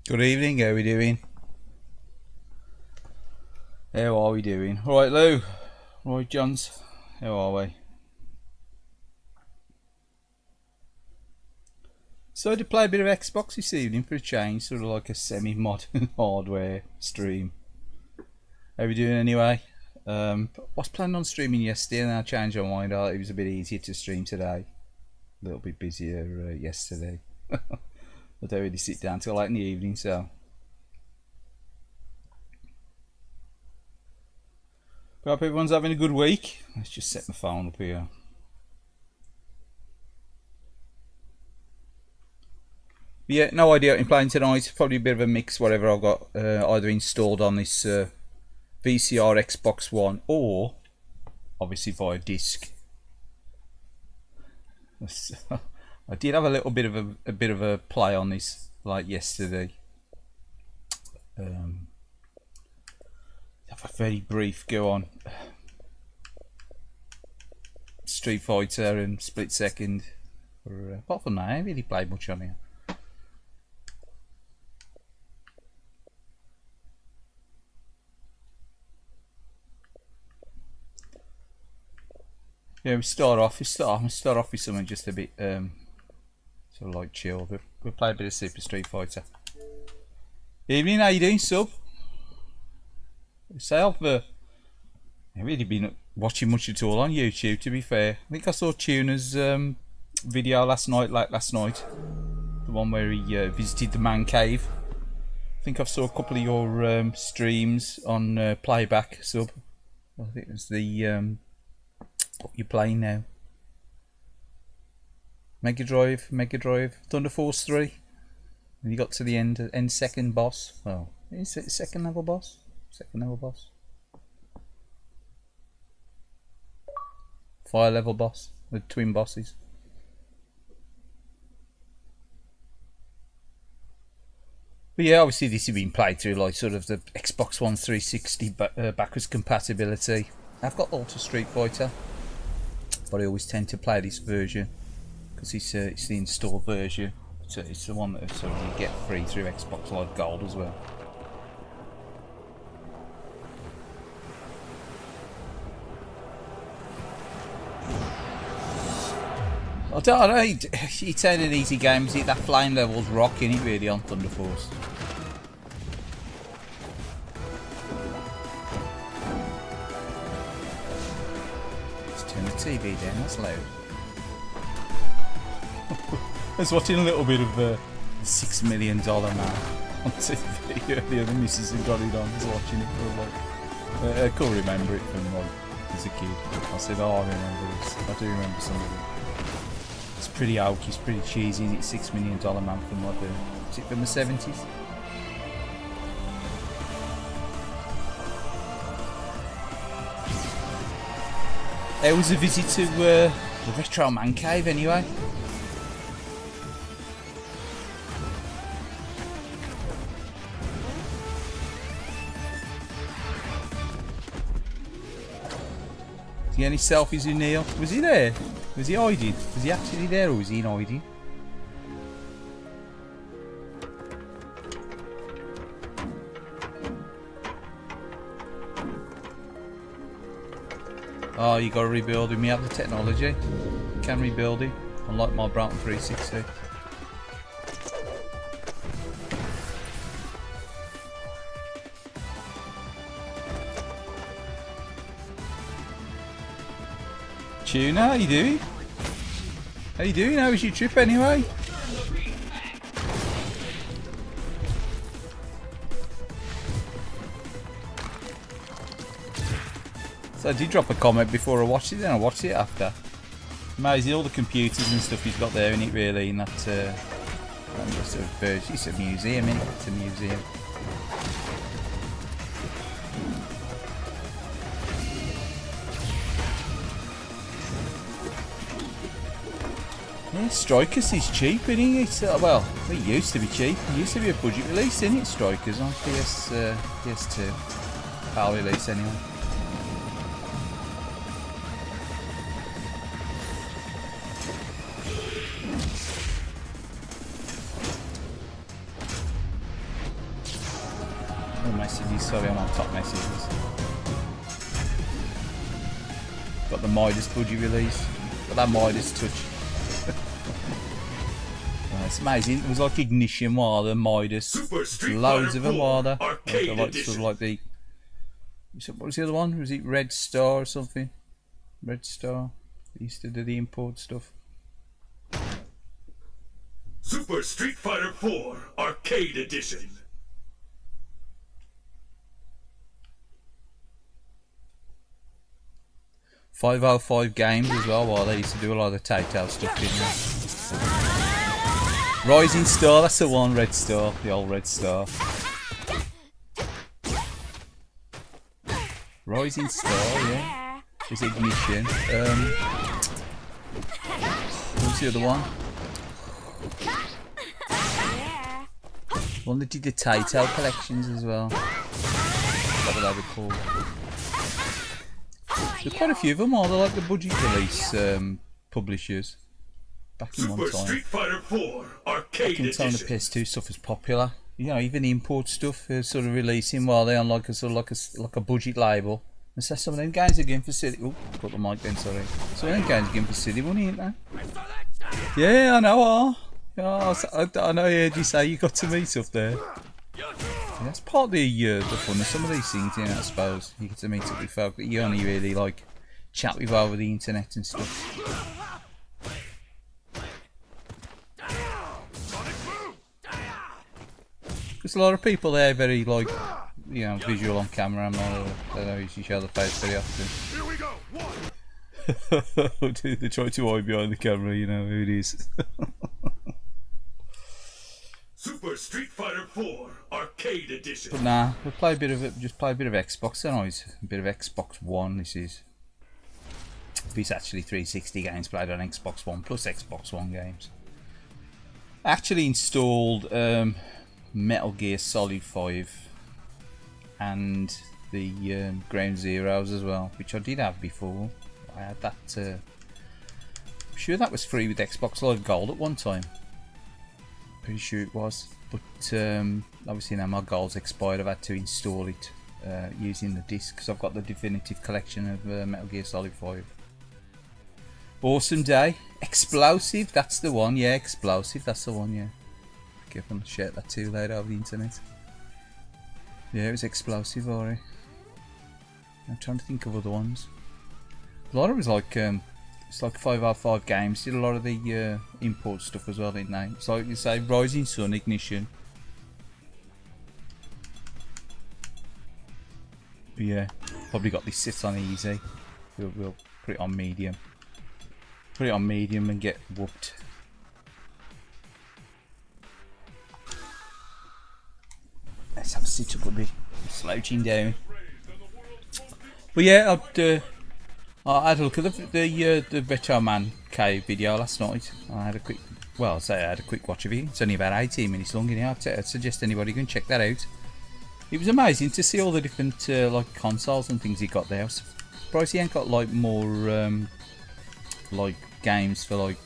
Good evening, how are we doing? How are we doing? Alright, Lou. Alright, Johns. How are we? So to play a bit of Xbox this evening for a change, sort of like a semi-modern hardware stream. How are we doing anyway? I was planning on streaming yesterday and I changed my mind. It was a bit easier to stream today. A little bit busier yesterday. I don't really sit down till late in the evening, so. Hope everyone's having a good week. Let's just set my phone up here. But yeah, no idea what I'm playing tonight. Probably a bit of a mix, whatever I've got either installed on this VCR Xbox One or obviously via disc. I did have a little bit of a play on this like yesterday. Have a very brief go on Street Fighter and Split Second. Apart from that, I haven't really played much on here. Yeah, we start off with something just a bit sort of like chill. We'll play a bit of Super Street Fighter. Evening, how you doing, sub? I've really been watching much at all on YouTube, to be fair. I think I saw Tuner's video last night, the one where he visited the man cave. I think I saw a couple of your streams on playback, sub. I think it was the what you're playing now. Mega Drive, Thunder Force 3. And you got to the end second boss. Well, is it second level boss? Fire level boss with twin bosses. But yeah, obviously this has been played through like sort of the Xbox One 360 backwards compatibility. I've got Ultra Street Fighter, but I always tend to play this version because it's the installed version. So it's the one that sort of you get free through Xbox Live Gold as well. I don't know, it's had an easy game, is it? That flame level's rocking it really on Thunder Force. Let's turn the TV down, that's loud. I was watching a little bit of the $6 Million Man on TV earlier. The missus had got it on, I was watching it for a while. I couldn't remember it from like as a kid. I said, oh, I remember this. I do remember some of it. It's pretty hokey, it's pretty cheesy. It's $6 Million Man from like is it from the 70s? It was a visit to the Retro Man Cave anyway. Did you get any selfies with Neil? Was he there? Was he hiding? Was he actually there or was he in hiding? Oh, you gotta rebuild him. You have the technology. You can rebuild him. Unlike my Broughton 360. Tuna, how you doing? How you doing? How was your trip anyway? So I did drop a comment before I watched it, then I watched it after. Amazing, all the computers and stuff he's got there in it really, in that sort of version. It's a museum, isn't it? It's a museum. Yeah, Strikers is cheap, isn't it? It's, well, it used to be cheap. It used to be a budget release, isn't it? Strikers on PS2. PAL release anyway. Oh, messages, sorry, I'm on top messages. Got the Midas budgie release. Got that Midas touch. It's amazing. It was like Ignition Wilder, Midas. Loads of them Wilder. Like sort of like the. What was the other one? Was it Red Star or something? Red Star. They used to do the import stuff. Super Street Fighter 4 Arcade Edition. .505 games as well. While they used to do a lot of the Taito stuff, didn't they? Rising Star, that's the one. Red Star, the old Red Star. Rising Star, yeah. There's Ignition. What's the other one? One that did the Taito collections as well. What were they called? There's quite a few of them are. They're like the budget release publishers. Back in one time. Street Fighter 4 Arcade Back in time the PS2 stuff was popular. You know, even the import stuff sort of releasing while they're on like a sort of like a budget label. And so some of them games are getting for silly. Oh, got the mic then, sorry. Some of them games are getting for silly money, ain't they? Yeah, I know. I know. I heard you say you got to meet up there. Yeah, that's part of the fun of some of these things, you know, I suppose. You get to meet up with folk that you only really like chat with over the internet and stuff. There's a lot of people there very like, you know, visual on camera and all. They don't usually show the face very often. Here we go. They try to hide behind the camera, you know who it is. Super Street Fighter 4 Arcade Edition. But nah, we'll play a bit of it. Just play a bit of Xbox tonight. A bit of Xbox One. This is. It's actually 360 games played on Xbox One plus Xbox One games. I actually installed Metal Gear Solid 5 and the Ground Zeroes as well, which I did have before. I had that. I'm sure that was free with Xbox Live Gold at one time. Pretty sure it was, but obviously now my gold's expired. I've had to install it using the disc because I've got the definitive collection of Metal Gear Solid 5. Awesome day. Explosive, that's the one. Yeah, Explosive, that's the one. Yeah. Give them share that too later over the internet. Yeah, it was Explosive, alright. I'm trying to think of other ones. A lot of it was like it's like 5R5 games. Did a lot of the import stuff as well, didn't they? It's like you say, Rising Sun, Ignition. But yeah, probably got this sit on easy. We'll put it on medium. Put it on medium and get whooped. Let's have a sit up a bit. Slouching down. But yeah, I had a look at the Retro Man Cave video last night. I had a quick, well, I say I had a quick watch of it. It's only about 18 minutes long, I'd suggest anybody can check that out. It was amazing to see all the different like consoles and things he got there. I was surprised he ain't got like more like games for like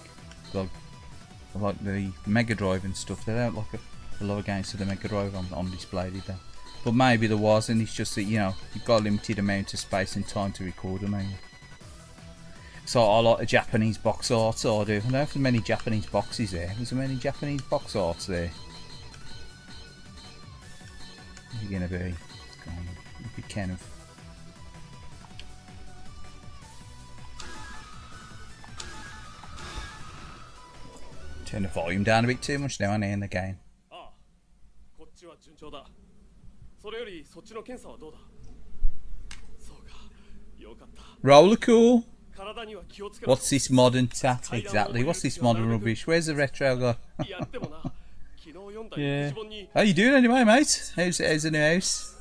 the Mega Drive and stuff. They don't like a lot of games for the Mega Drive on display, did they? But maybe there was, and it's just that, you know, you've got a limited amount of space and time to record them. So I like the Japanese box art, so I do. I don't know if there's many Japanese boxes there. Was there many Japanese box arts there? What's it gonna be? It's gonna be kind of. Turn the volume down a bit too much now, in the game. Roller cool. What's this modern tat? Exactly. What's this modern rubbish? Where's the retro guy? Yeah. How you doing anyway, mate? How's the new house?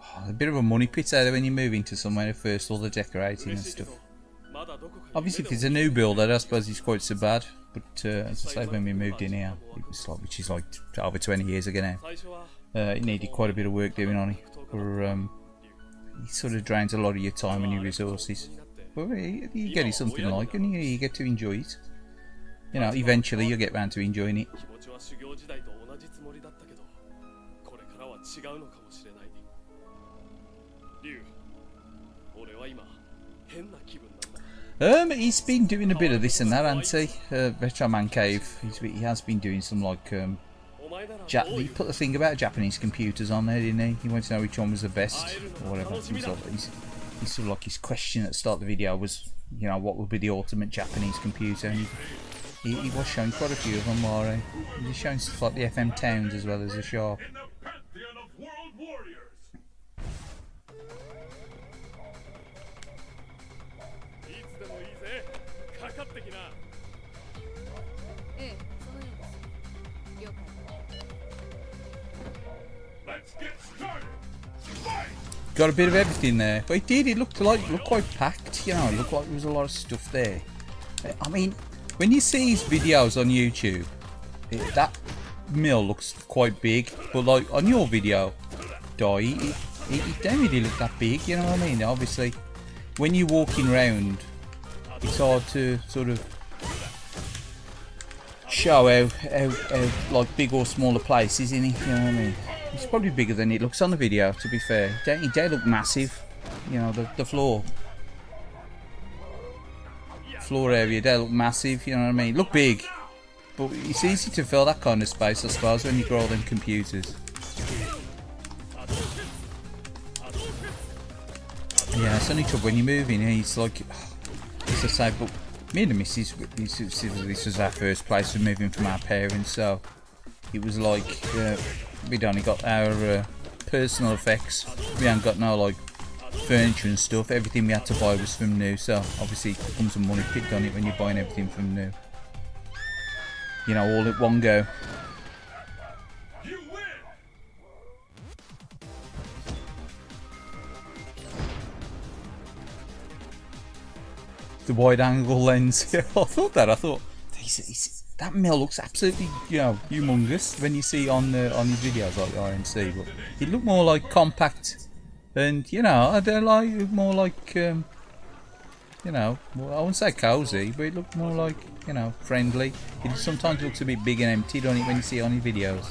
Oh, a bit of a money pit out there when you move into somewhere first, all the decorating and stuff. Obviously, if it's a new build, I suppose it's quite so bad. But as I say, when we moved in here, it was like, which is like over 20 years ago now, it needed quite a bit of work doing on it. It sort of drains a lot of your time and your resources. but you get it something like, and you get to enjoy it. You know, eventually you'll get round to enjoying it. He's been doing a bit of this and that, hasn't he? Retro Man Cave. He has been doing some like he put the thing about Japanese computers on there, didn't he? He wanted to know which one was the best or whatever. He's sort of like his question at the start of the video was, you know, what would be the ultimate Japanese computer? And he was showing quite a few of them. Or he was showing stuff like the FM Towns as well as the Sharp. Got a bit of everything there, but it did. It looked quite packed. You know, it looked like there was a lot of stuff there. I mean, when you see his videos on YouTube, that mill looks quite big. But like on your video, it don't really look that big. You know what I mean? Obviously, when you're walking around, it's hard to sort of show how like big or smaller place is, isn't it? You know what I mean? It's probably bigger than it looks on the video, to be fair. It don't look massive. You know, the floor area don't look massive, you know what I mean? Look big, but it's easy to fill that kind of space, I suppose, when you grow them computers. Yeah, it's only trouble when you're moving. It's like, as I say, but me and the missus, this was our first place of moving from our parents, so it was like, we'd only got our personal effects. We haven't got no like furniture and stuff. Everything we had to buy was from new, so obviously it comes some money picked on it when you're buying everything from new. You know, all at one go. The wide angle lens. Yeah, I thought that mill looks absolutely, you know, humongous when you see on his videos like the RNC, but it looked more like compact, and you know, they're like more like, you know, I wouldn't say cozy, but it looked more like, you know, friendly. It sometimes looks a bit big and empty, don't it, when you see it on his videos?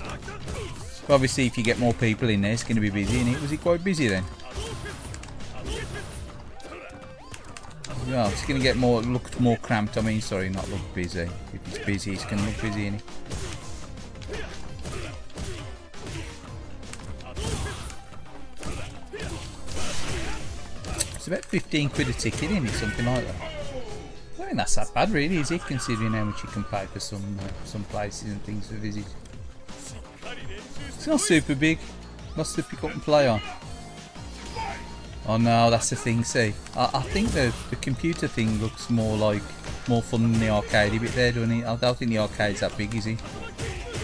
But obviously, if you get more people in there, it's going to be busy, isn't it? Was it quite busy then? Yeah, it's going to get look more cramped. I mean, sorry, not look busy. If it's busy, it's going to look busy, innit? It's about 15 quid a ticket, isn't it? Something like that. I mean, that's that bad, really, is it? Considering how much you can pay for some places and things to visit. It's not super big. Lots to pick up and play on. Oh no, that's the thing, see. I think the computer thing looks more fun than the arcade bit there, doesn't it? I don't think the arcade's that big, is it?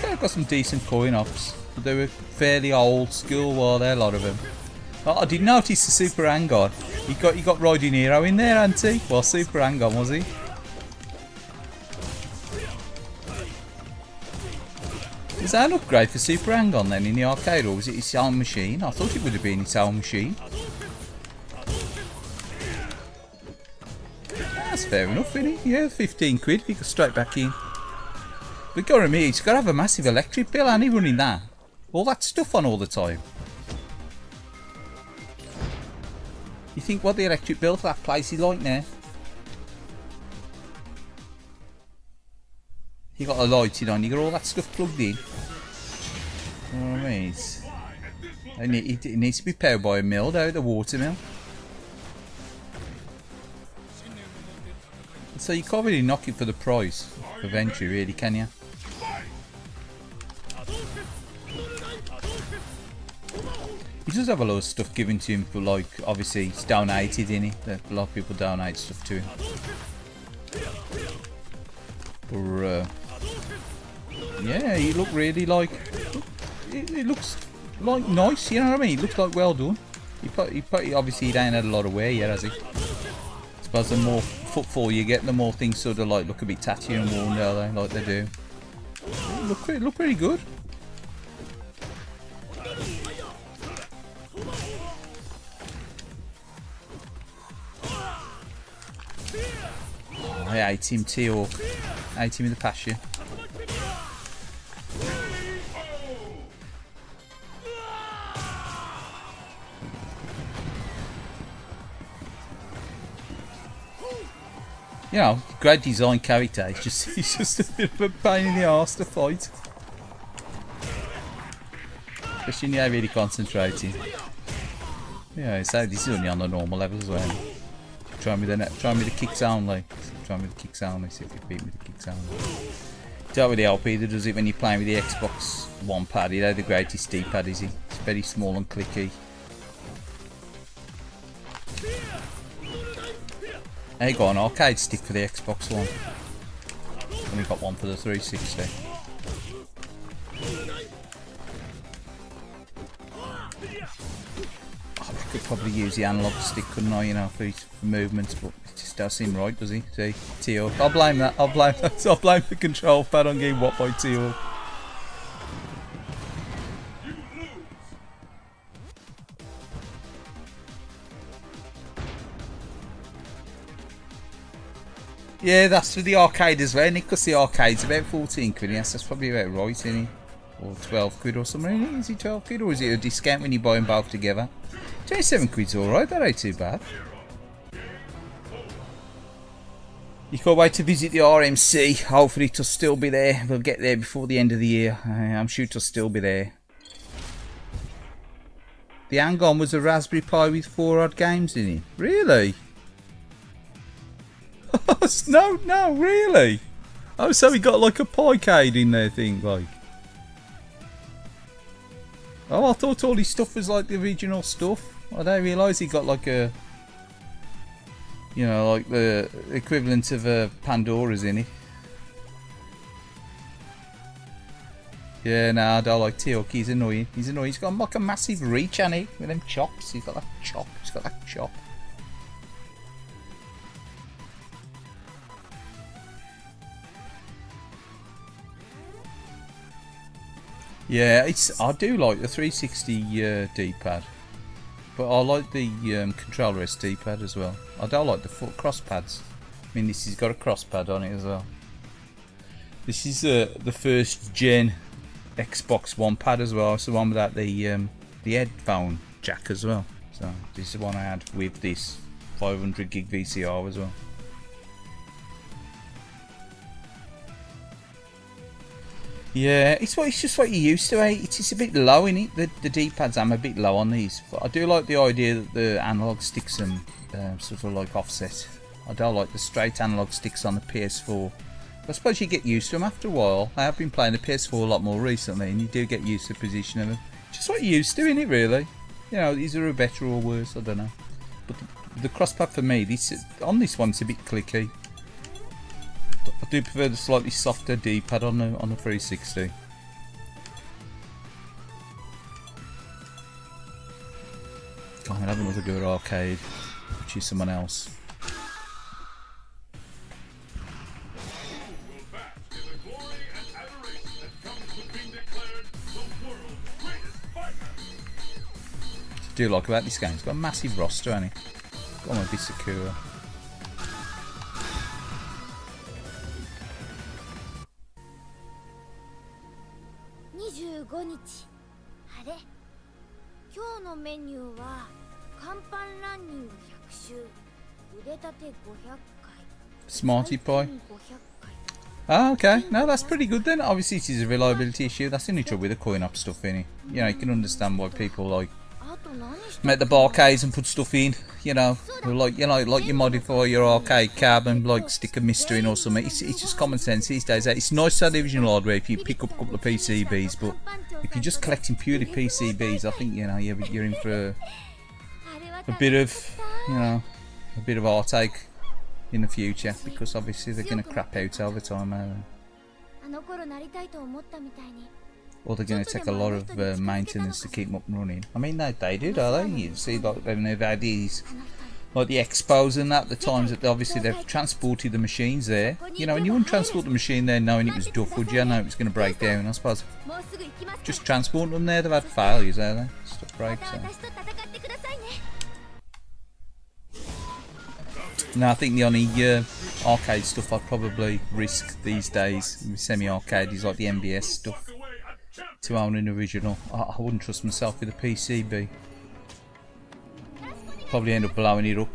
They've got some decent coin ops, but they were fairly old school, were there, a lot of them. I did notice the Super Hang-On. He got Riding Hero in there, hadn't he? Well, Super Hang-On, was he? Does that look great for Super Hang-On then in the arcade, or was it its own machine? I thought it would have been its own machine. That's fair enough, isn't it? Yeah, 15 quid if you go straight back in. But go to me, it's got to have a massive electric bill, ain't he, running that? All that stuff on all the time. You think what the electric bill for that place is like now? You got a lighting on, you got all that stuff plugged in. You know what I mean? It needs to be powered by a mill, though, the water mill. So you can't really knock it for the price of entry, really, can you? He does have a lot of stuff given to him for, like, obviously it's donated, in it. A lot of people donate stuff to him. Or, yeah, he look really like. It looks like nice, you know what I mean? It looks like well done. He obviously he ain't had a lot of wear yet, has he? I suppose the more footfall you get, the more things sort of like look a bit tatty and worn, don't they? Like they do. Look pretty good. Oh, I hate him, T-Hawk. I hate him with a passion. You know, great design character. He's just a bit of a pain in the arse to fight. Especially when you're really concentrating. Yeah, so this is only on the normal level as well. Try me the kicks only. Try me the kicks only, see if you beat me the kicks only. Don't really help either, does it, when you're playing with the Xbox One pad? You know the greatest D-pad, is he? It's very small and clicky. Hey, got an arcade stick for the Xbox One. Only got one for the 360. I could probably use the analog stick, couldn't I, you know, for movements, but it just does seem right, does he? See, T-Hawk. I'll blame that. I'll blame that. I'll blame the control pad on getting whopped by T-Hawk. Yeah, that's for the arcade as well, Nick, because the arcade's about 14 quid, yes, that's probably about right, isn't it? Or 12 quid or something, isn't it? Is it 12 quid, or is it a discount when you buy them both together? 27 quid's alright, that ain't too bad. You can't wait to visit the RMC, hopefully it'll still be there, we'll get there before the end of the year, I'm sure it'll still be there. The hang-on was a Raspberry Pi with 4 odd games in it, really? No, really? Oh, so he got like a Pi-cade in there thing, like. Oh, I thought all his stuff was like the original stuff. I didn't realise he got like a, you know, like the equivalent of a Pandora's in it. Yeah, nah, I don't like T-Hawk. He's annoying. He's annoying. He's got like a massive reach, hasn't he? With them chops. He's got that chop. He's got that chop. Yeah, I do like the 360 D-pad, but I like the controller S D-pad as well. I don't like the foot cross pads. I mean, this has got a cross pad on it as well. This is the first gen Xbox One pad as well. It's the one without the headphone jack as well. So this is the one I had with this 500 gig VCR as well. Yeah, it's just what you're used to, eh? It's a bit low in it. The D-pads, I'm a bit low on these. But I do like the idea that the analog sticks and sort of like offset. I don't like the straight analog sticks on the PS4. But I suppose you get used to them after a while. I have been playing the PS4 a lot more recently, and you do get used to the position of them. Just what you're used to, innit, really? You know, these are better or worse, I don't know. But the crosspad for me, on this one, it's a bit clicky. I do prefer the slightly softer D-pad on the 360. Go on, have another go at arcade. Choose someone else. I do like about this game. It's got a massive roster, hasn't it? Go on, be secure. Smarty Pie. Oh, okay. No, that's pretty good then. Obviously, it is a reliability issue. That's the only trouble with the coin-op stuff, in it. You know, you can understand why people like make the barcades and put stuff in. You know, like you modify your arcade cab and like stick a mister in or something. It's just common sense these days. It's nice to have the original hardware if you pick up a couple of PCBs, but if you're just collecting purely PCBs, I think you know you're in for a bit of heartache in the future, because obviously they're going to crap out over time, or they're going to take a lot of maintenance to keep them up and running. I mean, they do, don't they? You see, like when they've had these, like the expos and that, the times that obviously they've transported the machines there. You know, and you wouldn't transport the machine there knowing it was duff, would you? I know it was going to break down. I suppose just transporting them there, they've had failures, haven't they? Stuff breaks. So. No, I think the only arcade stuff I'd probably risk these days with semi-arcade is like the MBS stuff. To own an original, I wouldn't trust myself with a PCB. Probably end up blowing it up.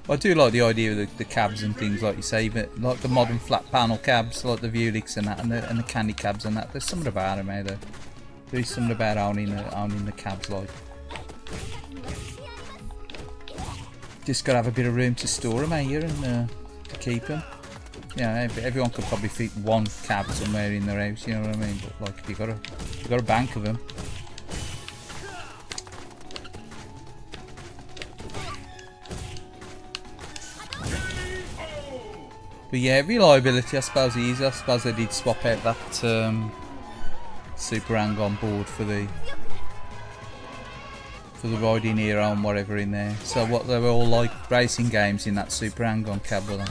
I do like the idea of the cabs and things, like you say, but like the modern flat panel cabs, like the Vuelix and that, and the candy cabs and that. There's something about them, eh? There's something about owning the cabs, like. Just gotta have a bit of room to store them, eh, here, and to keep them. Yeah, everyone could probably fit one cab somewhere in their house, you know what I mean? But like, you got a bank of them. But yeah, reliability, I suppose, is easy. I suppose they did swap out that Super Hang-On board for the Riding Hero and whatever in there. So what, they were all like racing games in that Super Hang-On cab, were they?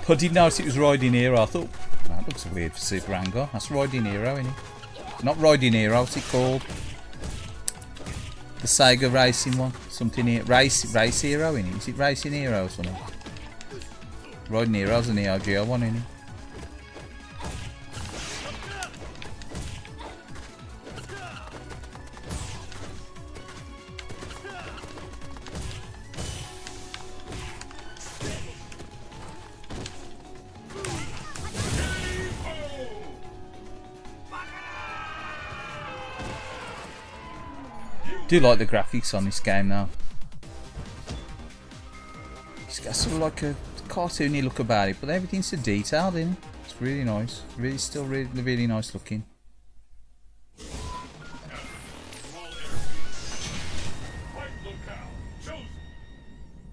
I didn't notice it was Riding Hero. I thought, that looks weird for Super Hang-On. That's Riding Hero, isn't it? Not Riding Hero, what's it called? The Sega racing one. Something here. Race Hero, isn't it? Is it Racing Hero or something? Riding Hero's an Neo Geo one, isn't it? I do like the graphics on this game now. It's got sort of like a cartoony look about it, but everything's so detailed, isn't it? It's really nice. Really, still really nice looking.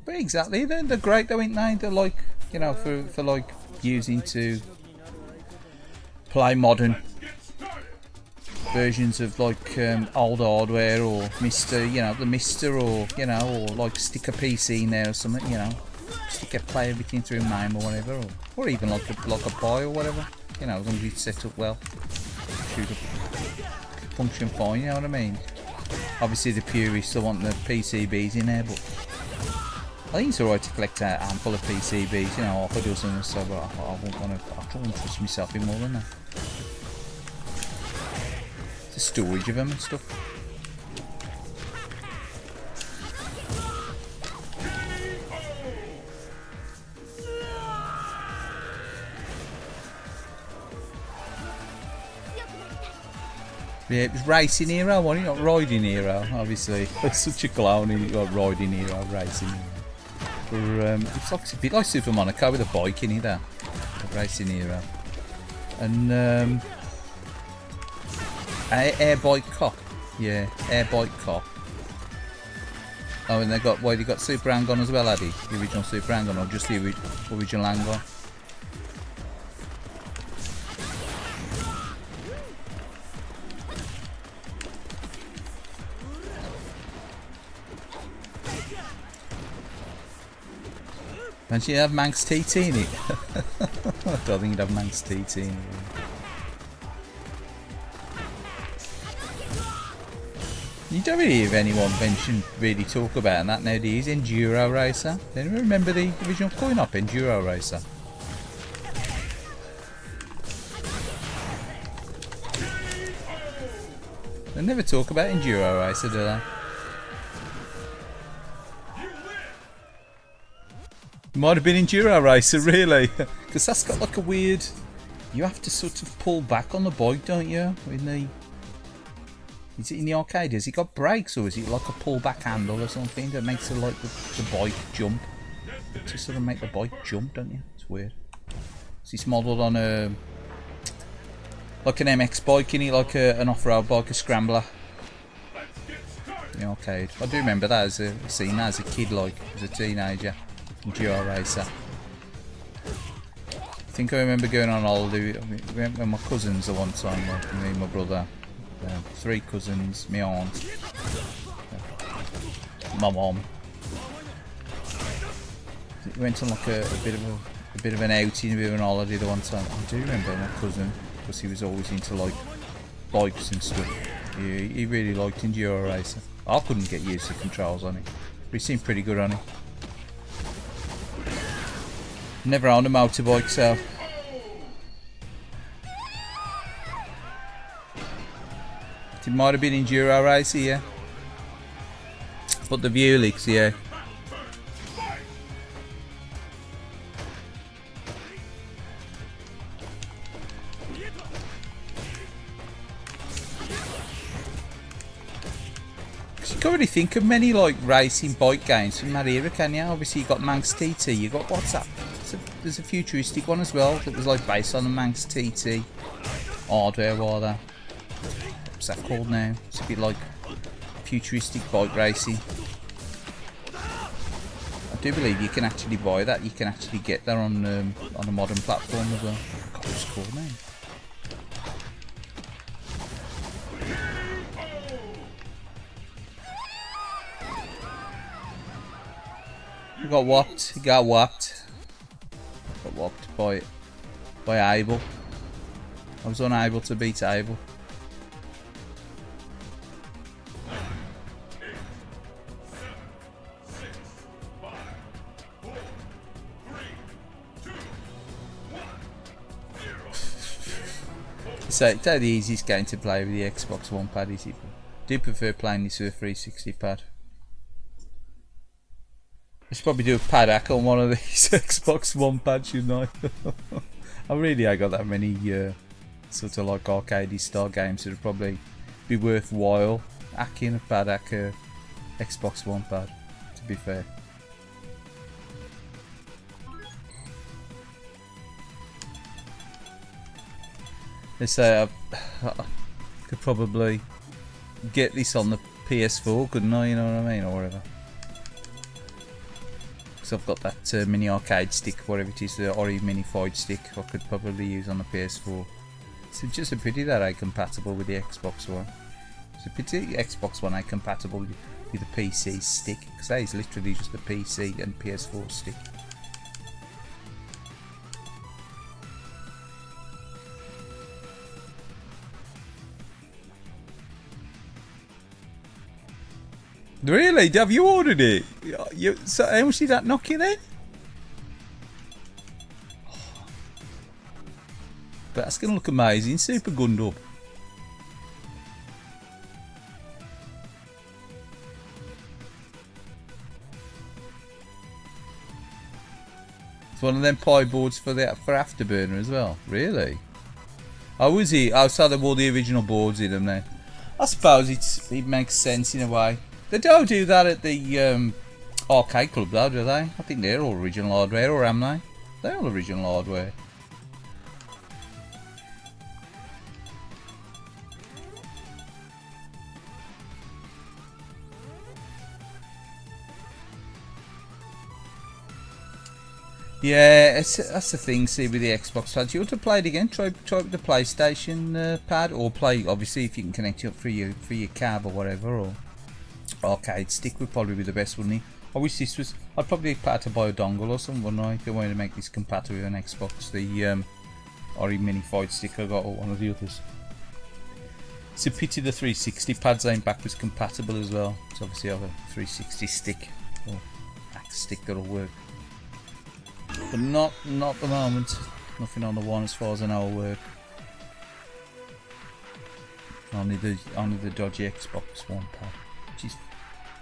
But exactly, they're great though, ain't they? They're like, you know, for like using to play modern versions of like old hardware, or Mr. You know, the Mr. or you know, or like stick a PC in there or something, you know, stick a play everything through MAME or whatever, or even like a Pi or whatever, you know, as long as it's set up well, should function fine, you know what I mean? Obviously the purists still want the PCBs in there, but I think it's alright to collect a handful of PCBs, you know, half a dozen or so, but I won't trust myself in more than that. The storage of them and stuff. Yeah, it was Racing Hero, wasn't it? Not Riding Hero, obviously. It's such a clown, you got Riding Hero, Racing Hero. But, it's like, a bit like Super Monaco with a bike in it there. Racing Hero. And Air Bike Cop. Yeah, Air Bike Cop. Oh, and they got Super Hang-On as well, had he? The original Super Hang-On, or just the original Hang-On? Imagine you have Manx TT in it. I don't think you'd have Manx TT in it. You don't really hear anyone really talk about that nowadays. Enduro Racer. Do you remember the original coin-op Enduro Racer? They never talk about Enduro Racer, do they? Might have been Enduro Racer, really, because that's got like a weird. You have to sort of pull back on the bike, don't you? Is it in the arcade? Has it got brakes, or is it like a pull-back handle or something that makes it like the bike jump? To sort of make the bike jump, don't you? It's weird. It's modelled on a like an MX bike, in it, like an off-road bike, a scrambler. In the arcade. I do remember that as seeing that as a kid, like as a teenager. Enduro Racer. I think I remember going on holiday with my cousins at one time, like me and my brother. 3 cousins, my aunt, my mum. We went on like a bit of an outing, a bit of an holiday the one time. I do remember my cousin, because he was always into like bikes and stuff. He really liked Enduro Racer. I couldn't get used to controls on it, but he seemed pretty good on it. Never owned a motorbike, so it might have been Enduro Racer, yeah. But the Vuelix, yeah. You can't really think of many like racing bike games from that era, can you? Obviously, you got Manx TT. You got what's that? There's a futuristic one as well that was like based on the Manx TT hardware. What's that called now? It's a bit like futuristic bike racing. I do believe you can actually buy that. You can actually get that on a modern platform as well. I forgot what it's called now. He got whopped. He got whopped. Got whopped by Abel. I was unable to beat Abel. So it's the easiest game to play with the Xbox One pad, is it? I do prefer playing this with a 360 pad. I should probably do a pad hack on one of these Xbox One pads, shouldn't I? I really ain't got that many sort of like arcade style games that would probably be worthwhile hacking a pad hack Xbox One pad, to be fair. They say I could probably get this on the PS4, couldn't I? You know what I mean, or whatever. Because I've got that mini arcade stick, whatever it is, the Ori mini fight stick. I could probably use on the PS4. It's just a pity that ain't compatible with the Xbox One. It's a pity the Xbox One ain't compatible with the PC stick, because that is literally just a PC and PS4 stick. Really? Have you ordered it? So how much did that knock you then? But that's going to look amazing. Super gunned up. It's one of them pie boards for Afterburner as well. Really? Oh, was he? Oh, so they've all the original boards in them then. I suppose it makes sense in a way. They don't do that at the arcade club though, do they? I think they're all original hardware, or am they? They're all original hardware. Yeah, that's the thing, see, with the Xbox pad. You want to play it again? Try with the PlayStation pad, or play, obviously, if you can connect it up through your cab or whatever, or arcade stick would probably be the best, wouldn't it? I wish this was. I'd probably have to buy a dongle or something, wouldn't I? If they wanted to make this compatible with an Xbox, the Ori mini fight stick I got, or one of the others. It's a pity the 360 pads ain't backwards compatible as well. So obviously I have a 360 stick or axe stick that'll work, but not at the moment. Nothing on the one as far as I know will work. Only the dodgy Xbox One pad, which is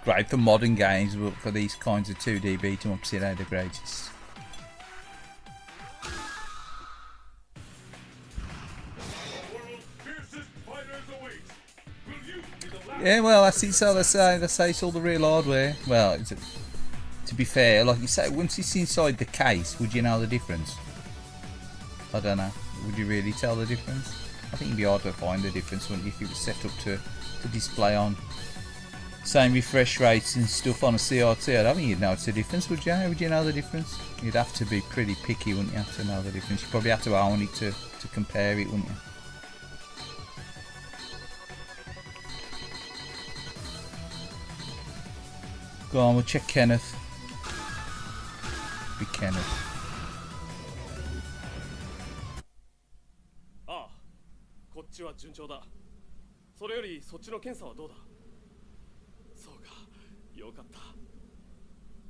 great for modern games, but for these kinds of 2D beat 'em ups, it ain't the greatest. Yeah, well, that's it. So they say it's all the real hardware. Well, to be fair, like you say, once it's inside the case, would you know the difference? I don't know. Would you really tell the difference? I think it'd be hard to find the difference, wouldn't you, if it was set up to display on same refresh rates and stuff on a CRT. I don't think you'd know the difference, would you? Would you know the difference? You'd have to be pretty picky, wouldn't you, to know the difference? You'd probably have to own it to compare it, wouldn't you? Go on, we'll check Kenneth. Be Kenneth. それよりそっちの検査はどうだ。そうか、よかった。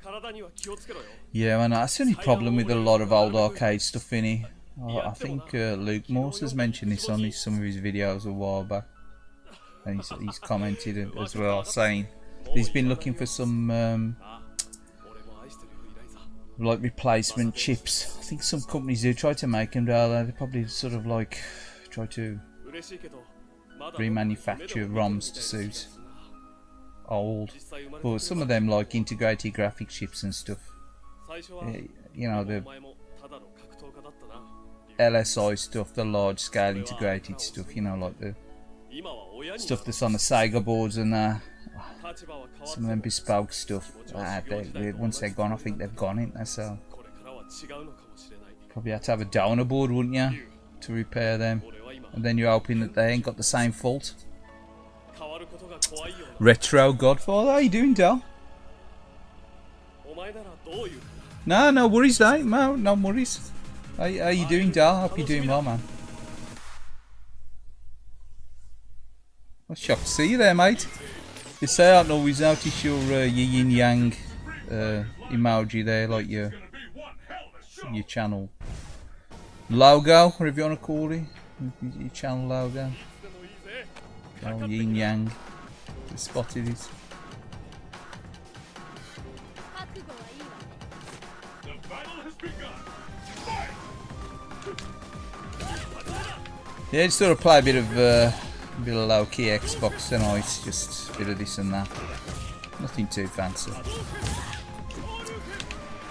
体には気をつけろよ。 Yeah, man, that's the only problem with a lot of old arcade stuff, innit? I think Luke Morse has mentioned this on some of his videos a while back. And he's commented as well, saying he's been looking for some like replacement chips. I think some companies do try to make them, they probably sort of like try to remanufacture ROMs to suit old, but some of them like integrated graphic chips and stuff, you know, the LSI stuff, the large scale integrated stuff, you know, like the stuff that's on the Sega boards and some of them bespoke stuff. Once they're gone, I think they've gone, ain't they? So probably have to have a donor board, wouldn't you, to repair them? And then you're hoping that they ain't got the same fault. Retro Godfather, how you doing, Dal? No worries, mate. No worries. How you doing, Dal? Hope you're doing well, man. I'm shocked to see you there, mate. You say I don't always notice your yin yang emoji there, like your channel logo, whatever you want to call it. Your channel logo. Oh, yin yang. I spotted it. Yeah, just sort of play a bit of low-key Xbox tonight, just a bit of this and that. Nothing too fancy.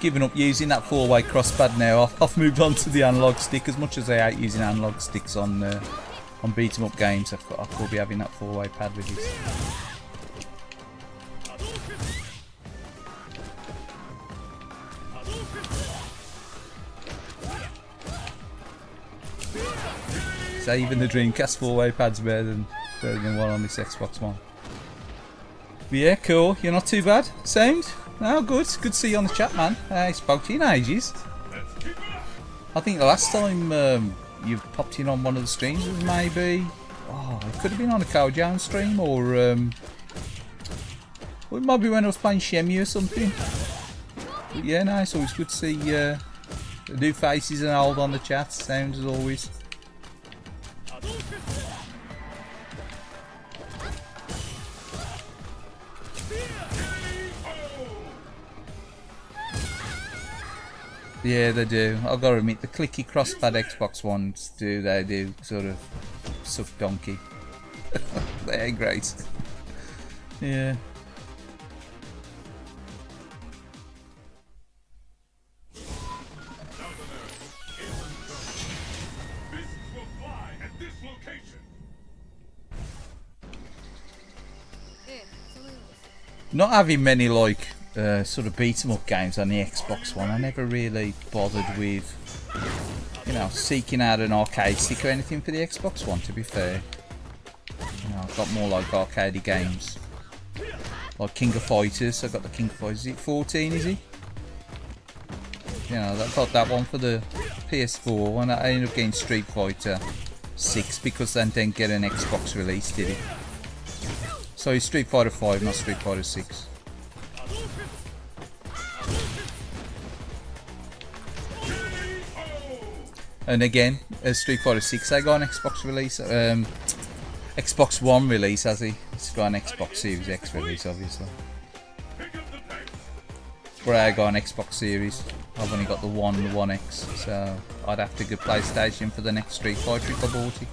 Giving up using that 4-way crosspad now. I've moved on to the analog stick. As much as I hate using analog sticks on beat 'em up games, I could be having that 4-way pad with this. So even the Dreamcast 4-way pad's better than one on this Xbox One. But yeah, cool. You're not too bad. Sound? No, good. Good to see you on the chat, man. I spoke to you in ages. I think the last time you popped in on one of the streams was maybe... Oh, it could have been on a Kojown stream, or it might be when I was playing Shemu or something. But yeah, no, it's always good to see new faces and old on the chat. Sounds as always. Yeah, they do. I've got to admit, the clicky crosspad Xbox ones they do sort of suck donkey. They're great. Yeah. Not having many like sort of beat 'em up games on the Xbox One, I never really bothered with, you know, seeking out an arcade stick or anything for the Xbox One, to be fair. You know, I've got more like arcade games, like King of Fighters. I got the King of Fighters. Is it 14? Is he? You know, I got that one for the PS4, and I ended up getting Street Fighter 6 because then didn't get an Xbox release, did it? So it's Street Fighter 5, not Street Fighter 6. And again, as Street Fighter 6, I got an Xbox release, Xbox One release, has he? It's got an Xbox Series X release, obviously. Where I got an Xbox Series, I've only got the One and the One X, so I'd have to get PlayStation for the next Street Fighter if I bought it.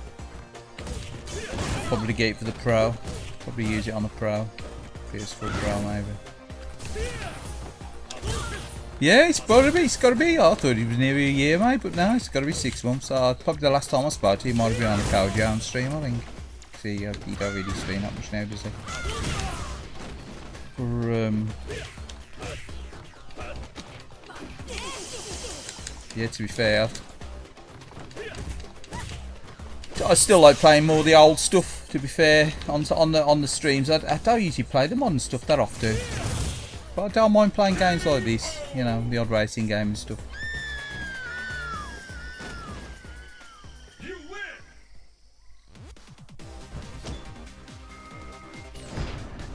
Probably get it for the Pro. Probably use it on the Pro. PS4 Pro, maybe. Yeah, it's gotta be. I thought it was nearly a year, mate, but no, it's gotta be 6 months. Probably the last time I spoke to you might have been on the Kojown stream, I think. See, he don't really stream that much now, does he? Yeah, to be fair, I still like playing more of the old stuff, to be fair, on the streams. I don't usually play the modern stuff that often, but I don't mind playing games like this, you know, the odd racing game and stuff.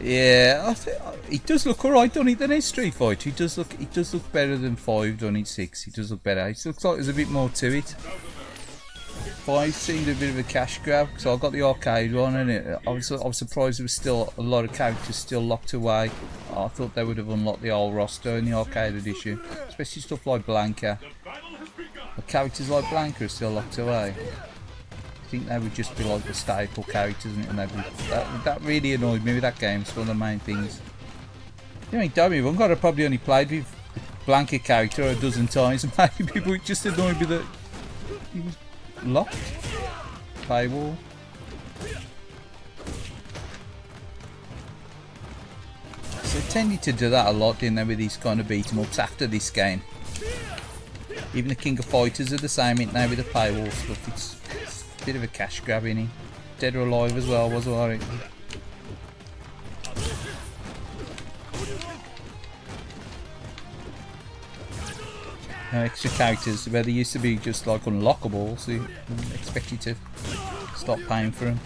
Yeah, I think it does look alright, doesn't it? Than his Street Fighter. It does look better than 5, doesn't it? 6. It does look better. It looks like there's a bit more to it. 5 seemed a bit of a cash grab, so I got the arcade one, and I was surprised there was still a lot of characters still locked away. I thought they would have unlocked the whole roster in the arcade edition, especially stuff like Blanca. The characters like Blanca are still locked away. I think they would just be like the staple characters, and that really annoyed me with that game. It's one of the main things. You know, don't be wrong, I've probably only played with Blanca character a dozen times, and maybe, but it just annoyed me that he was locked. Paywall. So they tended to do that a lot, didn't they, with these kind of beat 'em ups after this game. Even the King of Fighters are the same, ain't they, with the paywall stuff. It's a bit of a cash grab, innit? Dead or Alive as well was alright. Extra characters where they used to be just like unlockable, so you expect you to stop paying for them.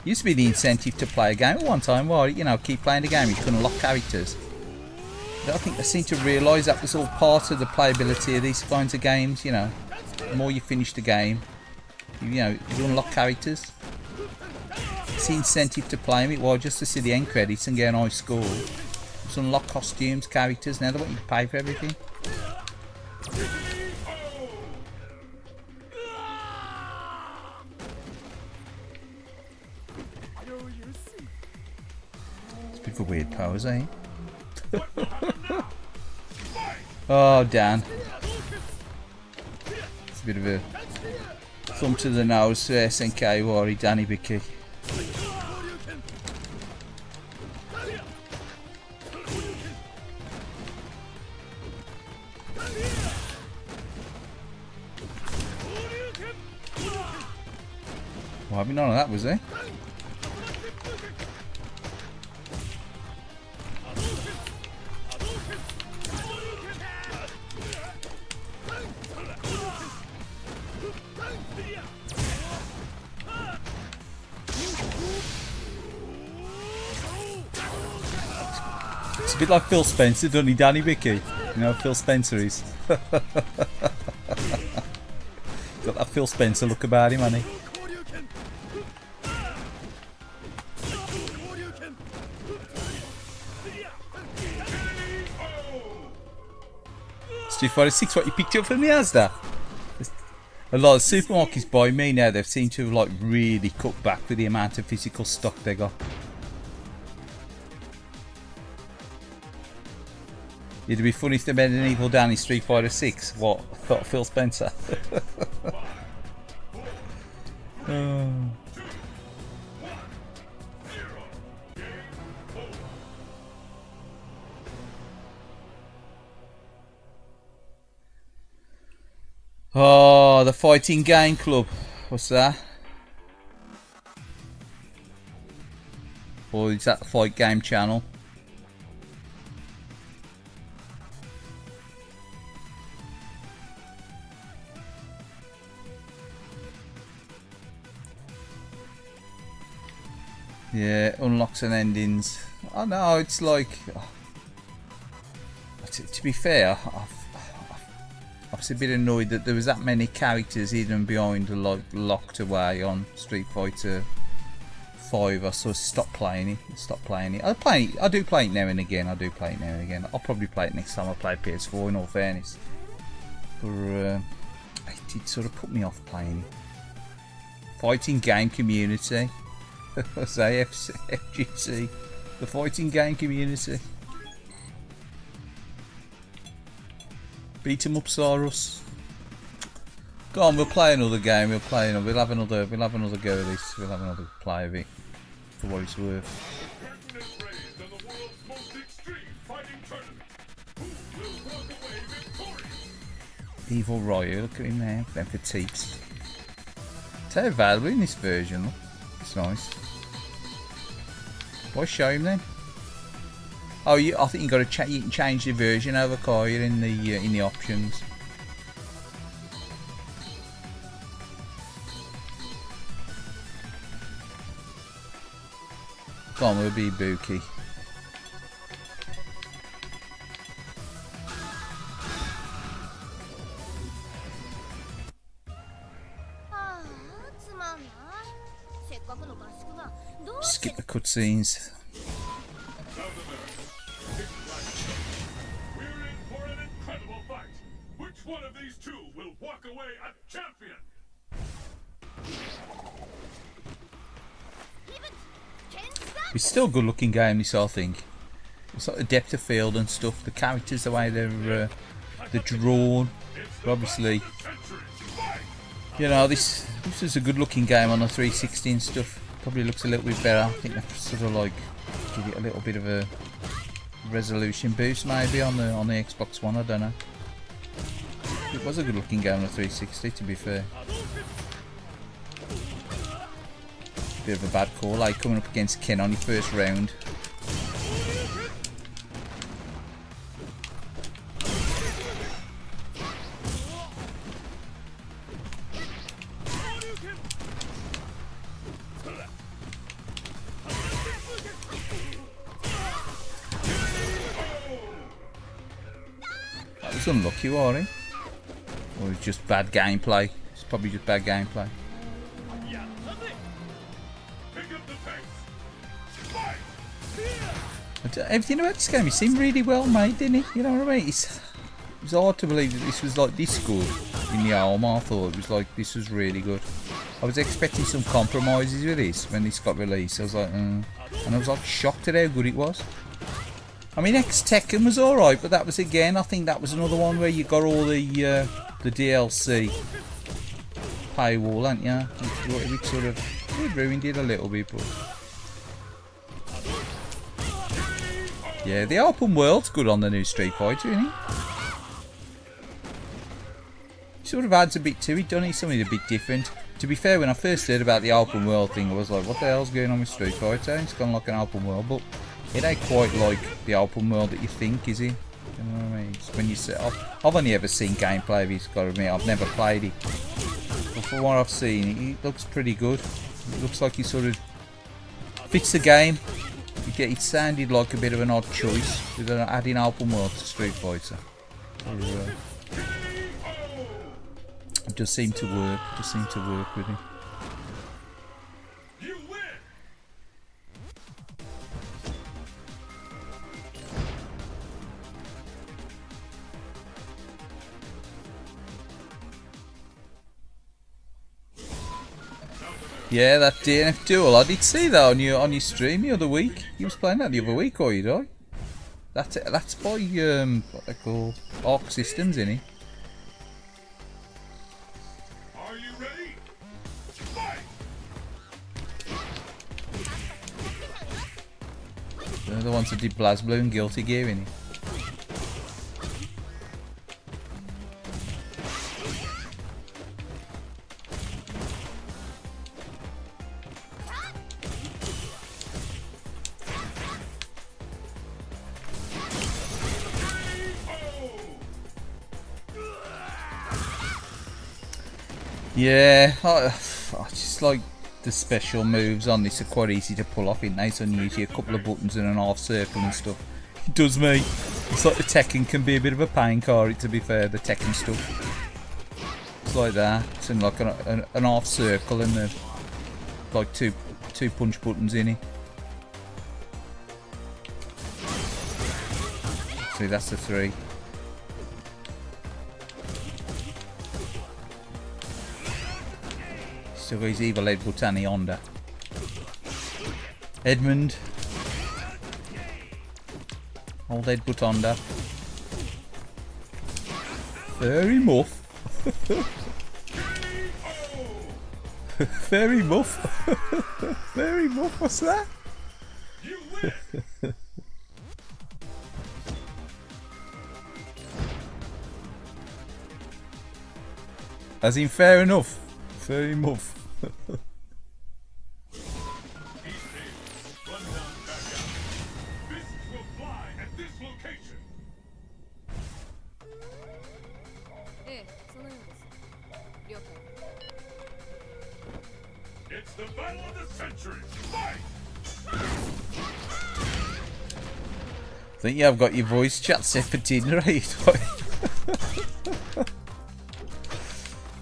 Used to be the incentive to play a game at one time, well, you know, keep playing the game, you can unlock characters. But I think they seem to realise that was all part of the playability of these kinds of games, you know. The more you finish the game, you unlock characters. It's the incentive to play them, well, just to see the end credits and get an high score. Just unlock costumes, characters, now they want you to pay for everything. It's a bit of a weird pose, eh? Oh, Dan. It's a bit of a thumb to the nose for SNK Wari, Danny Bicky. Well, I mean, none of that was there. It's a bit like Phil Spencer, doesn't he, Danny Bicky? You know, Phil Spencer is. Got that Phil Spencer look about him, hasn't he? Street Fighter 6, what you picked up from the Asda? A lot of supermarkets by me now, they've seemed to have like really cut back with the amount of physical stock they got. It'd be funny if they made an Evil Danny Street Fighter 6. What? Thought Phil Spencer. Oh, the Fighting Game Club. What's that? Or is that the Fight Game channel? Yeah, unlocks and endings. I know, it's like... To be fair, I was a bit annoyed that there was that many characters hidden behind, like, locked away on Street Fighter 5. I sort of stopped playing it. I do play it now and again. I'll probably play it next time I play PS4, in all fairness. But it did sort of put me off playing it. Fighting Game Community. I say FGC, the Fighting Game Community. Beat 'em up, Saurus. Go on, we'll play another game. We'll have another go at this. We'll have another play of it for what it's worth. Evil Royal, look at him there. Them petites. They're available in this version. Look. It's nice. Why show him then? Oh, I think you got to you can change the version over, Kaylied, in the options. Come on, we'll be Buki. Skip the cutscenes. We're in for an incredible fight. Which one of these two will walk away a champion? It's still a good looking game, this whole thing. It's like the depth of field and stuff, the characters, the way they're drawn. But obviously, you know, this is a good looking game on the 360 and stuff. Probably looks a little bit better. I think that's sort of like give it a little bit of a resolution boost maybe on the Xbox One, I don't know. It was a good looking game on the 360, to be fair. Bit of a bad call, like coming up against Ken on your first round. That was unlucky, wasn't he? Or it was just bad gameplay. It's probably just bad gameplay. Everything about this game, it seemed really well made, didn't it? You know what I mean? It was hard to believe that this was like this good in the Alma. I thought it was like, this was really good. I was expecting some compromises with this when this got released. I was like, and I was like shocked at how good it was. I mean, Tekken was alright, but that was again, I think that was another one where you got all the DLC paywall, hadn't you? Which sort of ruined it a little bit, but. Yeah, the open world's good on the new Street Fighter, isn't it? Sort of adds a bit to it, doesn't it? Something a bit different. To be fair, when I first heard about the open world thing, I was like, what the hell's going on with Street Fighter? It's kind of like an open world, but it ain't quite like the open world that you think, is it? You know what I mean? It's when you set up. I've only ever seen gameplay of it, got to admit. I've never played it. But from what I've seen, it looks pretty good. It looks like it sort of fits the game. It sounded like a bit of an odd choice with adding open world to Street Fighter. It just seemed to work. It just seemed to work with it. Yeah, that DNF duel. I did see that on your stream the other week. You was playing that the other week, or you did? That's by what they call Arc Systems, innit? Are you ready? Fight! They're the ones that did BlazBlue and Guilty Gear, innit? Yeah, I just like the special moves on this are quite easy to pull off, isn't they? So usually a couple of buttons and an half circle and stuff. It does me. It's like the Tekken can be a bit of a pain, can't it, to be fair, the Tekken stuff. It's like that. It's in like an half circle and like two punch buttons in it. See, that's the 3. Still got his evil head Butani Honda. Edmund. Old Ed Butonda. Fairy Muff. Fairy Muff. Fairy Muff, what's that? As in fair enough. Fairy Muff. It's the battle of the century. Fight! think you have got your voice chat set for dinner, right?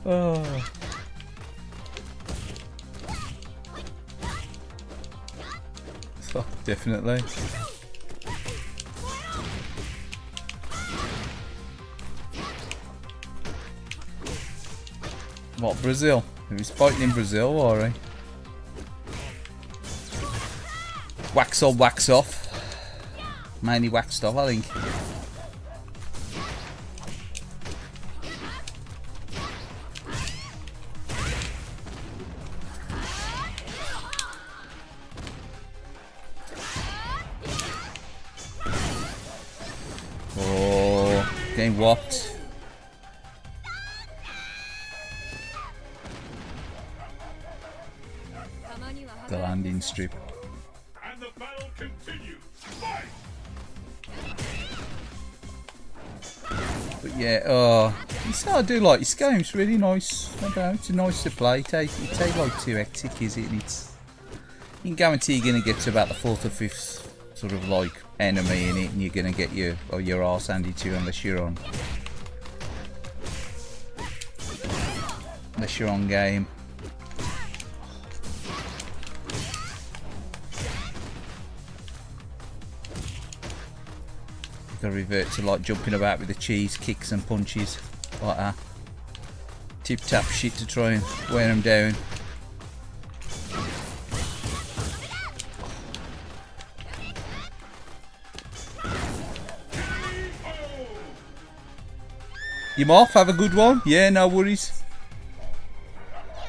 Oh. Oh, definitely. What, Brazil? He was fighting in Brazil, or he? Wax on, wax off. Mainly waxed off, I think. Oh, getting whopped. The landing strip. And the battle continues. Fight! But yeah, I do like this game. It's really nice. I don't know, it's nice to play. It ain't like too hectic, is it? You can guarantee you're gonna get to about the 4th or 5th sort of like enemy in it, and you're gonna get your arse handed to you unless you're on game. Gotta revert to like jumping about with the cheese, kicks and punches like that. Tip tap shit to try and wear them down. You off? Have a good one? Yeah, no worries.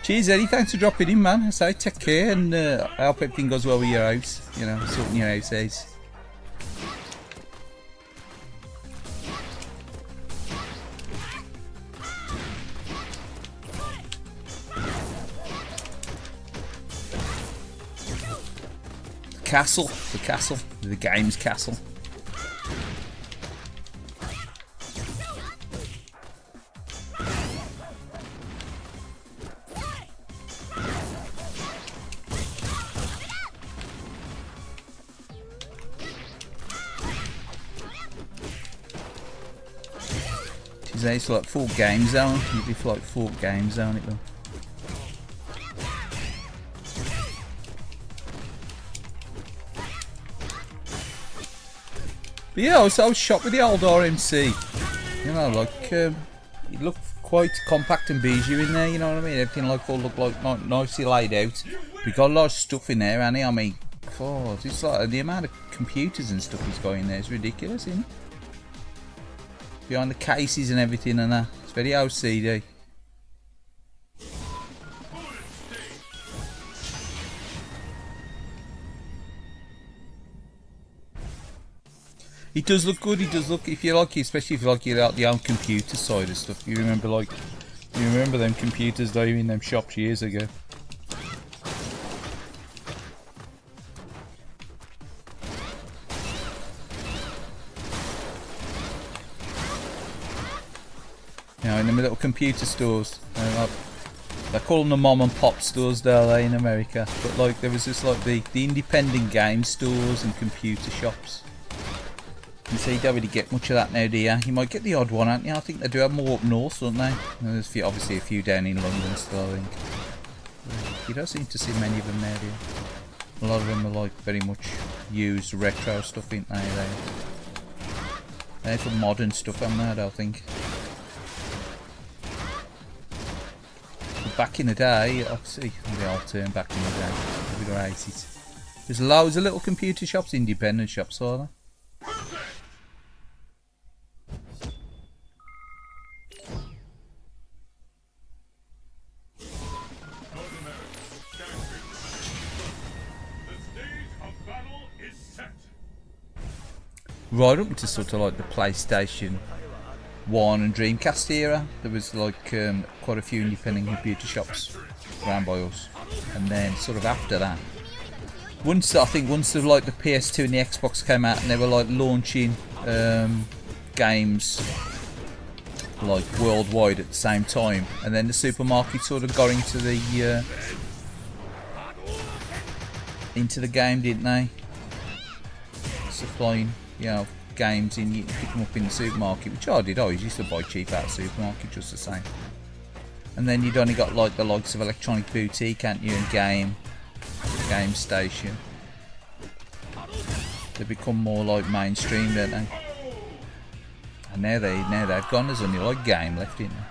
Cheers, Eddie. Thanks for dropping in, man. I say take care, and I hope everything goes well with your house. You know, sorting your house out. The game's castle. It's like full game zone. You do like full game zone it though. But yeah, I was shocked with the old RMC. You know, like it looked quite compact and bijou in there. You know what I mean? Everything like all looked like nicely laid out. We got a lot of stuff in there, Annie. I mean, God, it's like the amount of computers and stuff he's got in there is ridiculous, isn't it? Behind the cases and everything and that. It's very OCD. It does look good. It does look, if you like, especially if you like the old computer side of stuff. You remember them computers though in them shops years ago. You know, in them little computer stores. They call them the mom and pop stores, don't they, in America? But like there was just like the independent game stores and computer shops. You see, you don't really get much of that now, do you? You might get the odd one, aren't you? I think they do have more up north, don't they? And there's obviously a few down in London still, I think. You don't seem to see many of them now, do you? A lot of them are like very much used retro stuff, ain't they? They're for modern stuff, aren't they, I don't think. But back in the day, obviously, the old term back in the day, we got 80s. There's loads of little computer shops, independent shops, are there? Right up into sort of like the PlayStation 1 and Dreamcast era, there was like quite a few independent computer shops around by us, and then sort of after that, once like the PS2 and the Xbox came out, and they were like launching games like worldwide at the same time, and then the supermarket sort of got into the game, didn't they? Supplying, you know, games in, you pick them up in the supermarket, which I did. I always used to buy cheap out of the supermarket just the same. And then you'd only got like the likes of Electronic Boutique, can't you, and Game Station. They become more like mainstream, don't they? And now they've gone. There's only like Game left in there.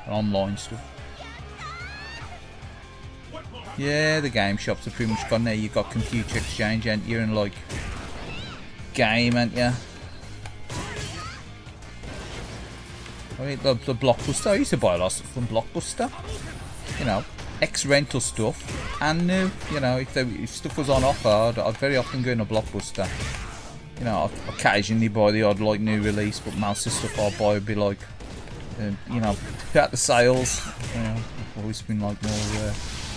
Online stuff. Yeah, the game shops are pretty much gone now. You've got Computer Exchange, ain't you, and like Game, ain't you? I mean, the Blockbuster. I used to buy a lot of stuff from Blockbuster. You know, ex-rental stuff and new. You know, if stuff was on offer, I'd very often go in a Blockbuster. You know, I'd occasionally buy the odd like new release, but most of the stuff I'll buy would be like, you know, at the sales. You know, I've always been like more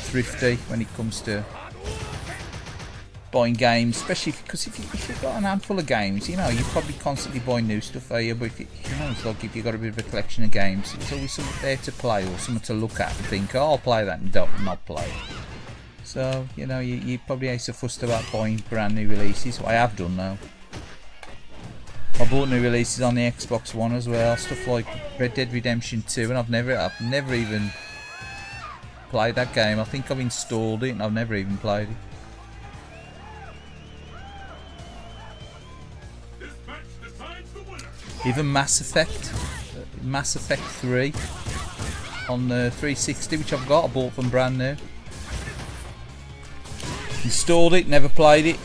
thrifty when it comes to buying games, especially because if you've got an handful of games, you know, you're probably constantly buying new stuff, are you? But if you know, it's like if you've got a bit of a collection of games, it's always something there to play or something to look at and think, oh, I'll play that and not play. So, you know, you probably ain't so fussed about buying brand new releases. I have done now. I bought new releases on the Xbox One as well, stuff like Red Dead Redemption 2, and I've never even played that game. I think I've installed it and I've never even played it. Even Mass Effect 3 on the 360, which I've got, I bought them brand new. Installed it, never played it.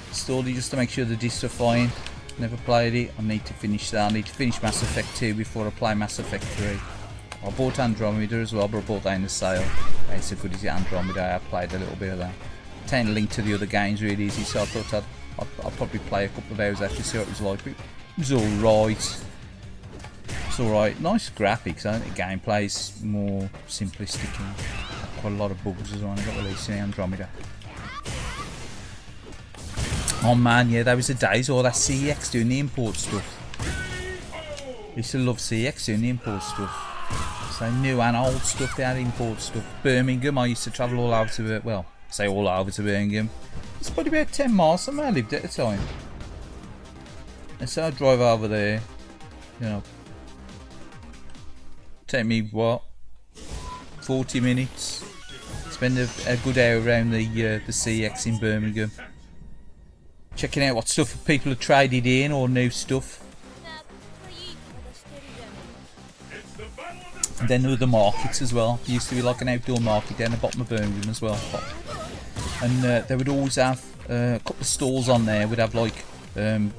Installed it just to make sure the discs are fine. Never played it. I need to finish that. I need to finish Mass Effect 2 before I play Mass Effect 3. I bought Andromeda as well, but I bought that in the sale. Ain't so good as the Andromeda. I played a little bit of that. It ain't linked to the other games really easy, so I thought I'd probably play a couple of hours after to see what it was like. But it was alright. It's alright. Nice graphics. I think the gameplay's more simplistic and quite a lot of bugs as well. I got released in Andromeda. Oh man, yeah, there was the days all that CX doing the import stuff. I used to love CX doing the import stuff. So new and old stuff, they had import stuff. Birmingham, I used to travel all over to, well, say all over to Birmingham. It's probably about 10 miles from where I lived at the time. And so I'd drive over there, you know. Take me, what, 40 minutes. Spend a good hour around the CX in Birmingham. Checking out what stuff people have traded in or new stuff. And then there were the markets as well. There used to be like an outdoor market down the bottom of Birmingham as well. And they would always have a couple of stalls on there. Would have like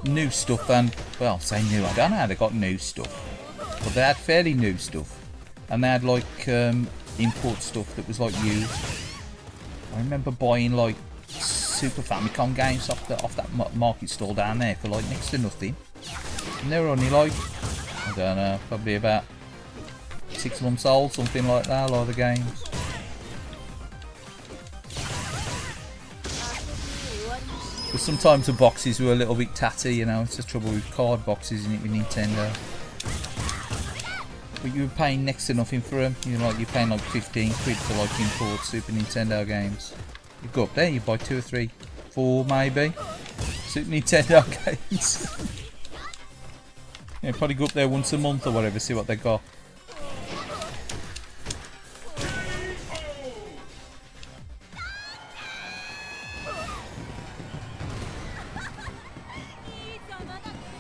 new stuff and, well, say new, I don't know how they got new stuff. But they had fairly new stuff. And they had like import stuff that was like used. I remember buying like Super Famicom games off that market stall down there for like next to nothing. And they were only like, I don't know, probably about 6 months old, something like that, a lot of the games. But sometimes the boxes were a little bit tatty, you know, it's the trouble with card boxes, isn't it, with Nintendo. But you were paying next to nothing for them, you know, like you're paying like 15 quid for like import Super Nintendo games. You go up there, you buy 2 or 3, 4 maybe Super Nintendo games. Yeah, probably go up there once a month or whatever, see what they got.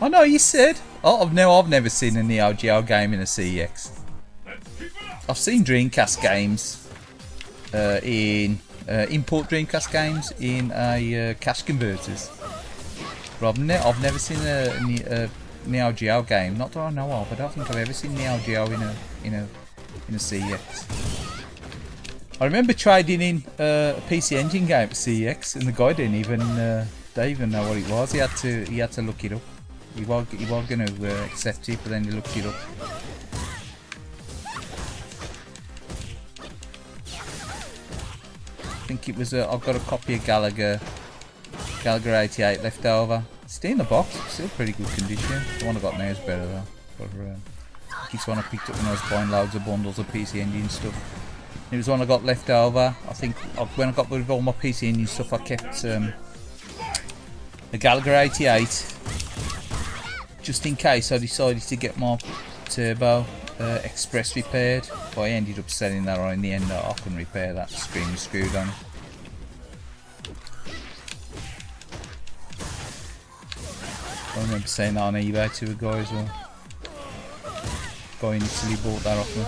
Oh no, you said. Oh, I've never seen a Neo Geo game in a CEX. I've seen Dreamcast games in import Dreamcast games in cash converters. But I've never seen a Neo Geo game. Not that I know of. I don't think I've ever seen Neo Geo in a CEX. I remember trading in a PC Engine game at CEX, and the guy didn't even know what it was. He had to look it up. He was going to accept it, but then he looked it up. I think it was I've got a copy of Gallagher 88 left over. Still in the box, still pretty good condition. The one I got now is better though. But it's one I picked up when I was buying loads of bundles of PC Engine stuff. It was one I got left over. I think when I got rid of all my PC Engine stuff, I kept the Gallagher 88. just in case I decided to get my turbo express repaired, but I ended up selling that on in the end. I couldn't repair that, screen was screwed on it. I remember saying that on eBay to a guy as well. Guy in Italy bought that off me.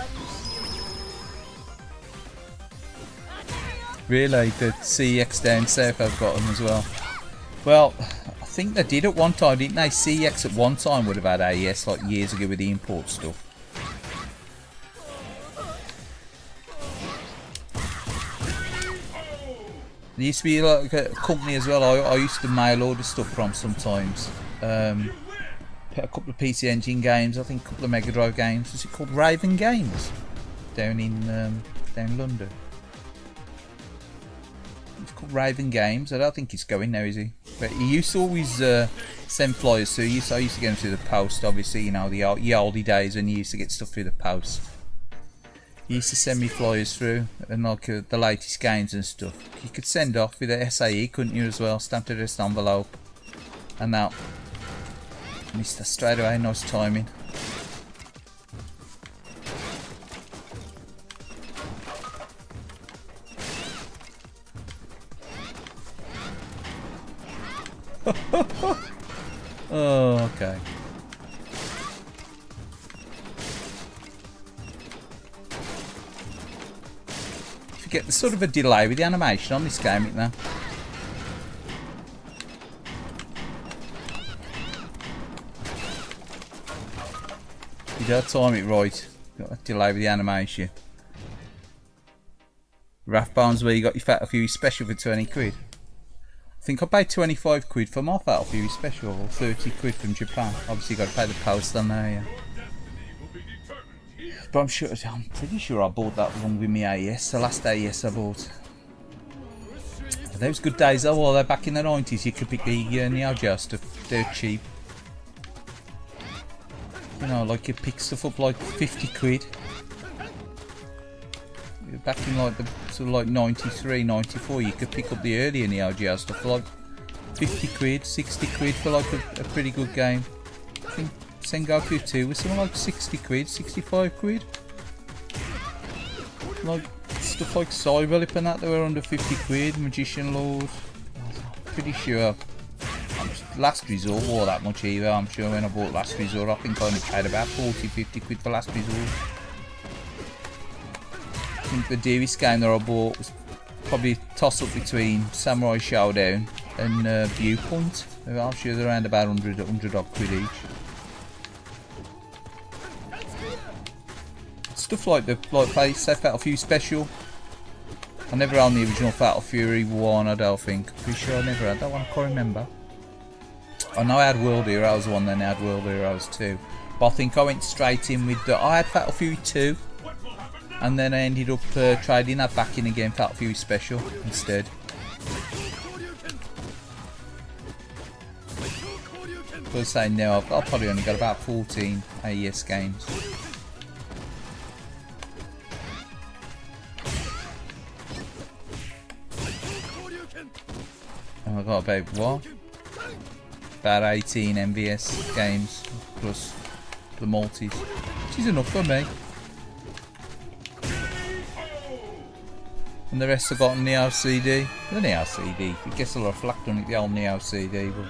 Really, the CX down south have got them as well. Well, I think they did at one time, didn't they? CX at one time would have had AES like years ago with the import stuff. There used to be like a company as well I used to mail order stuff from sometimes. A couple of PC Engine games, I think a couple of Mega Drive games. Was it called Raven Games? Down in down London. It's called Raven Games. I don't think he's going now, is he? But he used to always send flyers, so I used to get them through the post, obviously, you know, the oldie days when you used to get stuff through the post. He used to send me flyers through, and like the latest games and stuff. You could send off with a SAE, couldn't you, as well? Stamped addressed envelope. And that. Missed that straight away, nice timing. Oh, okay. You get the sort of a delay with the animation on this game, isn't there? You gotta time it right. Got a delay with the animation. Rathbones where you got your Fatal Fury special for 20 quid. I think I paid 25 quid for my Fatal Fury special, or 30 quid from Japan. Obviously you got to pay the post on there, yeah. But I'm pretty sure I bought that one with me AES, the last AES I bought. Those good days though, well, they're back in the 90s, you could pick the Neo Geo stuff, they're cheap. You know, like you pick stuff up like 50 quid. Back in like the sort of like 93, 94, you could pick up the earlier Neo Geo stuff for like 50 quid, 60 quid for like a pretty good game. I think Sengoku 2 was something like 60 quid, 65 quid. Like stuff like Cyberlip and that, they were under 50 quid, Magician Lord. I'm pretty sure Last Resort wore that much either. I'm sure when I bought Last Resort, I think I only paid about 40, 50 quid for Last Resort. I think the dearest game that I bought was probably a toss up between Samurai Showdown and Viewpoint. I'm sure they're around about 100 odd quid each. Stuff like the Fatal Fury special. I never owned the original Fatal Fury 1, I don't think. Pretty sure I never had that one, I can't remember. I know I had World Heroes 1, then I had World Heroes 2. But I think I went straight in with the... I had Fatal Fury 2. And then I ended up trading that back in again, Fatal Fury Special instead. I was saying now, I've probably only got about 14 AES games. And I got about what? About 18 MVS games plus the multis, which is enough for me. And the rest I got on Neo CD. The Neo CD, it gets a lot of flack on it, the old Neo CD, but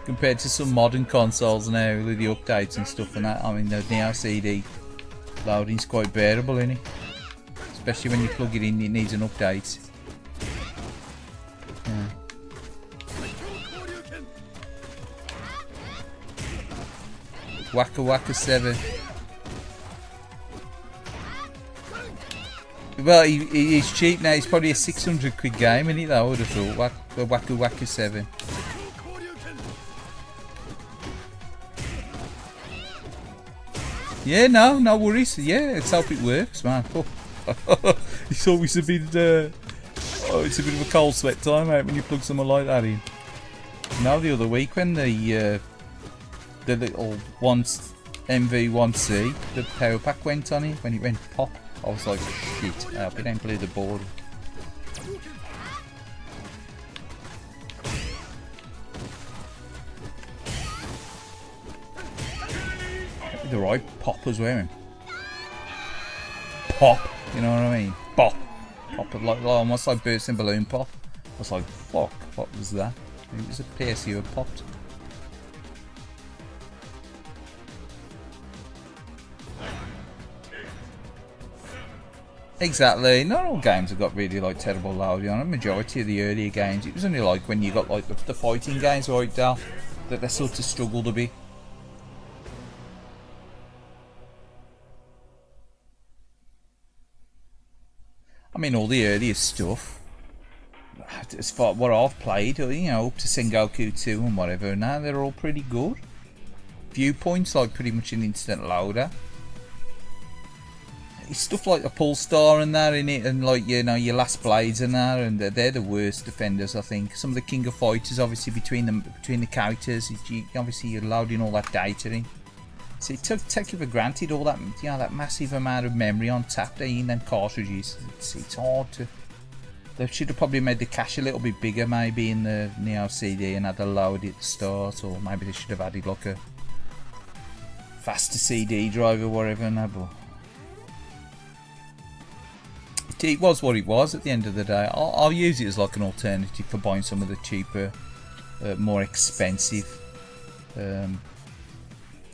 compared to some modern consoles now with the updates and stuff and that, I mean the Neo CD loading's quite bearable, isn't it? Especially when you plug it in, it needs an update. Yeah. Waka Waka 7. Well, he's cheap now. He's probably a 600 quid game, isn't it? Though I would have thought. Waka Waka 7. Yeah, no worries. Yeah, let's hope it works, man. Oh. It's always a bit. It's a bit of a cold sweat time out when you plug something like that in. Now the other week when the little MV1C, the power pack went on it, when it went pop. I was like, shit, I hope it ain't blew the board. With the right poppers wearing. Pop, you know what I mean? Pop. Pop, like almost like bursting balloon pop. I was like, fuck, what was that? It was a PSU had popped. Exactly. Not all games have got really like terrible loud. You know, the majority of the earlier games, it was only like when you got like the fighting games, right, Dal, that they sort of struggled a bit. I mean, all the earlier stuff, as far what I've played, you know, up to Sengoku 2 and whatever, now they're all pretty good. Viewpoints like pretty much an instant loader. It's stuff like the Polestar and that in it, and like, you know, your Last Blades and that, and they're the worst defenders, I think. Some of the King of Fighters, obviously between the characters, obviously you're loading all that data in. So it take you for granted all that, you know, that massive amount of memory on tap there in them cartridges. It's hard to. They should have probably made the cache a little bit bigger, maybe in the Neo CD, and had to load it at the start, or maybe they should have added like a faster CD drive or whatever. And that, but it was what it was at the end of the day. I'll use it as like an alternative for buying some of the cheaper, more expensive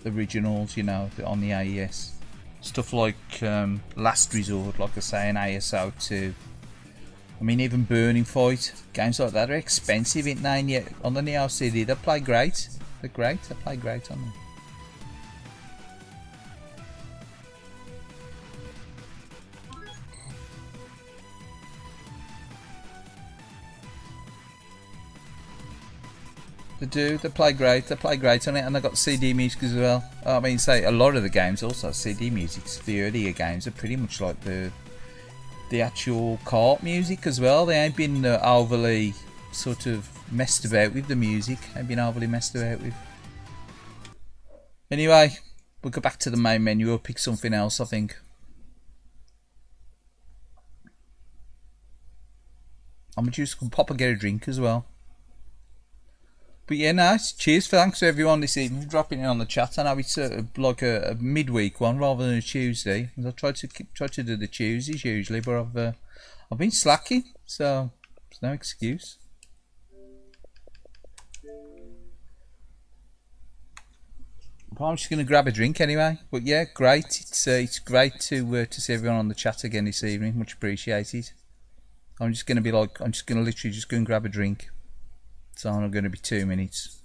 originals, you know, on the AES. Stuff like Last Resort, like I say, and ASO 2. I mean, even Burning Fight, games like that are expensive, ain't they? And yet on the Neo CD, they play great. They're great. They play great on them. They do, they play great on it, and they've got CD music as well. I mean, say a lot of the games also have CD music. The earlier games are pretty much like the actual kart music as well. They ain't been overly sort of messed about with the music. Ain't been overly messed about with. Anyway, we'll go back to the main menu. We'll pick something else, I think. I'm gonna just pop and get a drink as well. But yeah, nice. Cheers, thanks to everyone this evening for dropping in on the chat. I know it's like a midweek one rather than a Tuesday. I try to do the Tuesdays usually, but I've been slacking, so there's no excuse. But I'm just gonna grab a drink anyway. But yeah, great. It's great to see everyone on the chat again this evening. Much appreciated. I'm just gonna literally just go and grab a drink. It's only going to be 2 minutes.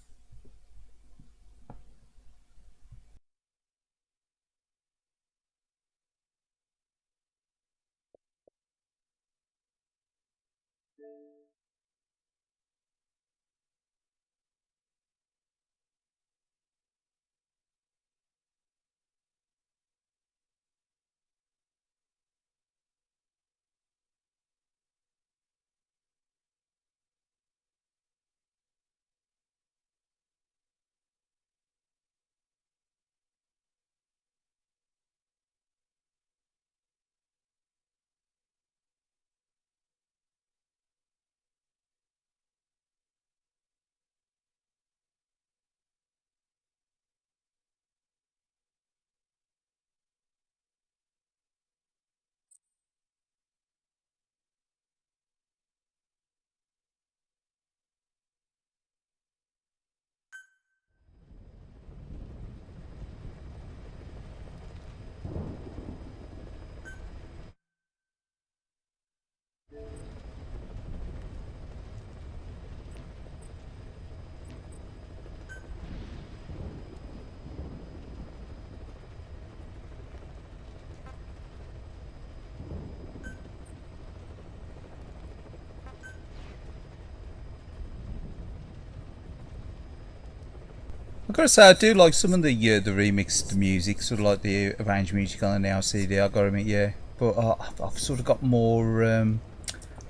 I've got to say, I do like some of the remixed music, sort of like the arranged music on the Now CD. I've got to admit, yeah. But I've sort of got more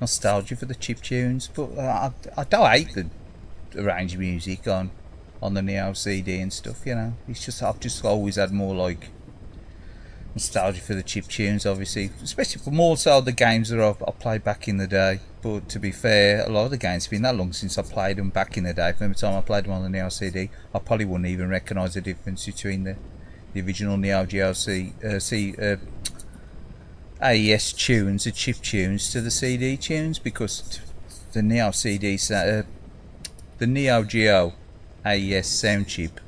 nostalgia for the chip tunes. But I don't hate the arranged music on the Neo CD and stuff. You know, it's just I've just always had more like nostalgia for the chip tunes, obviously, especially for more so the games that I played back in the day. But to be fair, a lot of the games have been that long since I played them back in the day. From the time I played them on the Neo CD, I probably wouldn't even recognise the difference between the the original Neo Geo AES tunes, the chip tunes, to the CD tunes, because the Neo the Neo Geo AES sound chip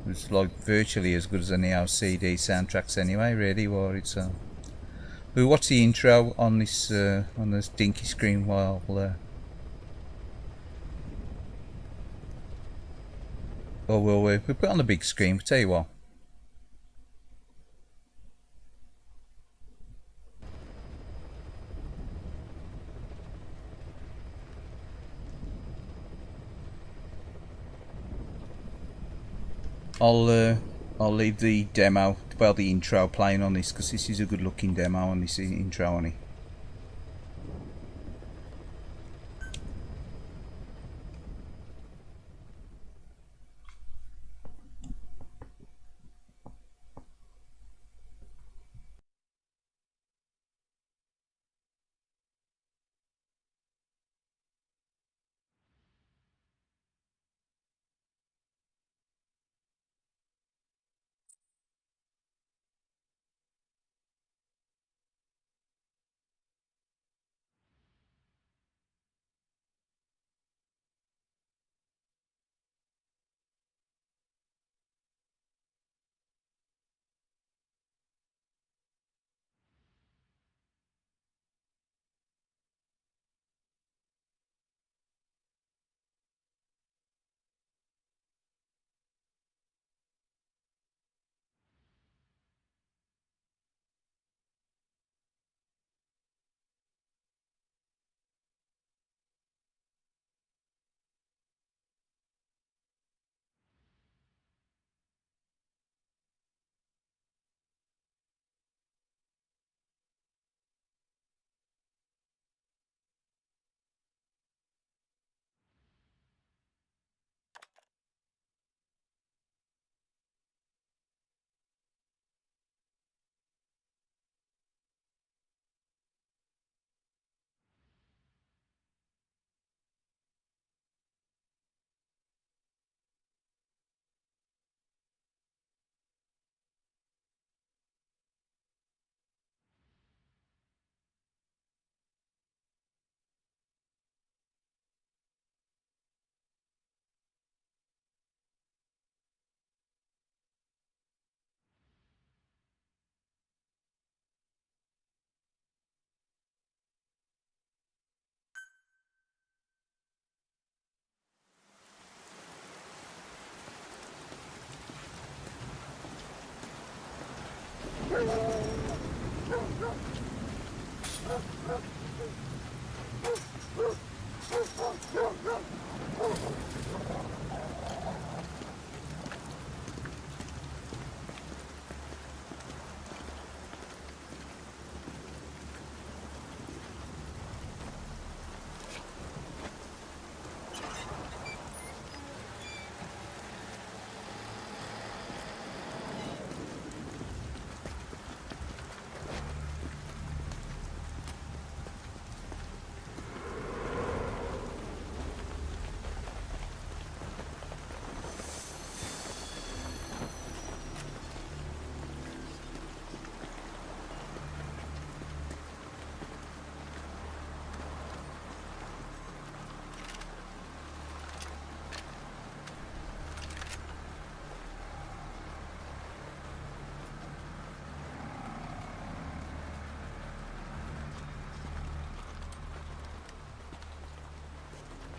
was like virtually as good as the Neo CD soundtracks anyway. Really, were it so? We'll watch the intro on this dinky screen while. Or will we? We'll put it on the big screen. We'll tell you what. I'll leave the demo, well, the intro playing on this, because this is a good looking demo on this intro on it.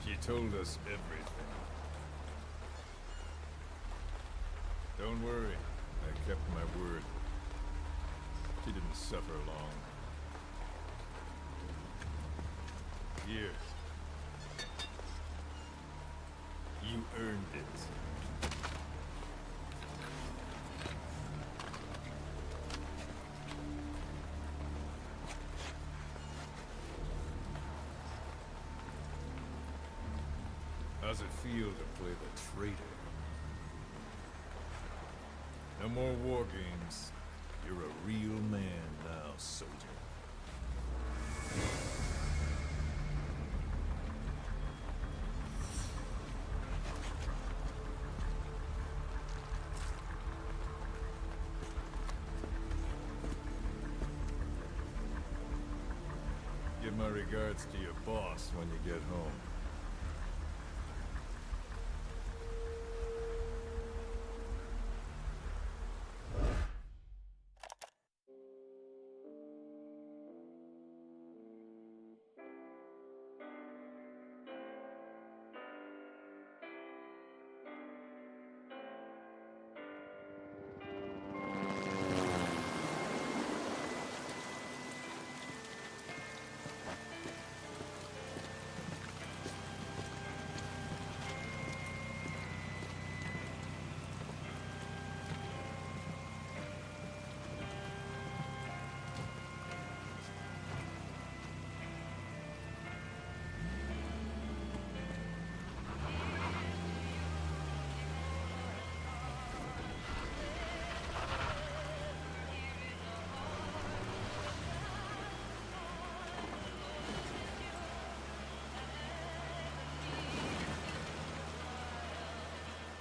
She told us everything. Don't worry, I kept my word. She didn't suffer long. Here. You earned it. How's it feel to play the traitor? No more war games. You're a real man now, soldier. Give my regards to your boss when you get home.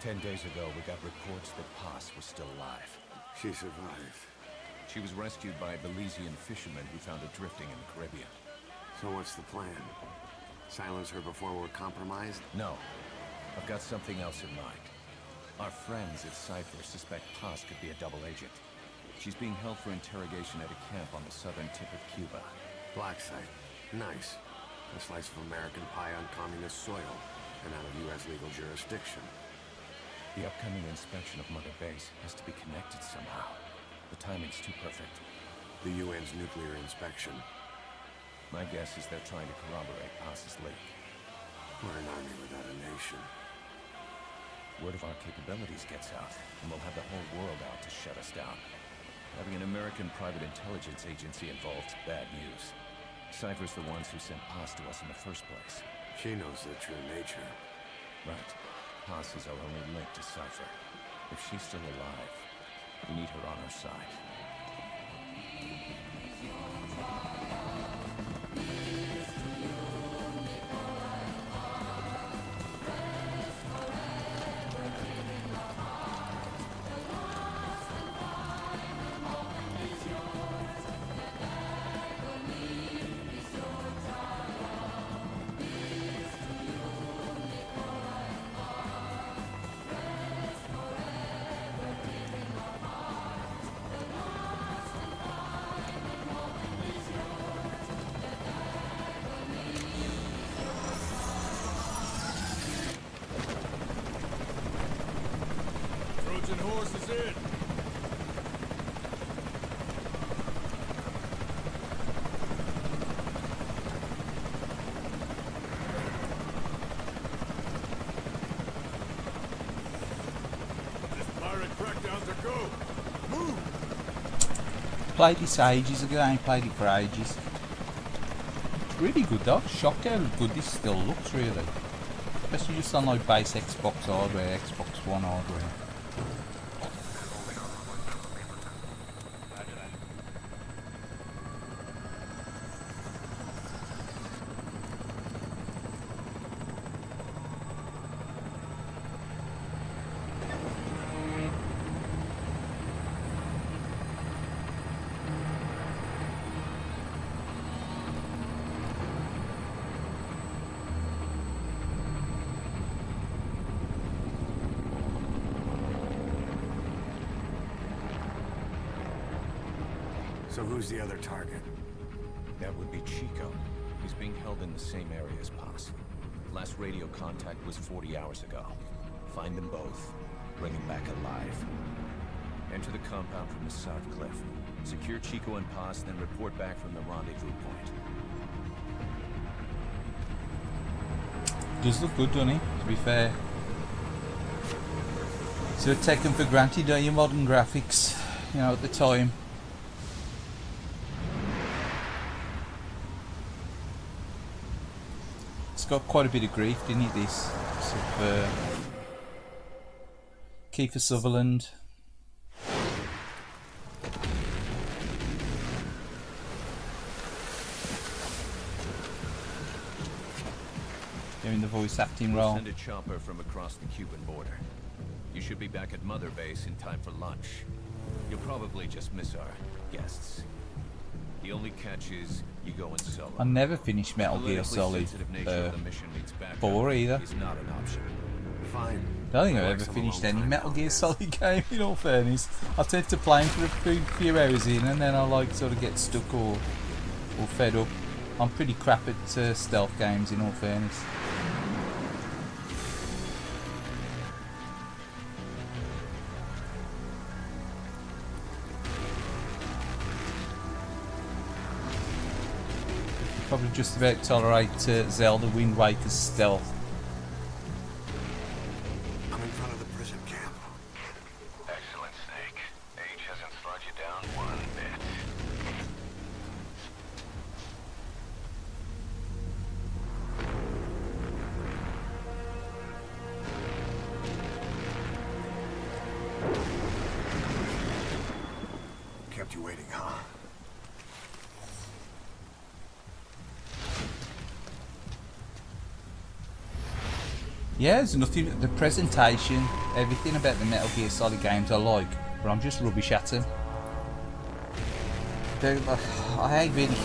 Ten days ago, we got reports that Paz was still alive. She survived. She was rescued by a Belizean fisherman who found her drifting in the Caribbean. So what's the plan? Silence her before we're compromised? No. I've got something else in mind. Our friends at Cypher suspect Paz could be a double agent. She's being held for interrogation at a camp on the southern tip of Cuba. Black site. Nice. A slice of American pie on communist soil, and out of U.S. legal jurisdiction. The upcoming inspection of Mother Base has to be connected somehow. The timing's too perfect. The UN's nuclear inspection. My guess is they're trying to corroborate Paz's leak. We're an army without a nation. Word of our capabilities gets out, and we'll have the whole world out to shut us down. Having an American private intelligence agency involved, bad news. Cypher's the ones who sent Paz to us in the first place. She knows the true nature. Right. Paz is our only link to Cypher. If she's still alive, we need her on our side. Trojan horse is in. This pirate crackdown's a go. Move! Played this ages ago, I ain't played it for ages. It's really good though, shocked how good this still looks really. Especially just on like base Xbox hardware, Xbox One hardware. So who's the other target? That would be Chico. He's being held in the same area as Paz. Last radio contact was 40 hours ago. Find them both. Bring them back alive. Enter the compound from the south cliff. Secure Chico and Paz, then report back from the rendezvous point. Does look good, doesn't it? To be fair. So taken for granted, don't you, modern graphics? You know, at the time. It's got quite a bit of grief, didn't it, this? Sort of, Kiefer Sutherland. Doing the voice acting role. Send a chopper from across the Cuban border. You should be back at Mother Base in time for lunch. You'll probably just miss our guests. The only catch is you go in solo. I never finished Metal The Gear politically Solid sensitive nature of the mission needs backup 4 either. is not an option. Fine. I don't think I've ever finished any Metal Gear Solid game, in all fairness. I tend to play them for a few hours in and then I like sort of get stuck or fed up. I'm pretty crap at stealth games, in all fairness. Probably just about tolerate Zelda Wind Waker's stealth. I'm in front of the prison camp. Excellent, Snake. Age hasn't slowed you down one bit. Kept you waiting, huh? Yeah, there's nothing, the presentation, everything about the Metal Gear Solid games I like, but I'm just rubbish at them. I ain't really,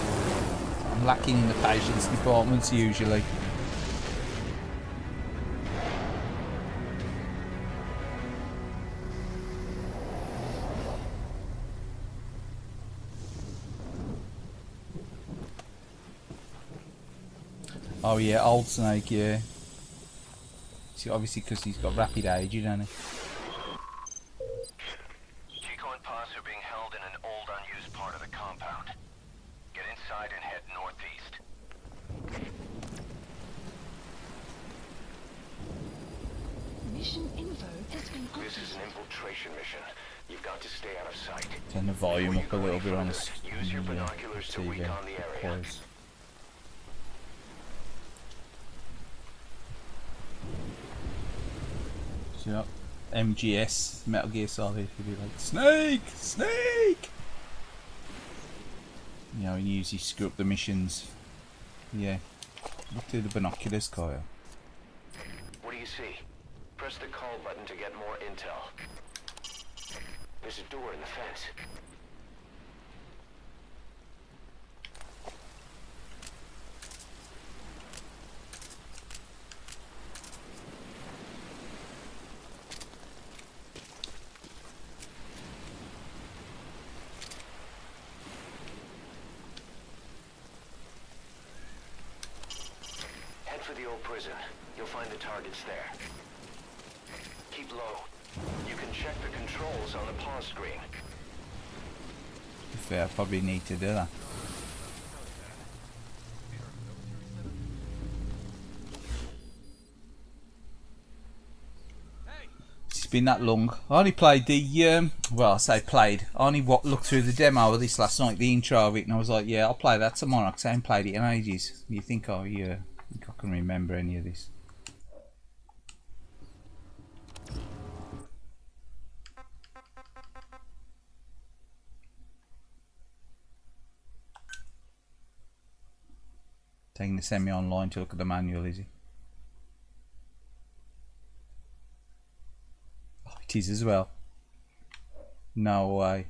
I'm lacking in the patience departments usually. Oh yeah, old Snake, yeah. See, obviously because he's got rapid aging, hasn't he? Chico and Paz are being held in an old unused part of the compound. Get inside and head northeast. Mission info has been This is an infiltration mission. You've got to stay out of sight. Turn the volume up a little bit on the Use your binoculars to TV. recon the area. Pause. So that MGS, Metal Gear Solid, he'd be like, Snake! Snake! You know, he usually screw up the missions. Yeah. Look through the binoculars, Kyle. What do you see? Press the call button to get more intel. There's a door in the fence. Head for the old prison. You'll find the targets there. Keep low. You can check the controls on the pause screen. Fair, I probably need to do that. It's been that long. I only played the, well I say played, I only looked through the demo of this last night, the intro of it, and I was like, yeah, I'll play that tomorrow because I haven't played it in ages. You think I can remember any of this? Taking the semi-online to look at the manual, is he? Oh, it is as well. No way.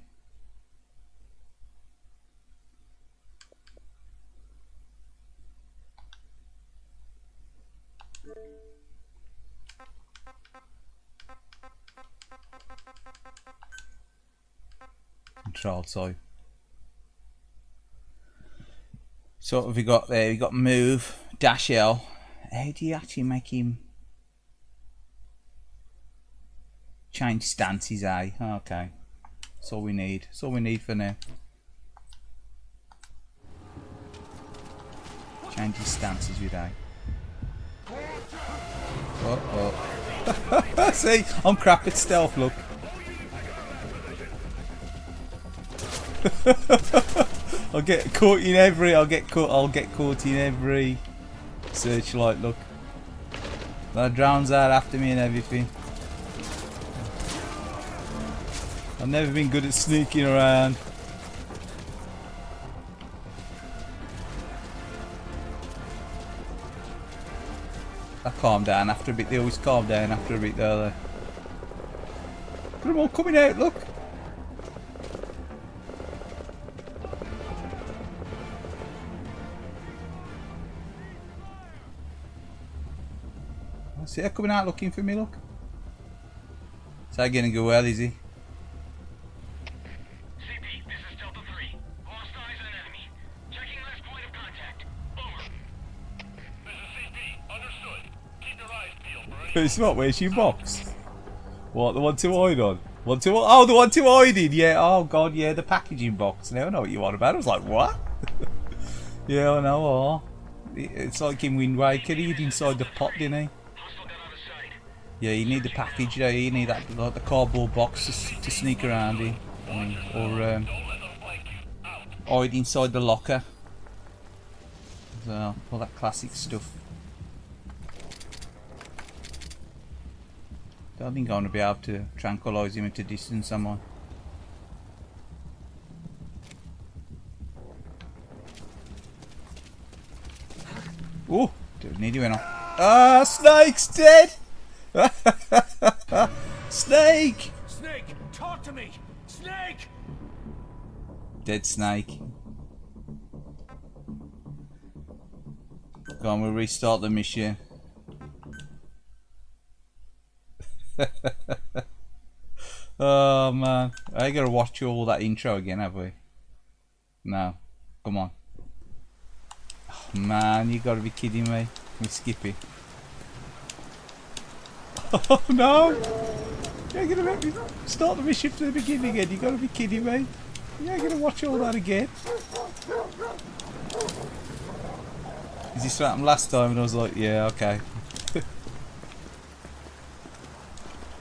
Control type. So what have we got there? We got move, dash L. How do you actually make him change stances, eh? Okay. That's all we need. That's all we need for now. Change his stances with A. Oh. See, I'm crap at stealth, look. I'll get caught in every searchlight, look. That drowns out after me and everything. I've never been good at sneaking around. I calm down after a bit. They always calm down after a bit, don't they? Look at them all coming out, look. See her coming out looking for me, look. Is that gonna go well, is he? CP, this is Delta 3. Lost eyes on enemy. Checking last point of contact. Over. This is CP. Understood. Keep your eyes peeled for any... It's not, where's your box? What, the one to hide on? Oh, the one to hide in, yeah. Oh, God, yeah, the packaging box. Now I know what you want about. I was like, what? Yeah, I know. Oh. It's like in Wind Waker, he hid inside the pot, didn't he? Hostile got out of sight. Yeah, you need the package there. You need that, like the cardboard box to sneak around in. Or hide inside the locker. So, all that classic stuff. Don't think I'm going to be able to tranquilise him into distance, am I? Oh, nearly went off. Ah, Snake's dead! Snake! Snake, talk to me! Snake! Dead Snake. Go on, we'll restart the mission. Oh man, I gotta watch all that intro again, have we? No, come on. Oh, man, you gotta be kidding me. We skip it. Oh no! You're gonna make me start the mission from the beginning again. You gotta be kidding me. You're gonna watch all that again. Is this what happened last time? And I was like, yeah, okay.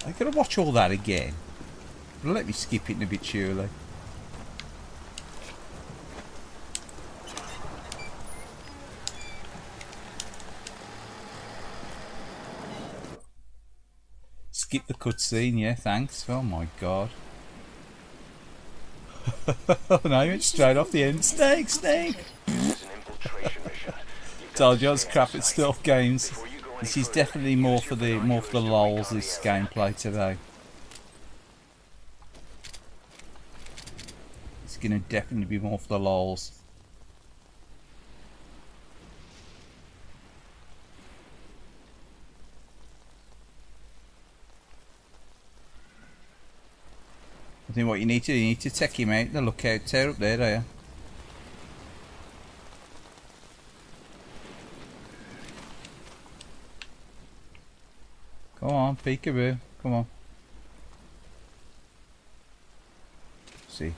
I gotta watch all that again. Let me skip it in a bit, surely. Skip the cutscene, yeah, thanks. Oh my god. No, you went straight off the end. Snake, snake! Told you I was crap at stealth games. This is definitely more for the lols, this gameplay today. It's gonna definitely be more for the lols. I think what you need to take him out the lookout tower up there, don't you? Come on, peekaboo, come on. See.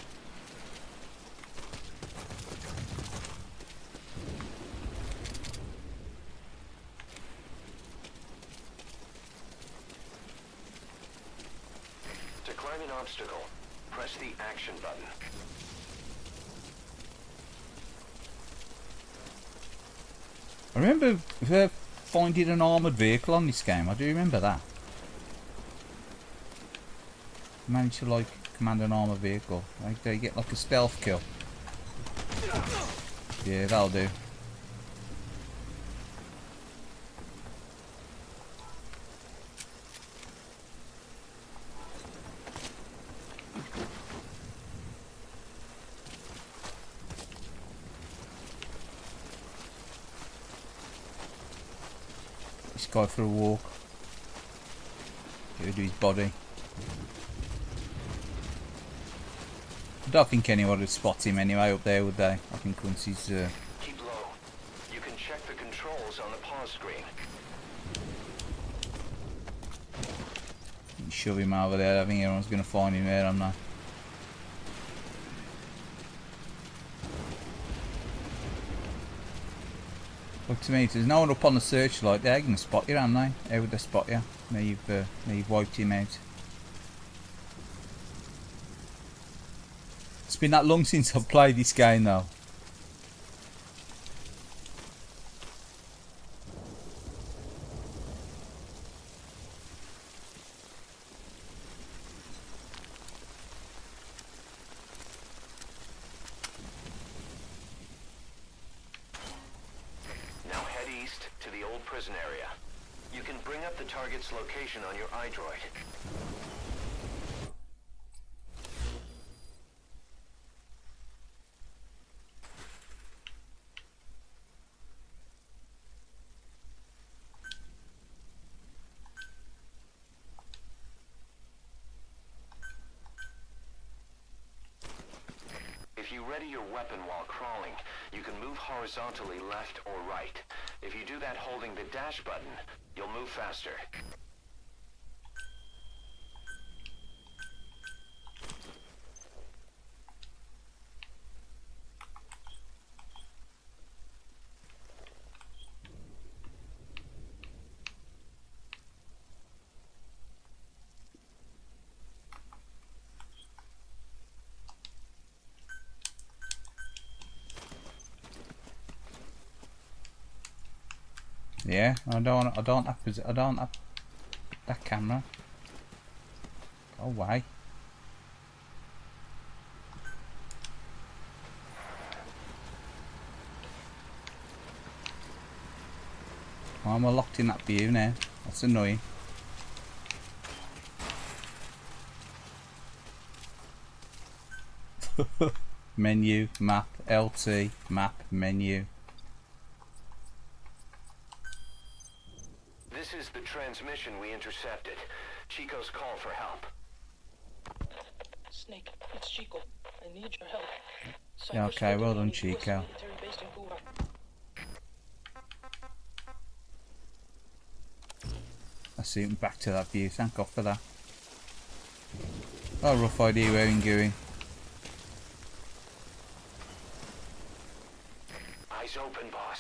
To climb an obstacle, press the action button. I remember finding an armoured vehicle on this game. I do remember that. Managed to like command an armoured vehicle. Like they get like a stealth kill. Yeah, that'll do. Guy for a walk. Get rid of his body. I don't think anyone would spot him anyway up there, would they? I think once he's Keep low. You can check the controls on the pause screen. shove him over there. I think everyone's gonna find him there, I'm not. Look to me, if there's no one up on the searchlight, they're going to spot you, aren't they? How would they spot you? Now you've wiped him out. It's been that long since I've played this game though. Location on your iDroid. you ready your weapon while crawling, you can move horizontally left or right. If you do that holding the dash button, you'll move faster. Yeah, I don't have that camera. Go away. Why am I locked in that view now? That's annoying. Menu, map, LT, map, menu. This is the transmission we intercepted. Chico's call for help. Snake, it's Chico. I need your help. Yeah, okay, well done, Chico. I see him back to that view, thank God for that. Got a rough idea where I'm going. Eyes open, boss.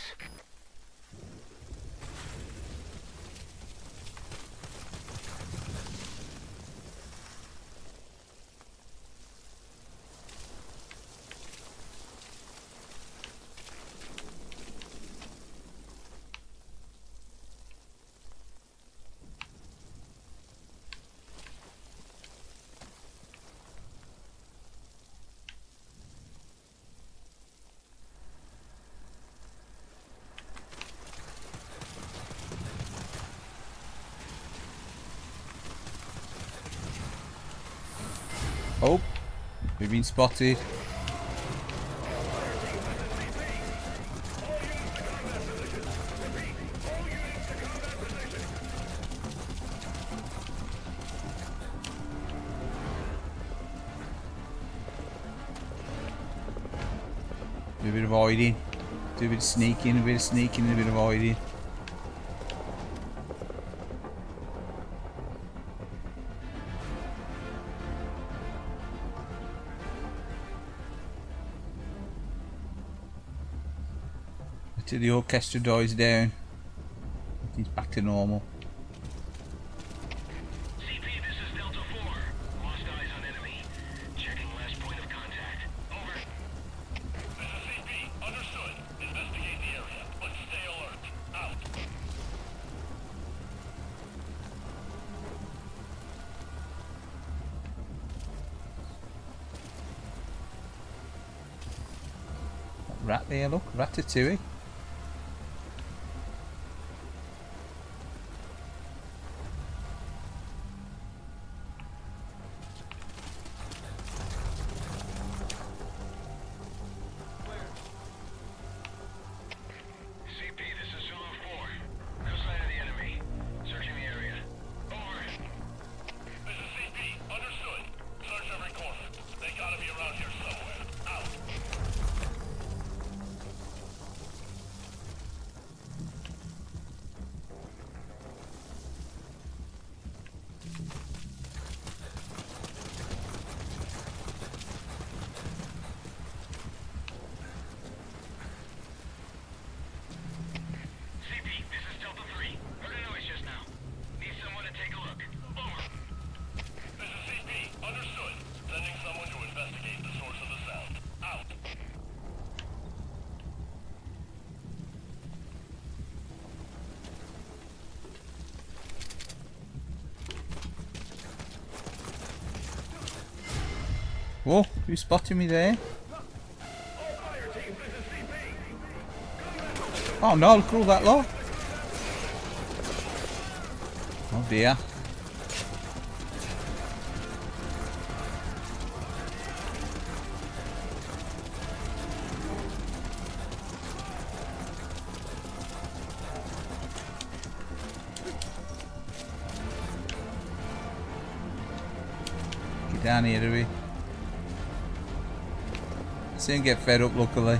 Oh, we've been spotted. Do a bit of hiding, do a bit of sneaking, a bit of sneaking, and a bit of hiding. Until the orchestra dies down, he's back to normal. CP, this is Delta 4. Lost eyes on enemy. Checking last point of contact. Over. This is CP. Understood. Investigate the area, but stay alert. Out. Rat there, look, Ratatouille. CP, this is Zone 4. No sign of the enemy. Searching the area. Over. This is CP. Understood. Search every corner. They gotta be around here somewhere. Out. CP, this is Delta 3. Heard a noise just now. Need someone to take a look. Over. This is CP. Understood. Sending someone to investigate the source of the sound. Out. Whoa, who's spotting me there? Oh no, look at all that lot. Oh dear. Get down here, do we? Soon get fed up, luckily.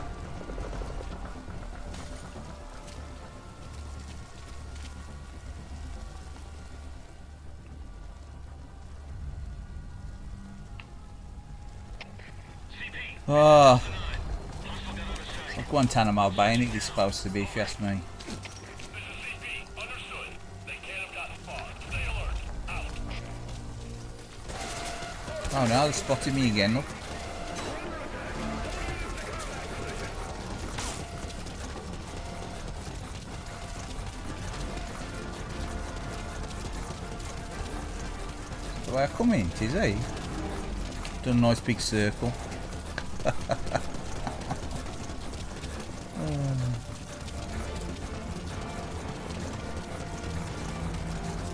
Oh, it's like Guantanamo Bay, ain't it supposed to be, if you ask me. Oh no, they spotted me again, look. The way I come in, is he? Done a nice big circle.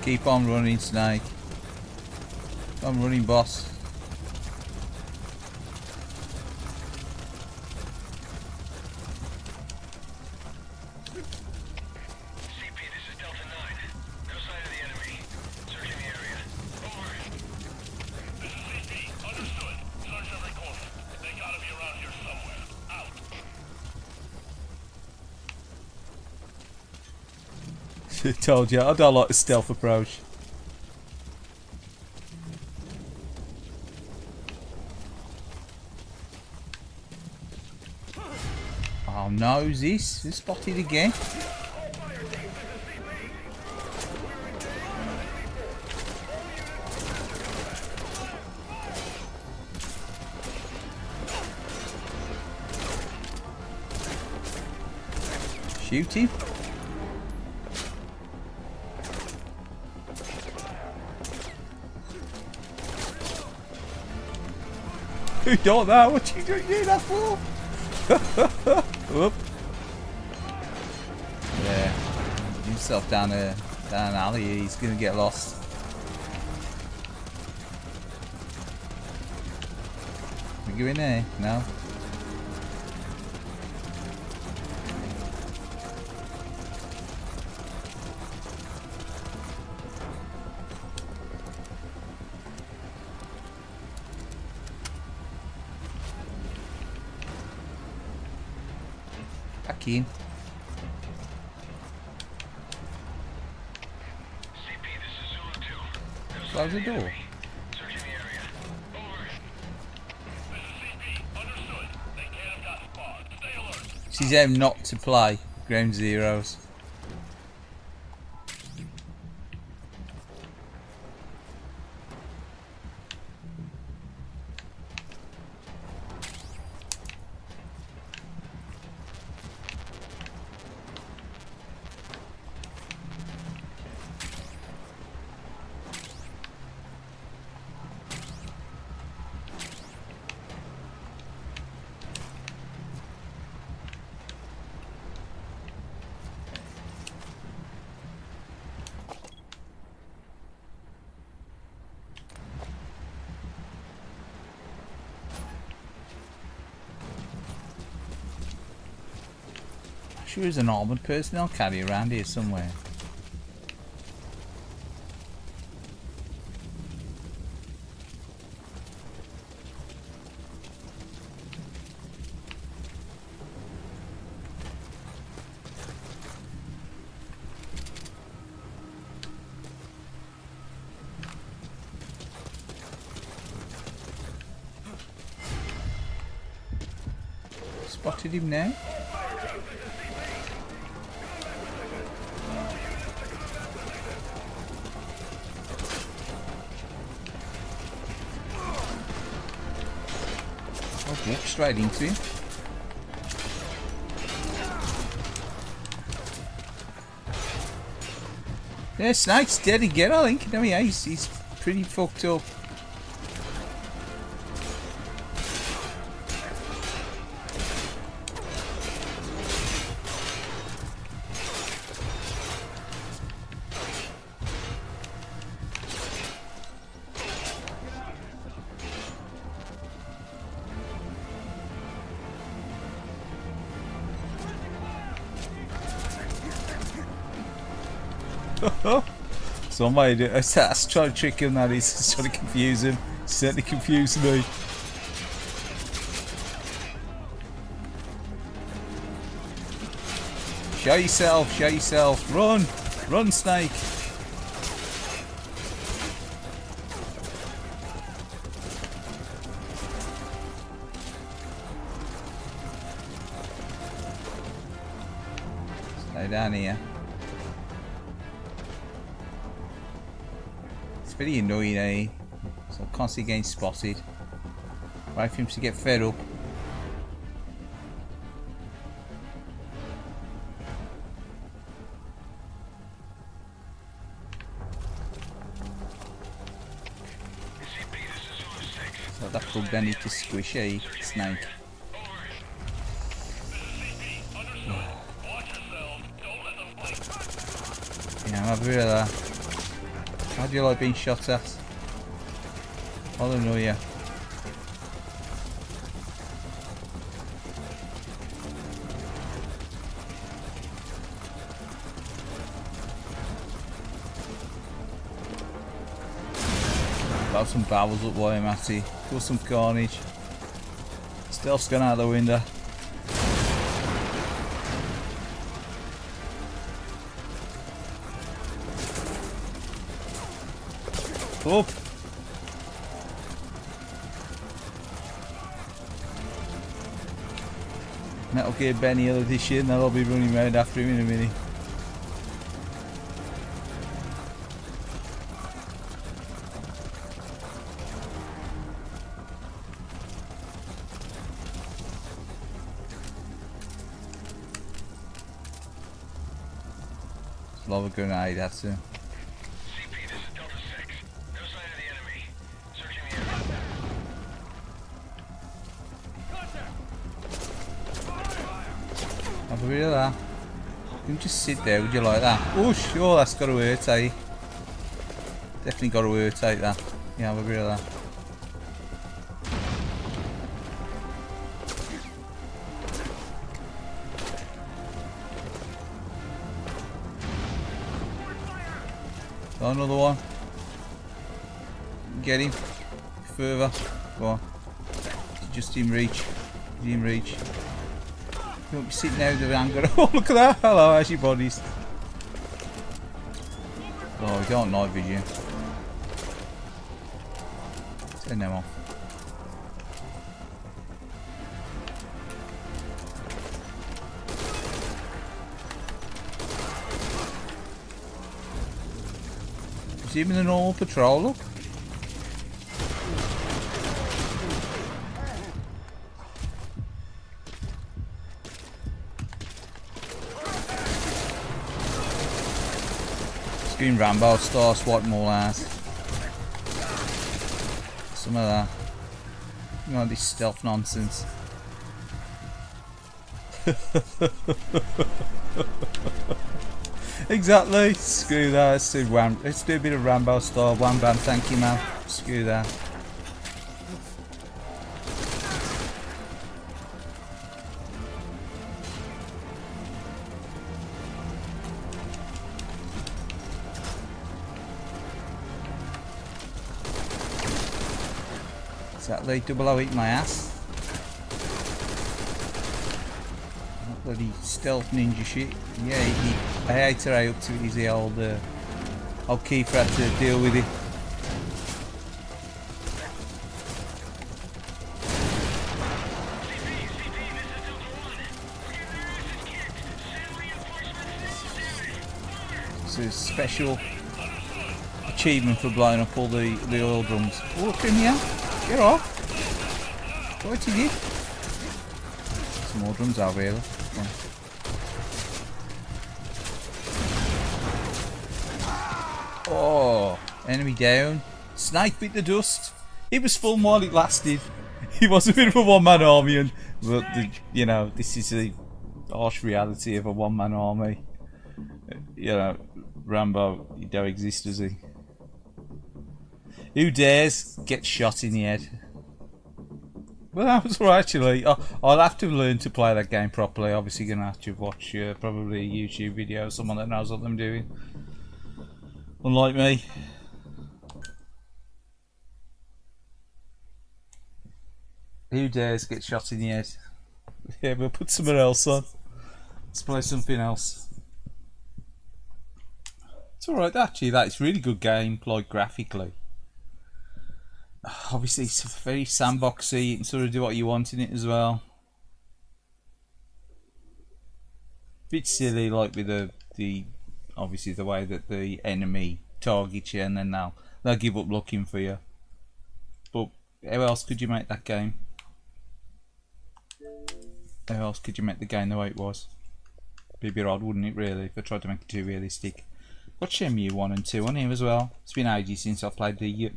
Keep on running, Snake. I'm running, boss. Told you, I don't like the stealth approach. Oh no, who's this? Who's spotted again? Shoot him. Who done that? What you doing that for? Whoop. Yeah. Get himself down an alley. He's gonna get lost. We go in there? No. Back in. Close the door. She's aim not to play Ground Zeroes. Sure is an armoured person I'll carry around here somewhere. Spotted him now. Walk straight into him. Yeah, Snake's dead again, I think. No, yeah, he's pretty fucked up. Somebody I was trying to trick him, that he's trying to confuse him. Certainly confused me. Show yourself, show yourself. Run! Run, Snake! Stay down here. It's very annoying, eh? So I'm constantly getting spotted. Wait for him to get fed up. So that plug then need to squish, eh? Snake. Yeah, have a bit of that. How do you like being shot at? I'll annoy you. Got some barrels up while I'm at it. Got some carnage. Stealth's gone out the window. Up. Metal Gear Benny edition, I'll be running around after him in a minute. Love a grenade, that's it. Have a bit of that. You can just sit there, would you like that? Oh sure, that's got to hurt, eh? Definitely got to hurt, eh, that. Yeah, have a bit of that. Oh, another one. Get him. Further. Go on. Just in reach. In reach. You won't be sitting there with the anger. Oh, look at that. Hello, how's your bodies? Oh, we got night vision. Turn them off. Is he even a normal patrol, look? Green Rambo star, swipe more ass. Some of that. You know, this stealth nonsense. Exactly. Screw that. Let's do a bit of Rambo style. One band, thank you, man. Screw that. Exactly, 008 my ass. That bloody stealth ninja shit. Yeah, I hate her up to it. He's the old Kiefer had to deal with it. It's a special achievement for blowing up all the oil drums. Oh, look in here. Get off! What did you? Some more drums over here. Oh, enemy down. Snake bit the dust. It was fun while it lasted. He was a bit of a one-man army, but you know, this is the harsh reality of a one-man army. You know, Rambo, he don't exist, does he? Who dares get shot in the head? Well, that was right, actually. I'll have to learn to play that game properly. Obviously, gonna have to watch probably a YouTube video of someone that knows what I'm doing. Unlike me. Who dares get shot in the head? Yeah, we'll put somewhere else on. Let's play something else. It's alright actually, that's really good game, like graphically. Obviously it's very sandboxy, you can sort of do what you want in it as well. Bit silly like with the obviously the way that the enemy targets you and then they'll give up looking for you. But how else could you make that game? How else could you make the game the way it was? Be a bit odd, wouldn't it, really, if I tried to make it too realistic. Got Shenmue 1 and 2 on here as well. It's been ages since I played the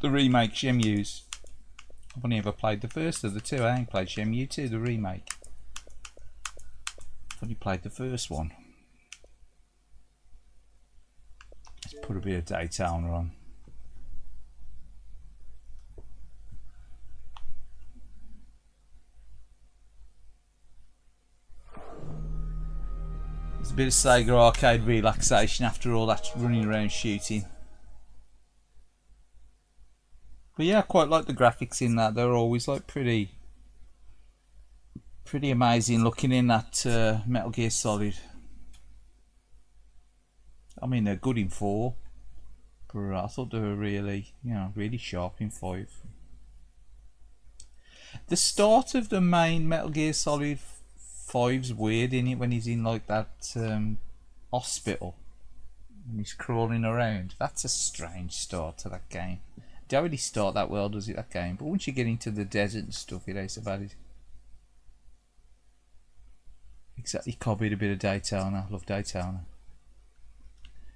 remake Shenmues. I've only ever played the first of the two. I ain't played Shenmue 2, the remake. I've only played the first one. Let's put a bit of Daytona on. It's a bit of Sega arcade relaxation after all that running around shooting. But yeah, I quite like the graphics in that. They're always like pretty amazing looking in that Metal Gear Solid. I mean, they're good in 4, but I thought they were really, you know, really sharp in 5. The start of the main Metal Gear Solid 5's weird in it when he's in like that hospital and he's crawling around. That's a strange start to that game. Don't really start that well, does it, that game? But once you get into the desert and stuff, it ain't so bad. Exactly, copied a bit of Daytona. Love Daytona.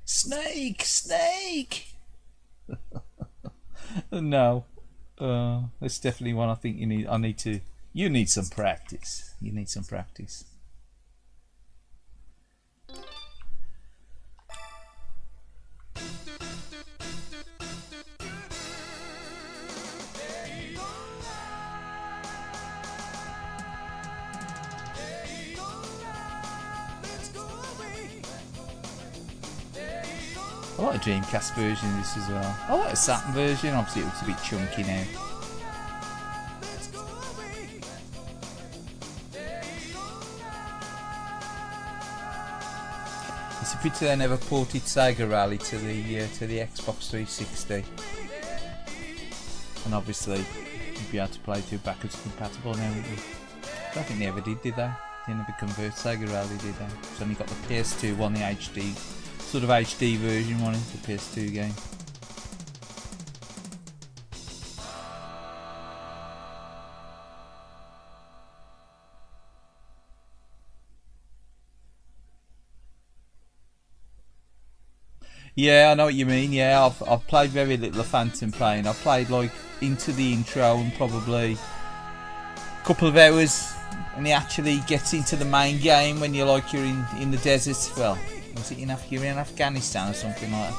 Snake! Snake! No. That's definitely one I think you need. You need some practice. You need some practice. I like a Dreamcast version of this as well. I like a Saturn version, obviously it looks a bit chunky now. It's a pity they never ported Sega Rally to the Xbox 360. And obviously you'd be able to play 2 backwards compatible now, wouldn't you? I don't think they ever did they? They never converted Sega Rally, did they? It's only got the PS2 one, the HD. Sort of HD version one into the PS2 game. Yeah, I know what you mean. Yeah, I've played very little of Phantom Pain. I played like into the intro and probably a couple of hours, and it actually gets into the main game when you're in the desert. Well, was it you're in Afghanistan or something like that?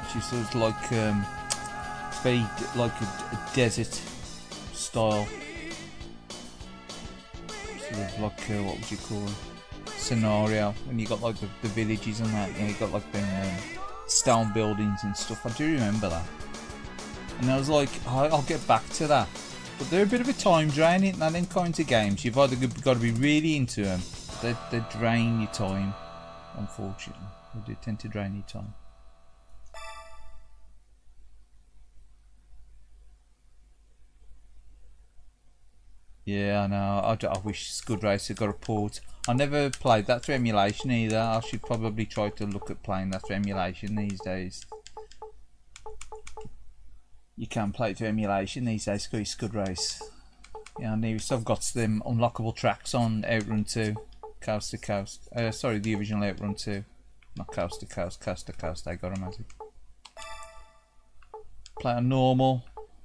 Which is sort of like it's very like a desert style, sort of like what would you call it? Scenario when you got like the villages and that, and you got like them stone buildings and stuff. I do remember that. And I was like, I'll get back to that. But they're a bit of a time drain, in them kinds of games. You've either got to be really into them. They drain your time, unfortunately. They do tend to drain your time. Yeah, I know. I wish Scud Racer got a port. I never played that through emulation either. I should probably try to look at playing that through emulation these days. You can play it through emulation these days, Scud Race. Yeah, I know. So I've got them unlockable tracks on Outrun 2, Coast to Coast. Sorry, the original Outrun 2, not Coast to Coast, Coast to Coast. I got them as it. Play on normal,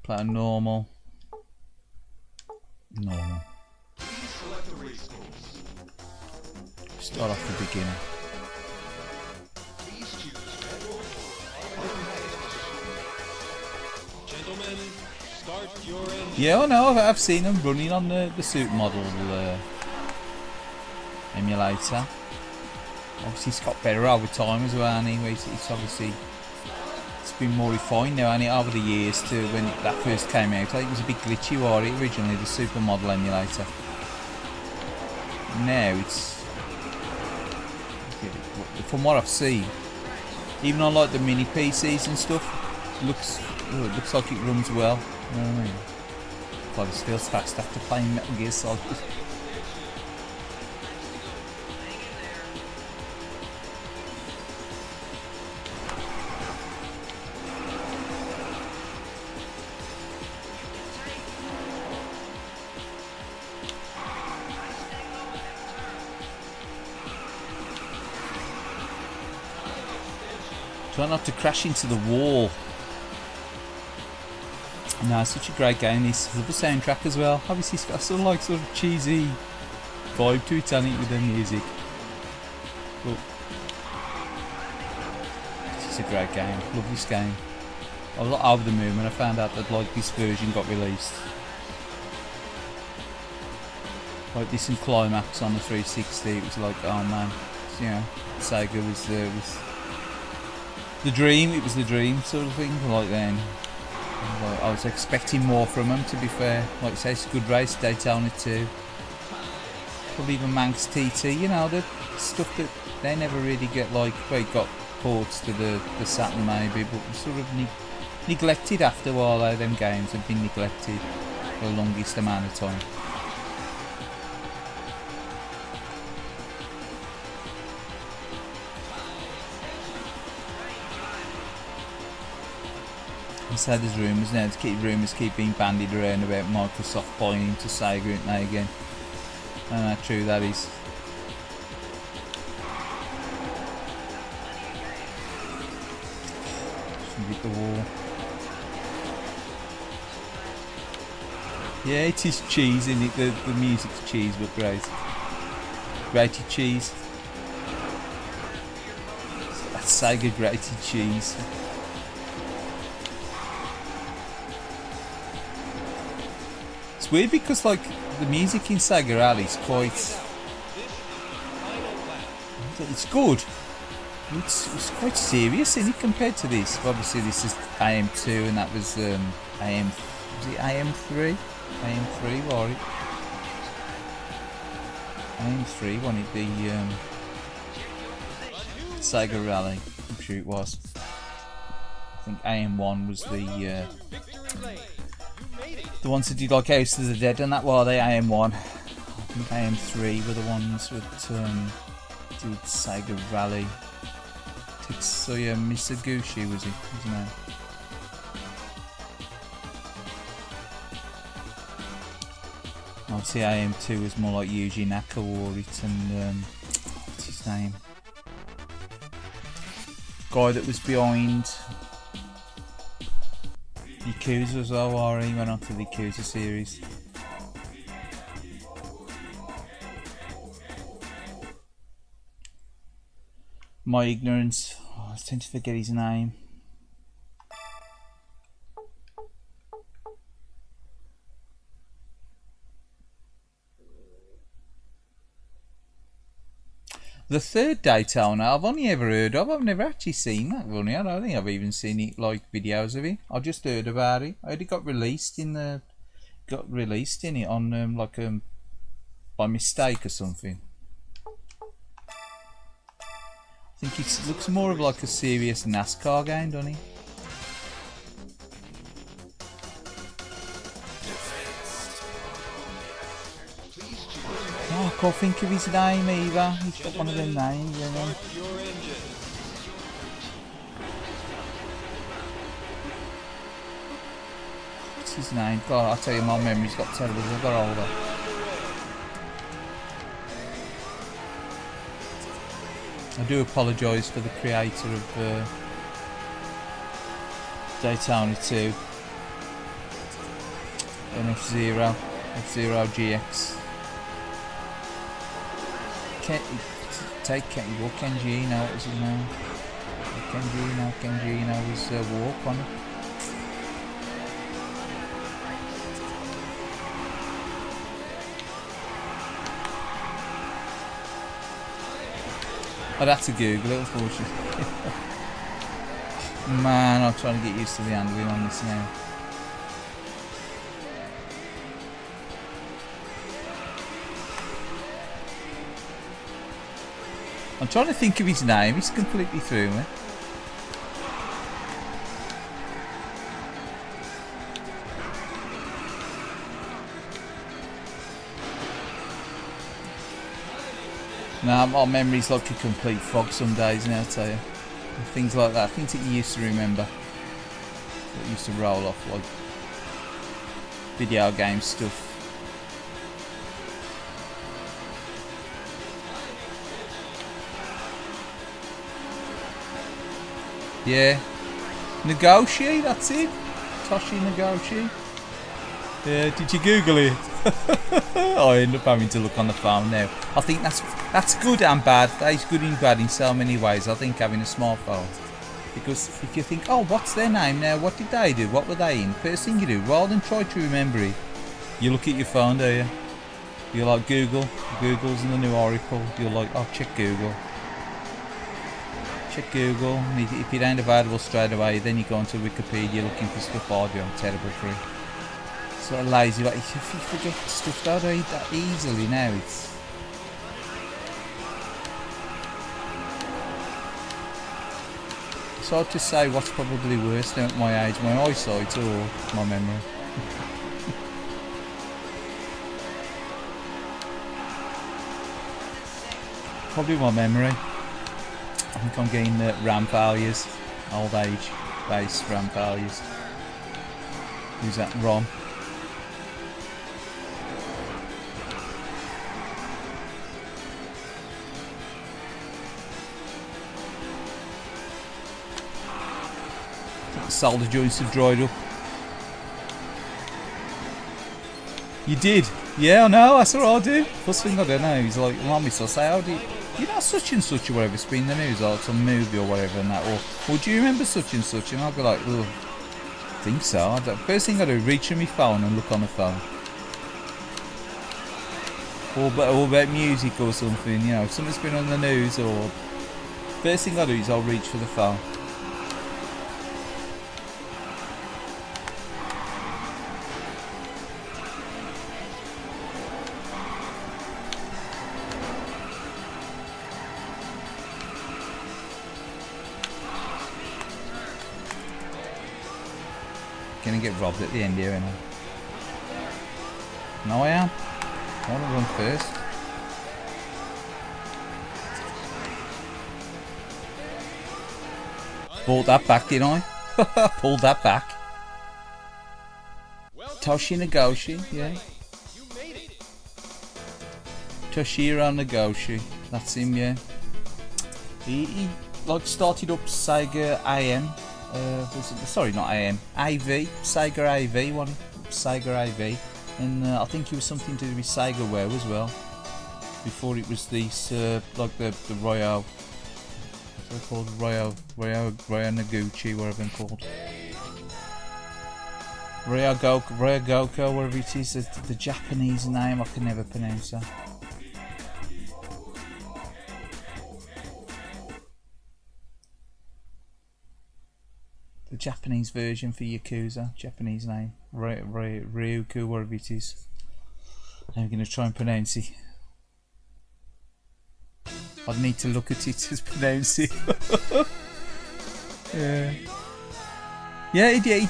normal. Start off the beginning. Yeah, I know. I've seen them running on the suit model emulator. Obviously, it's got better over time as well. Anyway, it's obviously it's been more refined now, and it over the years to when that first came out. I think it was a bit glitchy, was it, originally, the supermodel emulator. Now it's, from what I've seen, even on like the mini PCs and stuff, it looks like it runs well. You know what I mean? God, it feels fast after playing Metal Gear Solid. Try not to crash into the wall. No, it's such a great game. This is the soundtrack as well. Obviously, it's got sort of cheesy vibe to it, hasn't it, with the music. But it's a great game. Love this game. I was over the moon when I found out that like this version got released. Like this and Climax on the 360. It was like, oh man, you know, Sega was the dream. It was the dream sort of thing. Like then. I was expecting more from them, to be fair. Like I say, it's a good race, Daytona 2. Probably even Manx TT, you know, the stuff that they never really get, like, well, it got ports to the Saturn maybe, but sort of neglected after a while. Them games have been neglected for the longest amount of time. So there's rumours now, rumours keep being bandied around about Microsoft buying into Sega, isn't they, again? I don't know how true that is. Just hit the wall. Yeah, it is cheese, isn't it? The music's cheese, but great. Grated cheese. That's Sega grated cheese. It's weird because like the music in Sega Rally is quite, it's good. It's quite serious, isn't it, compared to this? Obviously this is AM2 and that was was it AM3? AM3 was it? AM3 wasn't it, the Sega Rally, I'm sure it was. I think AM1 was the ones that did like House of the Dead and that, were they AM1. I think AM3 were the ones that did Sega Rally. Tetsuya Misaguchi was it, his name. Obviously AM2 was more like Yuji Naka wore it, and what's his name? Guy that was behind Yakuza as well, or he went on to the Yakuza series. My ignorance, I tend to forget his name. The third Daytona I've only ever heard of. I've never actually seen that one. I don't think I've even seen it, like videos of it. I just heard about it. I heard it got released in it on by mistake or something. I think it looks more of like a serious NASCAR game, doesn't it? Oh, I can't think of his name either. He's got one of them names, you know. What's his name? God, I tell you, my memory's got terrible as I got older. I do apologise for the creator of Daytona 2 and F-Zero GX. Kenjino, what was his name? Kenjino was Warp on it. I'd have to Google it, unfortunately. Man, I'm trying to get used to the handling on this now. I'm trying to think of his name, he's completely through me. Nah, my memory's like a complete fog some days now, I tell you. Things like that, things that you used to remember. That used to roll off, like video game stuff. Yeah. Nagoshi, that's it. Toshi Nagoshi. Yeah, did you Google it? I end up having to look on the phone now. I think that's good and bad. That is good and bad in so many ways. I think having a smartphone, because if you think, oh, what's their name now? What did they do? What were they in? First thing you do, rather than try to remember it, you look at your phone, do you? You're like Google. Google's in the new Oracle. You're like, oh, check Google. Check Google. And if it ain't available straight away, then you go onto Wikipedia looking for stuff. Oh, I'm terrible for it. Sort of lazy, like if you forget stuff that easily now, it's hard to say what's probably worse now at my age, my eyesight or my memory. Probably my memory. I think I'm getting RAM failures, old age based RAM failures. Use that ROM. Solder joints have dried up. You did? Yeah, I know, that's what I do. First thing I don't know, he's like, Mommy, so say, how do you know such and such or whatever, it's been in the news or some movie or whatever and that, or do you remember such and such? And I'll be like, oh, I think so. First thing I do, reach for my phone and look on the phone. Or about music or something, you know, if something's been on the news or... First thing I do is I'll reach for the phone. Gonna get robbed at the end here, ain't I? No, I am. I want to run first. Pulled that back, didn't I? Pulled that back. Toshi Nagoshi, yeah. Toshiro Nagoshi, that's him, yeah. He like started up Sega AM. Sorry, not AM. AV, Sega AV, one Sega AV, and I think he was something to do with SegaWare as well. Before it was these like the Ryo, what's it called? Ryo Noguchi, whatever they're called. Ryo Goko, whatever it is. The Japanese name I can never pronounce that. The Japanese version for Yakuza, Japanese name, Ryuku, whatever it is. I'm going to try and pronounce it. I'd need to look at it to pronounce it. Yeah. Yeah, he did.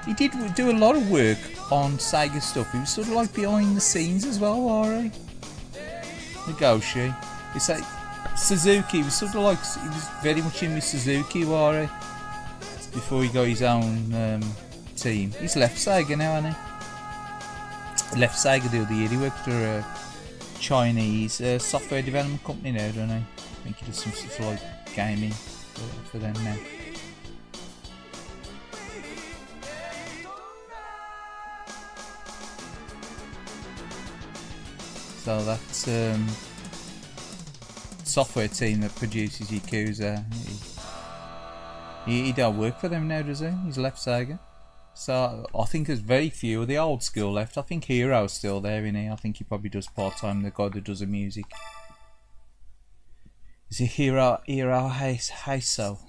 He did do a lot of work on Sega stuff. He was sort of like behind the scenes as well, wasn't he? Nagoshi. It's like Suzuki. He was sort of like, he was very much in with Suzuki, wasn't he? Before he got his own team. He's left Sega now, hasn't he? He left Sega the other year. He worked for a Chinese software development company now, don't he? I think he does some sort of like gaming for them now. So that's software team that produces Yakuza. He don't work for them now, does he? He's left Sega. So I think there's very few of the old school left. I think Hero's still there, isn't he? I think he probably does part-time, the guy that does the music. Is it Hiro Heiso?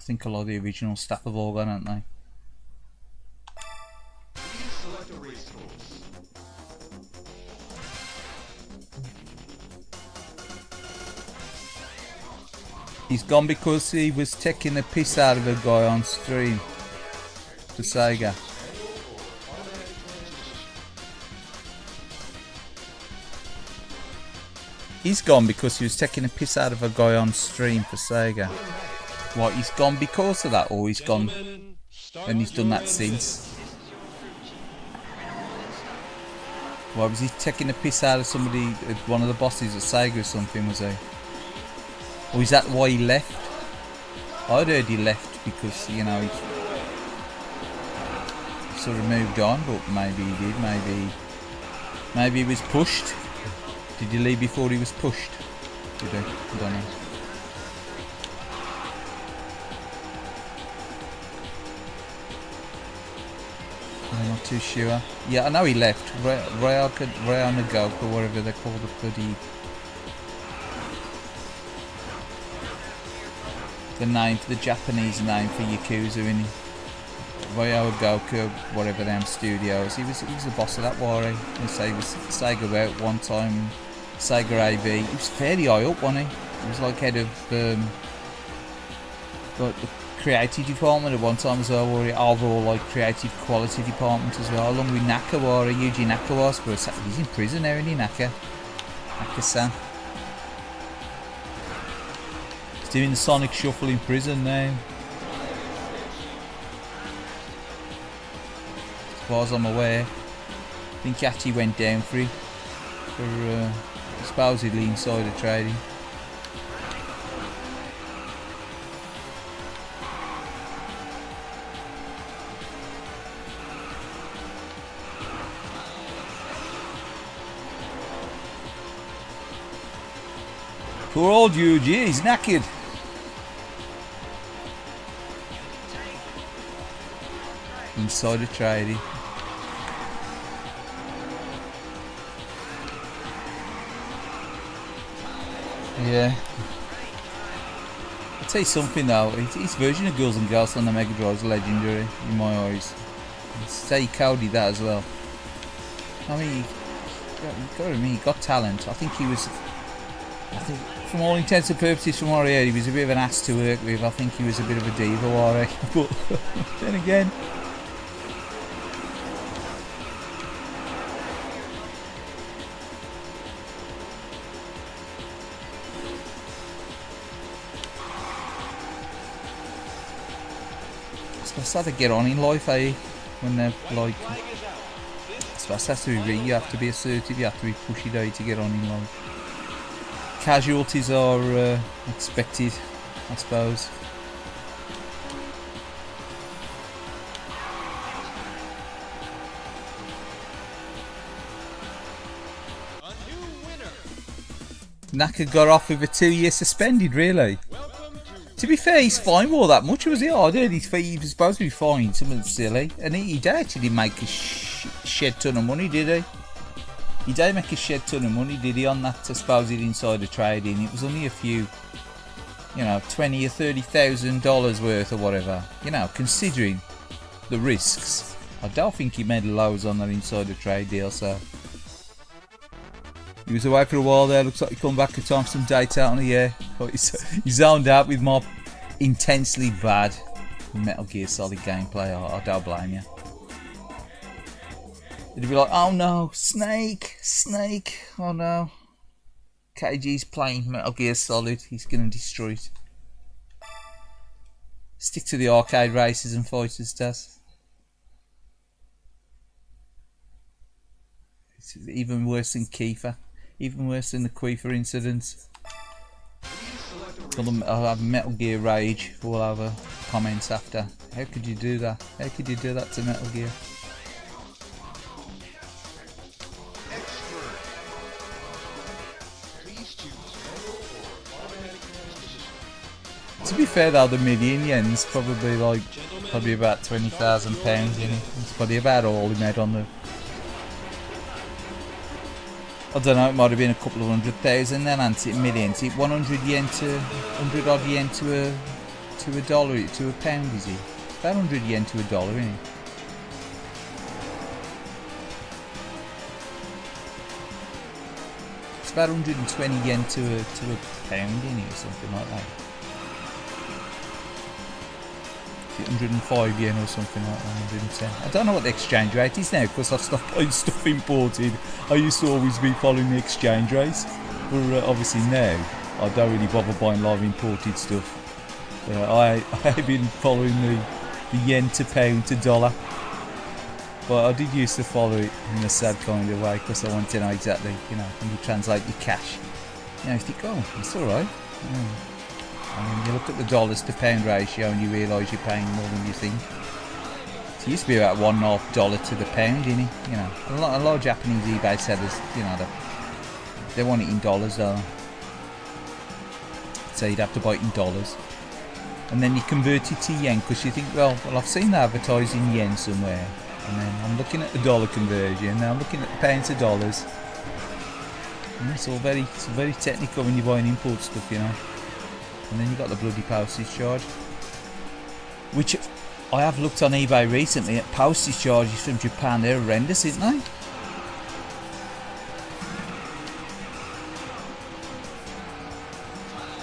I think a lot of the original staff have all gone, haven't they? He's gone because he was taking the piss out of a guy on stream for Sega. He's gone because he was taking a piss out of a guy on stream for Sega. What, he's gone because of that, or he's gone and he's done that since? Why was he taking a piss out of somebody, one of the bosses at Sega or something, was he? Or is that why he left? I'd heard he left because, you know, he sort of moved on, but maybe he did, maybe he was pushed. Did he leave before he was pushed? Did he? I don't know. I'm not too sure. Yeah, I know he left. Rayanagoku, or whatever they call the bloody... the name, the Japanese name for Yakuza, innit? Rayanagoku, whatever them studios. He was the boss of that, war. He was Sega out one time, Sega AV. He was fairly high up, wasn't he? He was like head of like the creative department at one time as well, or overall like creative quality department as well, along with Naka, or Yuji Naka was, but he's in prison now, isn't he, Naka-san? He's doing the Sonic Shuffle in prison now. As far as I'm aware, I think he actually went down for it, for supposedly insider trading. Poor old Yuji, he's knackered. Insider trading. Yeah. I'll tell you something though, his version of Girls and Ghosts on the Mega Drive is legendary in my eyes. Say Kaylied that as well. I mean, he got talent. I think from all intents and purposes, from what I heard, he was a bit of an ass to work with. I think he was a bit of a diva, alright. But then again, I suppose how to get on in life, eh? When they're like, I suppose that's to be, you have to be assertive, you have to be pushy though to get on in life. Casualties are expected, I suppose. Naka got off with a 2-year suspended, really. To be fair, he's fined all that much, was he? I heard he was supposed to be fined something silly, and he actually didn't make a shed ton of money, did he? He didn't make a shed ton of money, did he, on that supposed insider trading? It was only a few, you know, $20,000 or $30,000 worth or whatever. You know, considering the risks, I don't think he made loads on that insider trade deal, so. He was away for a while there, looks like he come back in time for some dates out on the air. He zoned out with more intensely bad Metal Gear Solid gameplay, I don't blame you. It'd be like, oh no, Snake, oh no. KG's playing Metal Gear Solid, he's gonna destroy it. Stick to the arcade races and fighters, Daz. It's even worse than Kiefer. Even worse than the Kiefer incident. I'll have Metal Gear Rage, all over comments after. How could you do that? How could you do that to Metal Gear? To be fair though, the million yen's probably about £20,000 in it. It's probably about all he made on the. I don't know, it might have been a couple of 100,000 then, and it millions. It 100 yen to 100 odd yen to To $1, to £1, is it? About 100 yen to $1, isn't it? It's about 120 yen to a pound, isn't it, or something like that. 105 yen or something like that, 110. I don't know what the exchange rate is now because I've stopped buying stuff imported. I used to always be following the exchange rates, but obviously now I don't really bother buying live imported stuff. I've been following the yen to pound to dollar, but I did used to follow it in a sad kind of way because I want to know exactly, you know, when you translate your cash, you know, you think, oh, it's alright. And you look at the dollars to pound ratio and you realise you're paying more than you think. It used to be about $1.5 to the pound, didn't it? You know, a lot of Japanese eBay sellers, you know, they want it in dollars though. So you'd have to buy it in dollars. And then you convert it to yen because you think, well, I've seen that advertised in yen somewhere. And then I'm looking at the dollar conversion, now I'm looking at the pounds to dollars. And it's very technical when you're buying import stuff, you know. And then you got the bloody postage charge, which I have looked on eBay recently at postage charges from Japan. They're horrendous, isn't they?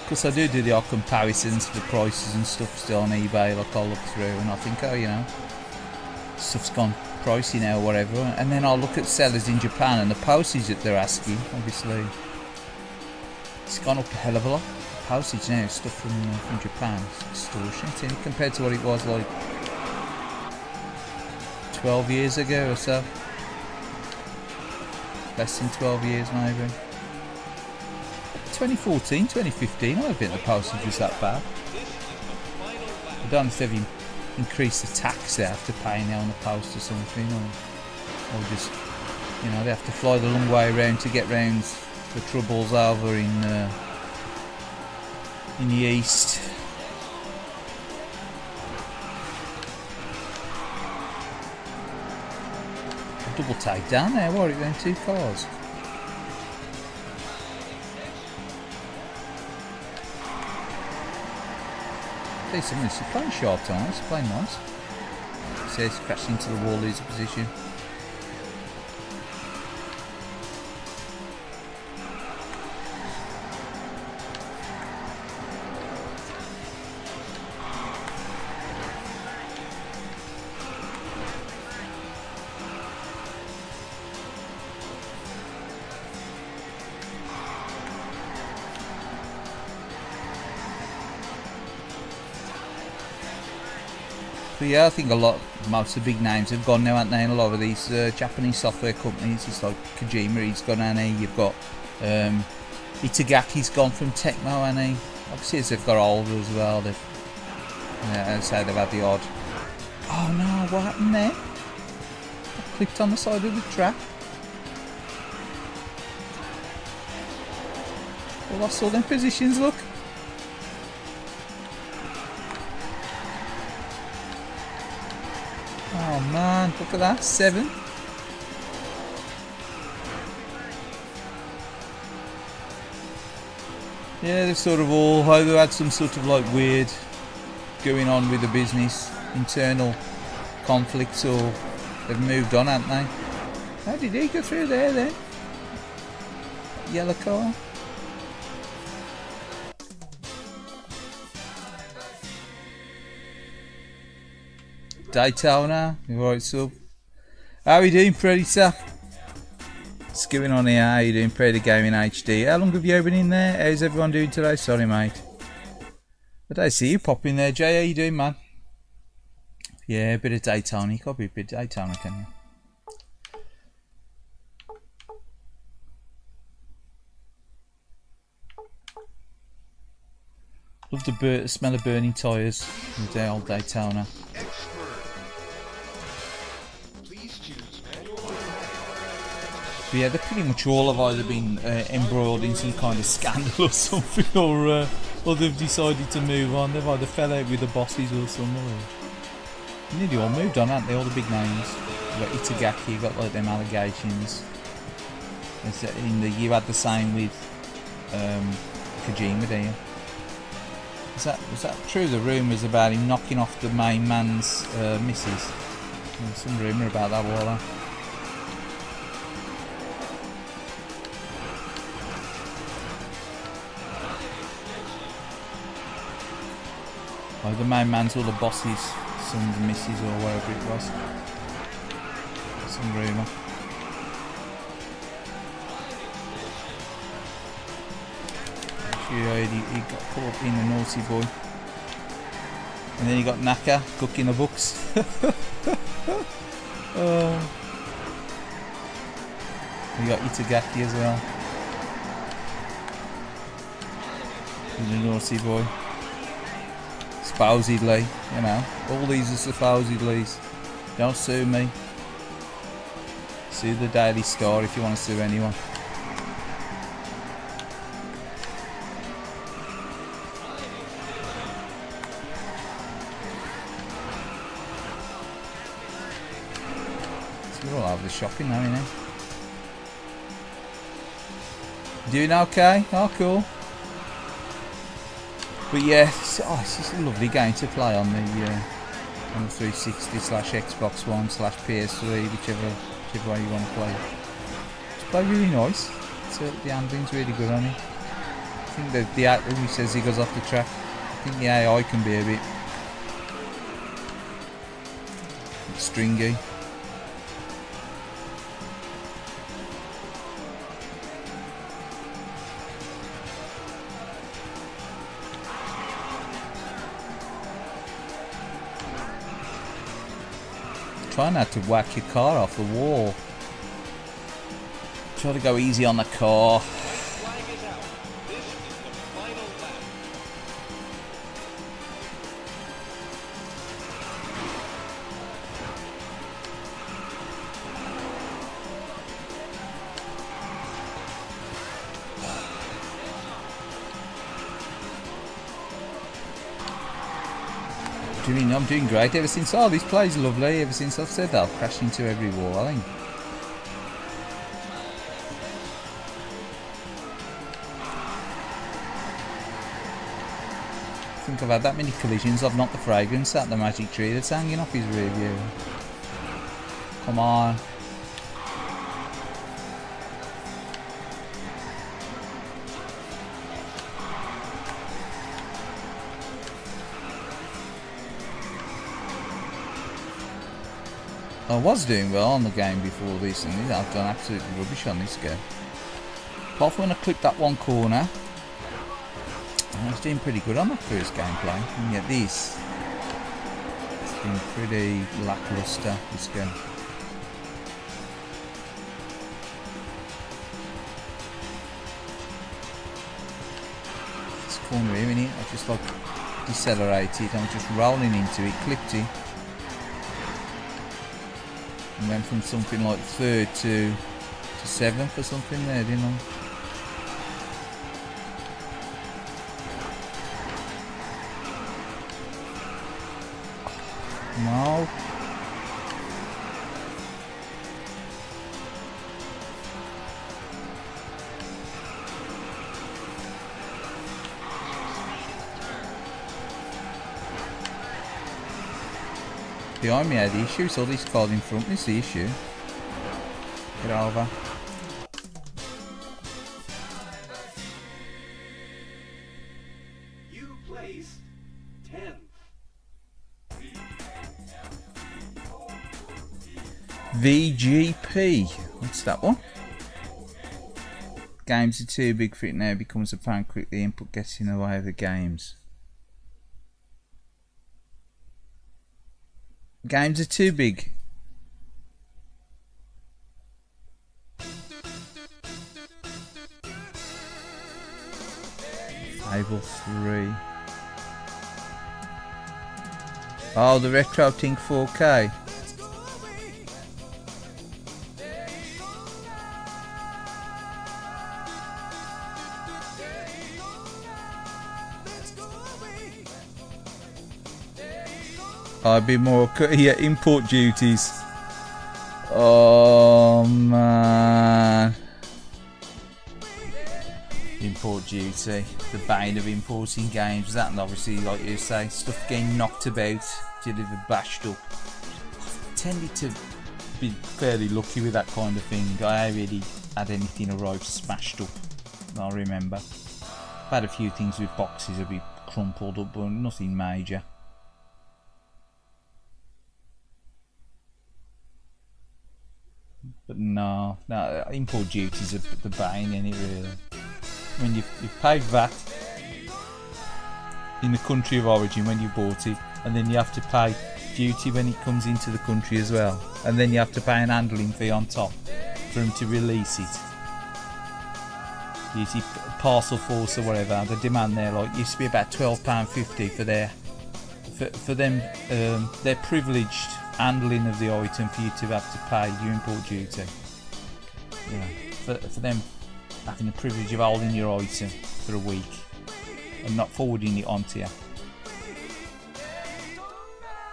Because I do the odd comparisons for prices and stuff still on eBay, like I'll look through and I think, oh, you know, stuff's gone pricey now or whatever, and then I'll look at sellers in Japan and the postage that they're asking, obviously it's gone up a hell of a lot. Postage now, stuff from Japan, it's extortionate compared to what it was like 12 years ago or so. Less than 12 years maybe. 2014, 2015, I don't think the postage was that bad. I don't know if they've increased the tax they have to pay now on the post or something, or just, you know, they have to fly the long way around to get round the troubles over in the east. A double takedown there, what, it went 2 cars. Hey, someone's playing sharp times, playing nice. Says crashed into the wall, loser position. But yeah, I think most of the big names have gone now, haven't they? And a lot of these Japanese software companies, it's like Kojima, he's gone, hasn't he? You've got Itagaki's gone from Tecmo, hasn't he? Obviously, as they've got older as well, they've, as I say, they've had the odd. Oh no, what happened there? I clicked on the side of the track. I lost all them positions, look. Oh man, look at that, 7. Yeah, they've sort of all either had some sort of like weird going on with the business, internal conflicts, or they've moved on, haven't they? How did he go through there then? Yellow car. Daytona, right, so how are you doing, Predator? What's going on here? How are you doing, Predator Gaming HD? How long have you been in there? How's everyone doing today? Sorry, mate. But I see you pop in there, Jay. How you doing, man? Yeah, a bit of Daytona. You can't be a bit of Daytona, can you? Love the smell of burning tyres with the old Daytona. But yeah, they pretty much all have either been embroiled in some kind of scandal or something, or they've decided to move on. They've either fell out with the bosses or something. Or nearly all moved on, haven't they? All the big names. You've got Itagaki, you've got like them allegations. You had the same with Kojima, didn't you? Was that true? The rumours about him knocking off the main man's missus. There's some rumour about that while on. Oh, the main man's all the bosses, some the missus or whatever it was. Some rumour. He got caught up in a naughty boy. And then you got Naka cooking the books. You got Itagaki as well. He's a naughty boy. Supposedly, you know. All these are supposedlys. Don't sue me. Sue the Daily Star if you want to sue anyone. So we're all over the shopping now, you know. Doing okay? Oh, cool. But yeah, it's just a lovely game to play on the 360/Xbox One/PS3, whichever way you want to play. It's play really nice. The handling's really good on it. I think that when he says he goes off the track, I think the AI can be a bit stringy. Try not to whack your car off the wall. Try to go easy on the car. I'm doing great ever since. Oh, this play's lovely. Ever since I've said that, I've crashed into every wall, I think. I think I've had that many collisions. I've knocked the fragrance out the magic tree that's hanging off his rear view. Come on. I was doing well on the game before recently. I've done absolutely rubbish on this game. Apart from when I clipped that one corner, I was doing pretty good on that first gameplay. And yet this, it's been pretty lackluster, this game. This corner here, innit? I just like decelerated. I'm just rolling into it, clipped it. And went from something like 3rd to 7th or something there, didn't I? No. Behind me had the issue, so this card in front is the issue. Get over. You placed 10th. VGP. What's that one? Games are too big for it now. Becomes apparent quickly. Input gets in the way of the games. Games are too big. Fable 3. Oh, the Retro Tink 4K. I'd be more import duties. Oh man. Import duty, the bane of importing games, that, and obviously, like you say, stuff getting knocked about, delivered bashed up. I've tended to be fairly lucky with that kind of thing. I really had anything arrive smashed up, I remember. I've had a few things with boxes a bit crumpled up, but nothing major. But no, import duties are the bane in it, really. When you pay VAT in the country of origin when you bought it, and then you have to pay duty when it comes into the country as well, and then you have to pay an handling fee on top for them to release it. You see, Parcel Force or whatever, the demand there like used to be about £12.50 for them their privileged handling of the item for you to have to pay your import duty. You know, for them having the privilege of holding your item for a week and not forwarding it onto you.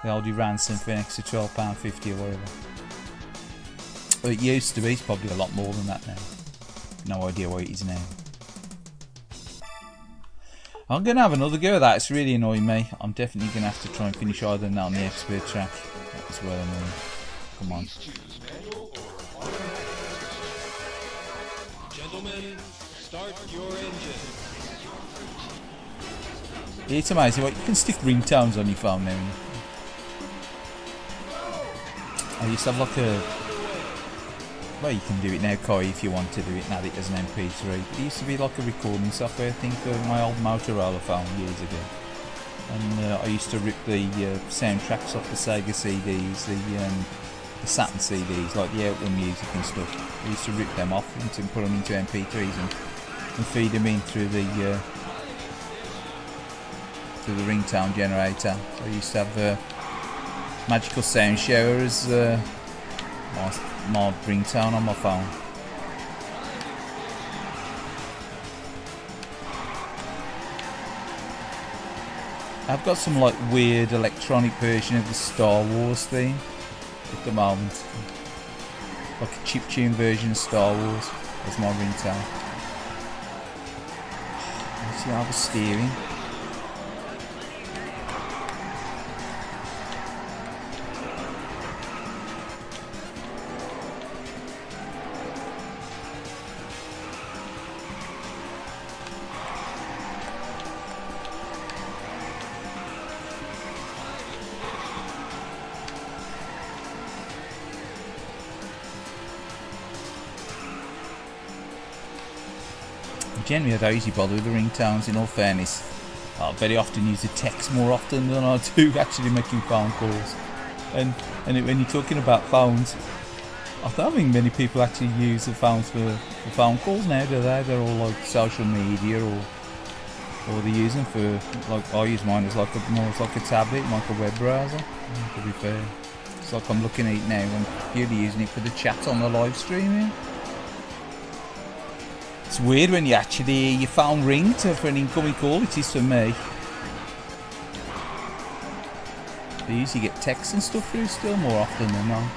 They hold you ransom for an extra £12.50 or whatever. Well, it used to be, it's probably a lot more than that now. No idea what it is now. I'm going to have another go at that, it's really annoying me. I'm definitely going to have to try and finish either than that on the expert track. That was well annoying. Come on. Gentlemen, start your engine. It's amazing what you can stick ringtones on your phone now. I used to have like a... Well, you can do it now, Kai, if you want to do it now that it as an MP3. It used to be like a recording software, I think, for my old Motorola phone years ago. And I used to rip the soundtracks off the Sega CDs, the Saturn CDs, like the Outrun music and stuff. I used to rip them off and put them into MP3s and feed them in through the ringtone generator. So I used to have Magical Sound Shower as my ringtone on my phone. I've got some like weird electronic version of the Star Wars theme at the moment. Like a chiptune version of Star Wars as my ringtone. See, I have a steering. Generally I don't usually bother with the ringtones, in all fairness. I very often use the text more often than I do actually making phone calls. And when you're talking about phones, I don't think many people actually use the phones for phone calls now, do they? They're all like social media or they use them for, like I use mine as like a tablet, like a web browser, to be fair. It's like I'm looking at it now and purely using it for the chat on the live stream, yeah. It's weird when you actually hear your phone ring for an incoming call, it is for me. I usually get texts and stuff through still more often than not.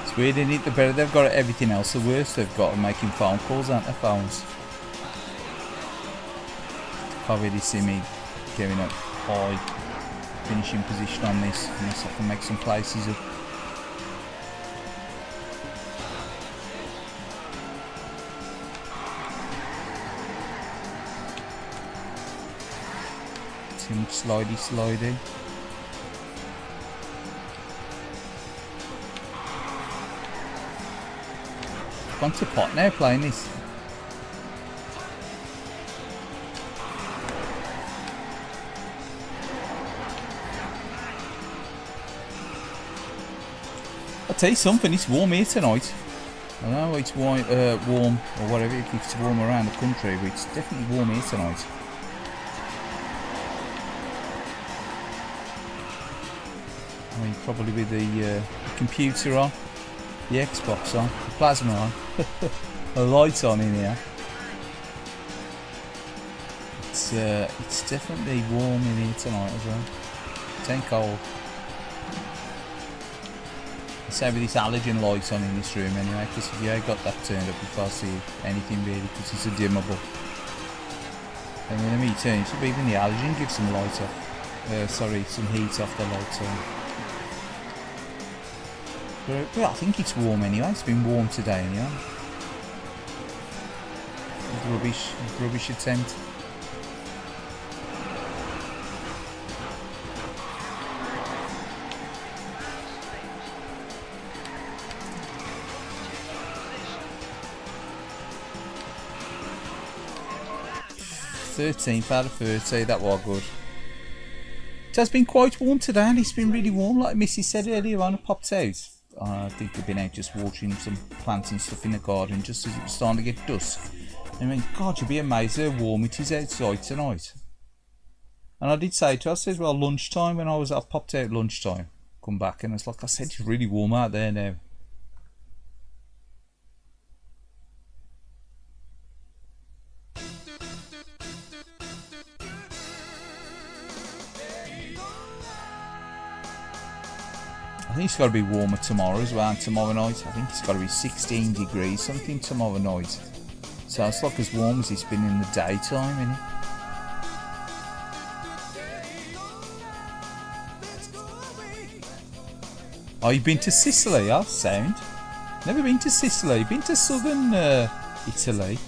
It's weird, isn't it? The better they've got at everything else, the worse they've got at making phone calls, aren't they, phones? Can't really see me getting a high finishing position on this unless I can make some places up. Too much slidey. Gone to pot now playing this. I'll tell you something, it's warm here tonight. I know it's warm or whatever, if it's warm around the country, but it's definitely warm here tonight. I mean, probably with the computer on. The Xbox on, the plasma on. a light on in here. It's definitely warm in here tonight as well. It ain't cold. Say with this halogen light on in this room anyway, because if you ain't got that turned up you can't see anything really, because it's a dimmable. And then when you turn it up, even the halogen gives some light off. Sorry, some heat off the light on. But I think it's warm anyway, it's been warm today anyway. Rubbish attempt. Out of 30, that was good. It has been quite warm today, and it's been really warm, like Missy said earlier on. I popped out. I think we've been out just watering some plants and stuff in the garden just as it was starting to get dusk. I mean, God, you'd be amazed how warm it is outside tonight. And I did say to her, I said, well, lunchtime, when I popped out lunchtime, come back, and it's like I said, it's really warm out there now. I think it's got to be warmer tomorrow as well, and tomorrow night I think it's got to be 16 degrees something tomorrow night. So it's like as warm as it's been in the daytime, isn't it? Oh, you've been to Sicily? Oh, sound. Never been to Sicily. Been to southern Italy.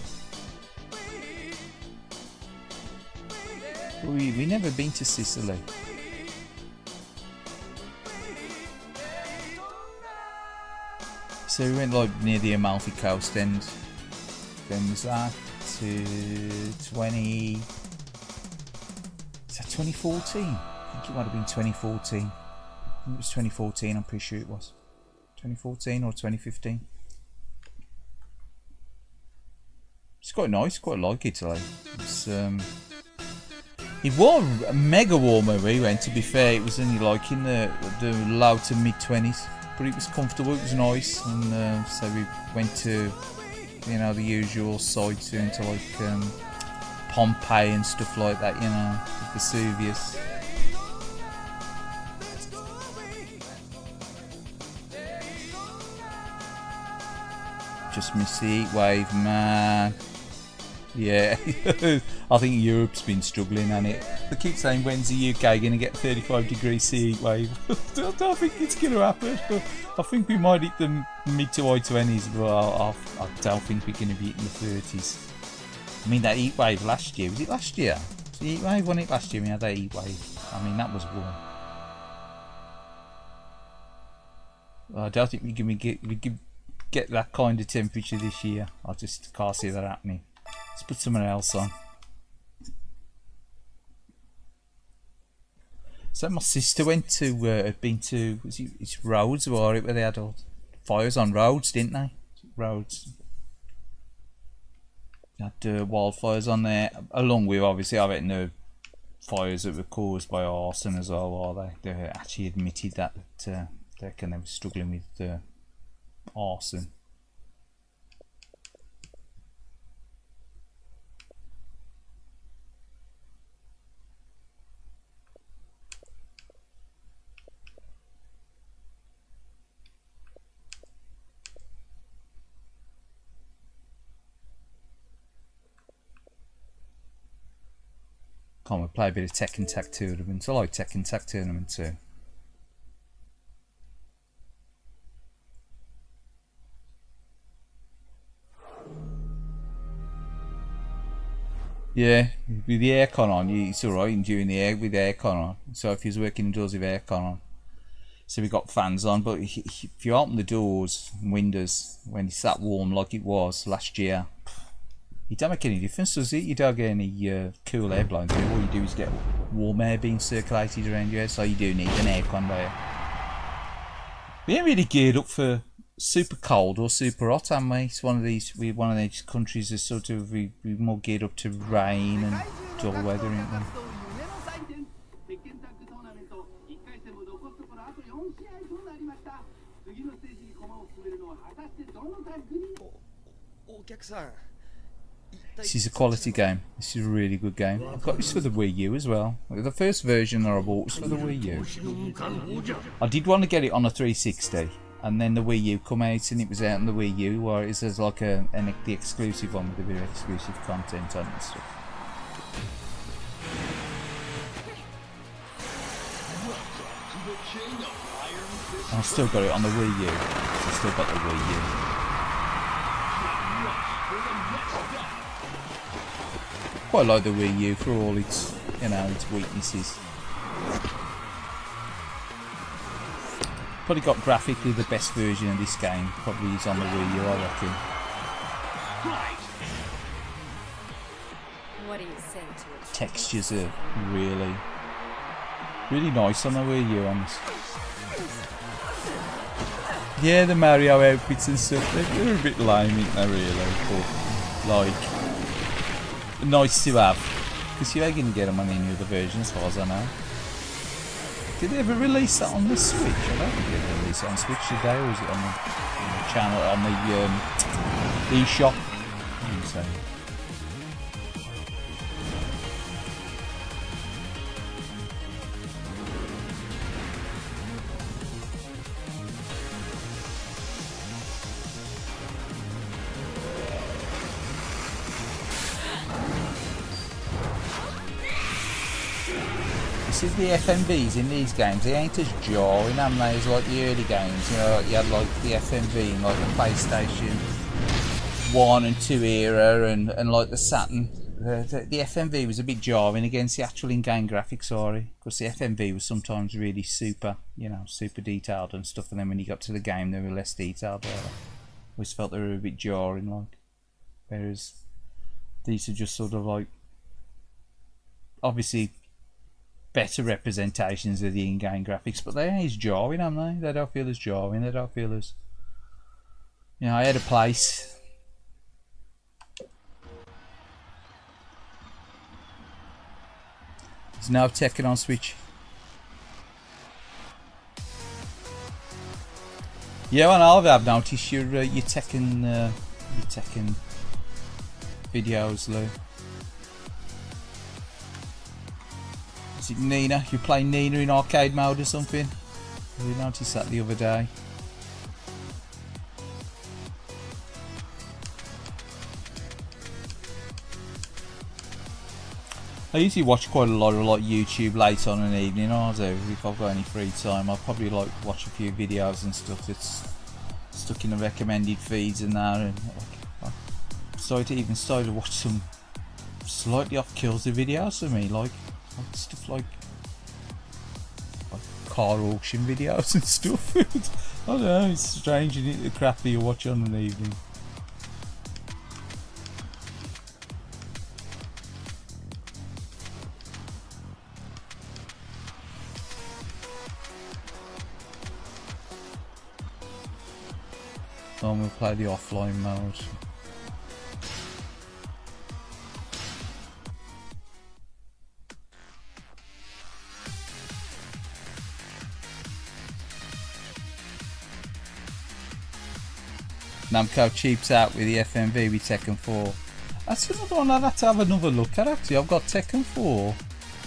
We never been to Sicily. So we went like near the Amalfi Coast, and then was that to 2014? I think it might have been 2014. I think it was 2014, I'm pretty sure it was. 2014 or 2015. It's quite nice, quite like Italy. It was mega warm where we went, to be fair. It was only like in the low to mid 20s. But it was comfortable, it was nice, and so we went to, you know, the usual sites, into like Pompeii and stuff like that, you know, Vesuvius. Just missed the heat wave, man. Yeah, I think Europe's been struggling on it. They keep saying, when's the UK going to get 35 degrees heat wave? I don't think it's going to happen. I think we might hit the mid to high 20s, but I don't think we're going to be hitting the 30s. I mean, that heat wave last year, was it last year? Was the heat wave, wasn't it last year? We had that heat wave. I mean, that was warm. I don't think we can get that kind of temperature this year. I just can't see that happening. Let's put someone else on. So my sister went to, had been to, it's Rhodes, where they had all fires on Rhodes, didn't they? Rhodes. They had wildfires on there, along with, obviously, I reckon the fires that were caused by arson as well, are they? They actually admitted that they were struggling with arson. Can't we play a bit of Tekken Tag Tournament? I like Tekken Tag Tournament too. Yeah, with the aircon on, it's alright during the air with the aircon on. So if you're working indoors with aircon on, so we got fans on. But if you open the doors and windows when it's that warm like it was last year, it don't make any difference, does it? You don't get any cool air blowing through. All you do is get warm air being circulated around you, so you do need an aircon there. We ain't really geared up for super cold or super hot, am we? It's one of these countries that sort of we're more geared up to rain and dull weather, ain't we? This is a quality game. This is a really good game. I've got this for the Wii U as well. The first version that I bought was for the Wii U. I did want to get it on a 360, and then the Wii U come out and it was out on the Wii U, where it's as like the exclusive one with a bit of exclusive content on it and stuff. And I've still got it on the Wii U. I've still got the Wii U. Quite like the Wii U for all its, you know, its weaknesses. Probably got graphically the best version of this game. Probably is on the Wii U, I reckon. What do you say to it? Textures are really, really nice on the Wii U. On this. Yeah, the Mario outfits and stuff, they're a bit lame, aren't they, really? But, like, nice to have, because you ain't going to get them on any other version as far as I know. Did they ever release that on the Switch? I don't think they released it on Switch today, or was it on the channel, on the eShop? What do you say? The FMVs in these games, they ain't as jarring, am they, as like the early games, you know, like you had like the FMV in like the PlayStation 1 and 2 era and like the Saturn. The FMV was a bit jarring against the actual in-game graphics, sorry, because the FMV was sometimes really super, you know, super detailed and stuff, and then when you got to the game they were less detailed. I always felt they were a bit jarring, like, whereas these are just sort of like, obviously better representations of the in-game graphics, but they ain't as jarring, aren't they? They don't feel as jarring, they don't feel as, you know, I had a place. There's no Tekken on Switch. Yeah, I know, I've noticed your Tekken videos, Lou. Is it Nina? You're playing Nina in arcade mode or something? I noticed that the other day. I usually watch quite a lot of like YouTube late on an evening, I do, if I've got any free time. I'll probably like watch a few videos and stuff that's stuck in the recommended feeds and that, and I started to watch some slightly off kilter videos for me, like stuff like car auction videos and stuff. I don't know, it's strange, isn't it, the crap that you watch on an evening. So I'm going to play the offline mode. Namco cheaps out with the FMV with Tekken 4. That's another one I'd have to have another look at, actually. I've got Tekken 4.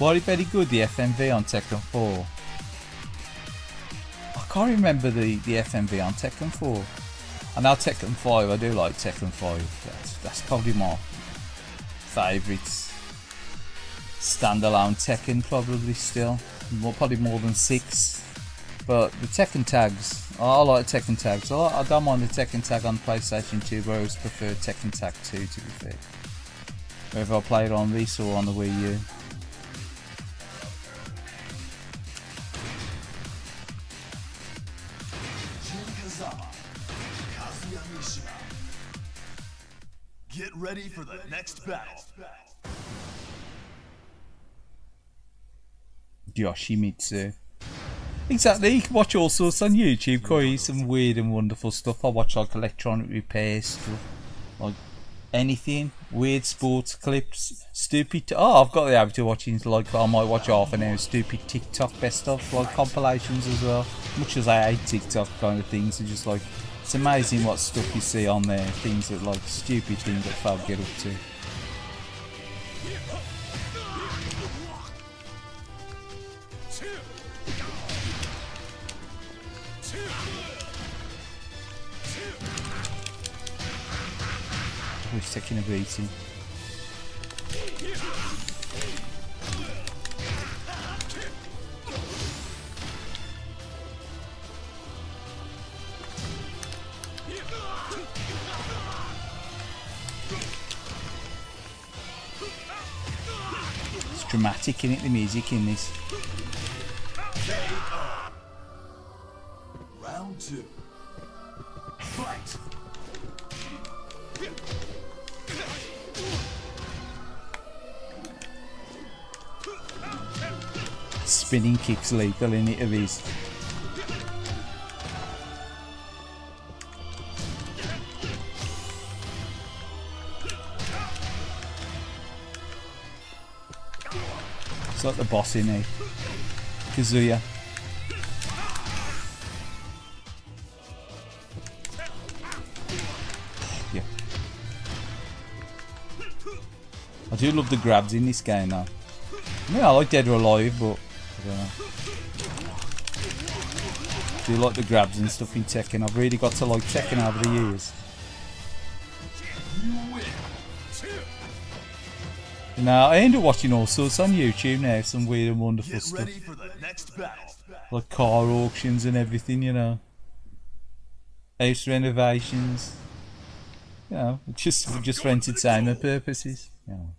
Was it very good, the FMV on Tekken 4? I can't remember the FMV on Tekken 4. I know Tekken 5, I do like Tekken 5. That's probably my favourite standalone Tekken, probably still. Probably more than 6. But the Tekken tags, I like Tekken tags. I don't mind the Tekken tag on PlayStation 2, but I always prefer Tekken Tag 2, to be fair. Whether I play it on this or on the Wii U. Get ready for the next battle. Yoshimitsu. Exactly, you can watch all sorts on YouTube, quite some weird and wonderful stuff. I watch like electronic repair stuff, like anything, weird sports clips, stupid. I've got the habit of watching, like I might watch half an hour stupid TikTok best of, like compilations as well. much as I hate TikTok kind of things, it's just like, it's amazing what stuff you see on there, things that like stupid things that folk get up to. Oh, he's taking a beating. It's dramatic, isn't it, the music in this? Round 2. Fight! Spinning kicks lethal in it of his. It's like the boss in here. Kazuya. Yeah. I do love the grabs in this game though. I mean, I like Dead or Alive, but I don't know. I do like the grabs and stuff in Tekken. I've really got to like Tekken over the years. Now, I end up watching all sorts on YouTube now, some weird and wonderful stuff. Ready for the next battle. Like car auctions and everything, you know. House renovations. You know, just for entertainment purposes. You know.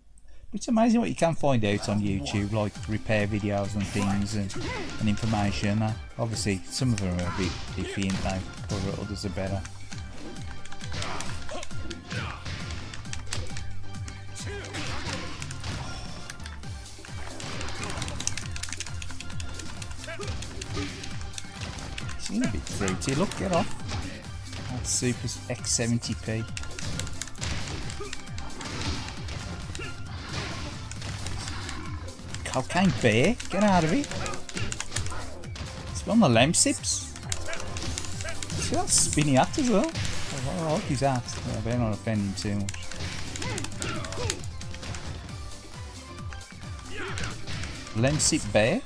It's amazing what you can find out on YouTube, like repair videos and things and information. Obviously, some of them are a bit iffy, ain't they? But others are better. Seems a bit fruity. Look, get off. That's Super X70p. Cocaine bear, get out of it. It's on the lamb sips. See that spinny hat as well. I like his hat. I better not offend him too much. Lemsip bear.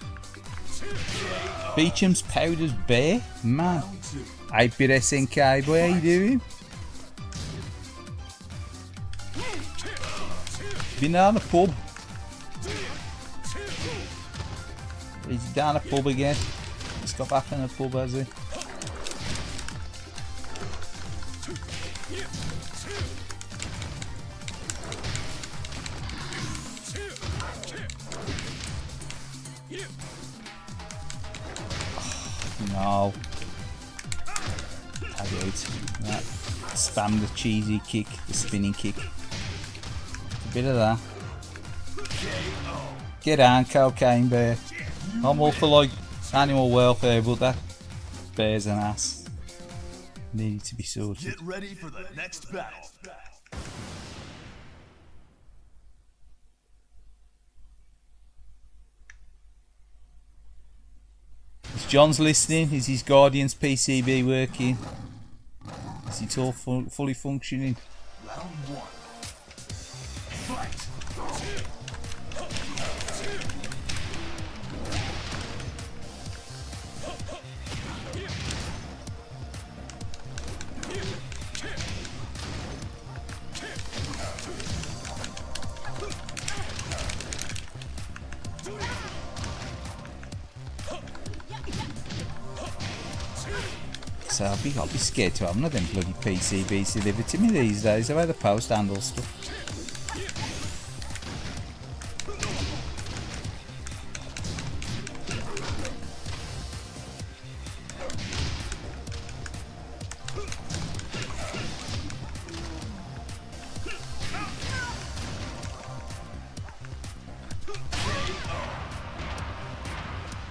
Beecham's Powders bear. Man. 8-bit SNK boy, how you doing? Been down the pub. He's down the pub again. He's got back in the pub, has he? No. Have it. Right. Spam the cheesy kick, the spinning kick. A bit of that. Get on, cocaine bear. I'm all for like animal welfare, but that bear's an ass. Needed to be sorted. Get ready for the next battle. Is John's listening? Is his Guardian's PCB working? Is it all fully functioning? Round 1. Fight! So I'll be scared to have none of them bloody PCBs delivered to me these days. I've had the post handle stuff.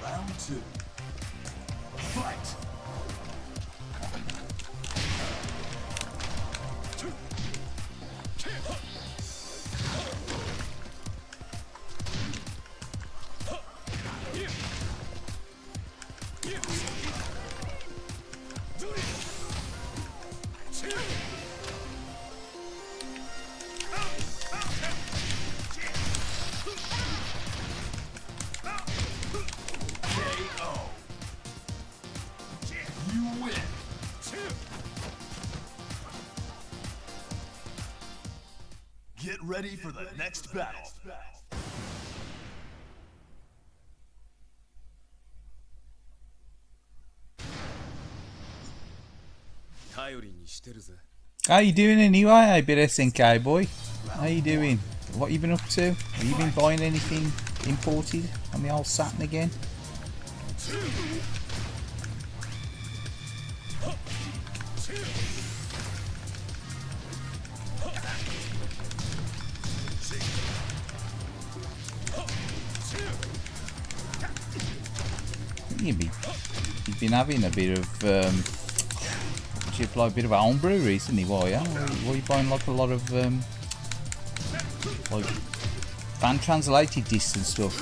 Round 2. Fight! You win. Get ready for the next battle. How you doing anyway? Hey, bit SNK boy. How you doing? What you been up to? Have you been buying anything imported on the old Saturn again? You've been having a bit of you apply a bit of homebrew recently, why? Yeah, why are you buying like a lot of like fan translated discs and stuff?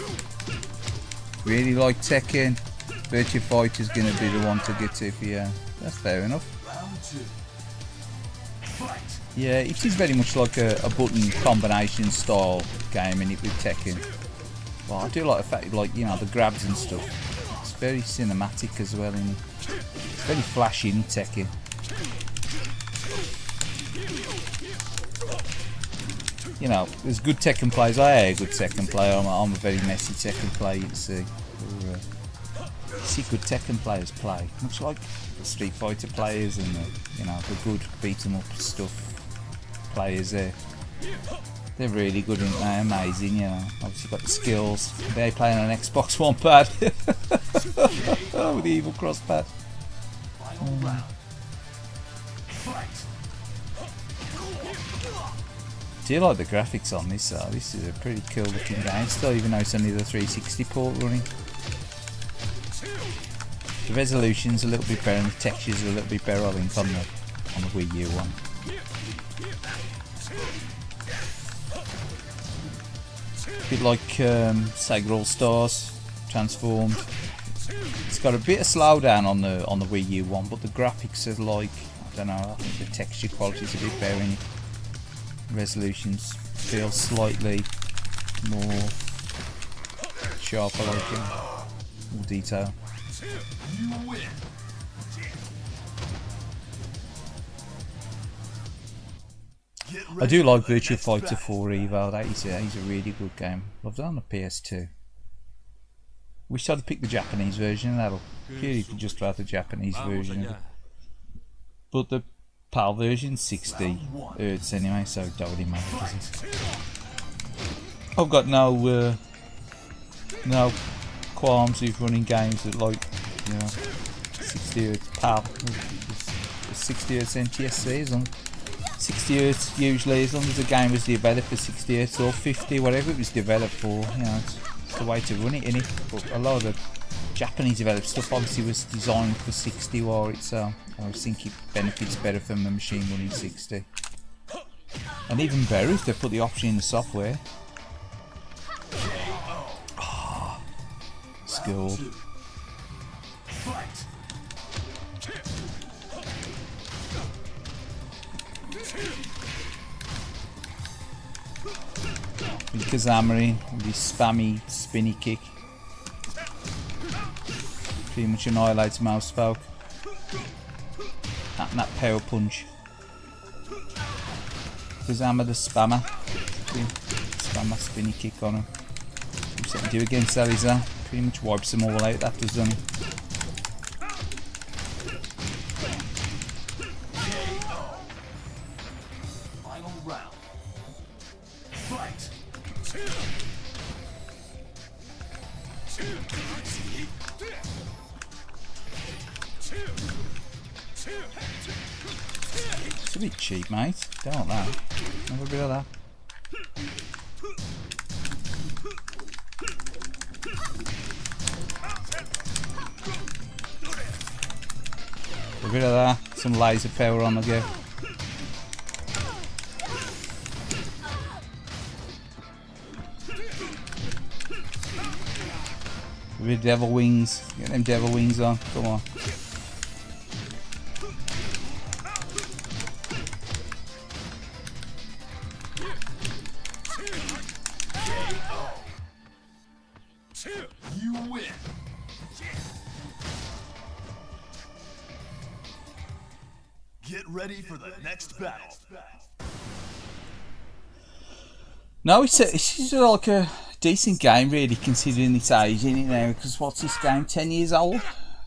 Really like Tekken. Virtua Fighter's gonna be the one to get to for you. That's fair enough. Yeah, it is very much like a button combination style game, in it with Tekken. Well, I do like the fact, like, you know, the grabs and stuff. It's very cinematic as well, in it. It's very flashy in Tekken. You know, there's good Tekken players. I am a good Tekken player. I'm a very messy Tekken player, you see. You see good Tekken players play, much like the Street Fighter players and the, you know, the good beat 'em up stuff players there. They're really good, aren't they? Amazing, you know. Obviously got the skills. They're playing on an Xbox One pad with the evil cross pad. Do you like the graphics on this? This is a pretty cool looking game still, even though it's only the 360 port running. The resolution's a little bit better and the textures are a little bit better, I think, on the Wii U one. A bit like Sega All Stars transformed. It's got a bit of slowdown on the Wii U one, but the graphics are like, I don't know, I think the texture quality is a bit better in it. Resolutions feel slightly more sharper, like more detail. I do like Virtua Fighter 4 Evo. He's a really good game. Loved it on the PS2. Wish I'd picked the Japanese version of that. Purely for just about the Japanese version of it. But the PAL version 60 Hz anyway, so it don't really matter, does it? I've got no qualms with running games that, like, you know, 60 Hz PAL, 60 Hz NTSC, as long 60 Hz usually, as long as the game was developed for 60 Hz or 50, whatever it was developed for, you know, it's the way to run it, innit? But a lot of the Japanese developed stuff obviously was designed for 60 or it, so I think it benefits better from a machine running 60. And even better if they put the option in the software. Oh, skilled. Kazamari with his spammy spinny kick. Pretty much annihilates mouse folk. And that power punch. Kazama the spammer. Spammer spinny kick on him. What's that do against Alizar? Pretty much wipes them all out, that does, doesn't it? Final round. Fight. It's a bit cheap, mate. Don't want that. Have a bit of that. A bit of that. Some laser power on the go. A bit of devil wings. Get them devil wings on. Come on. You win. Get ready for the next battle. No, it's like a decent game, really, considering its age, isn't it, now? Because what's this game, 10 years old?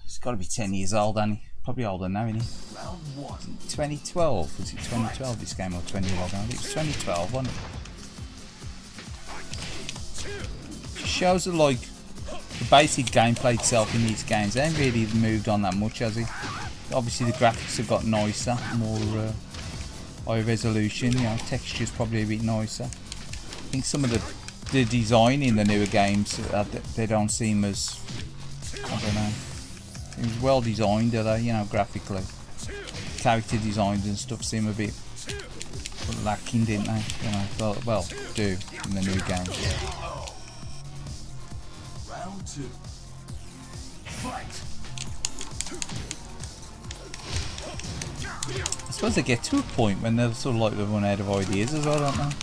It's got to be 10 years old, hasn't it? Probably older now, isn't it? Round 1. 2012? Was it 2012 this game, or 2011? I think it's 2012, wasn't it? It shows that, like, the basic gameplay itself in these games ain't really moved on that much, has it? Obviously the graphics have got nicer, more high resolution, you know, texture's probably a bit nicer. I think some of the design in the newer games, they don't seem as, I don't know, it's well designed, are they, you know, graphically. Character designs and stuff seem a bit lacking, didn't they? You know, well, do in the new games. Round 2. Fight. I suppose they get to a point when they're sort of like they run out of ideas as well, don't they?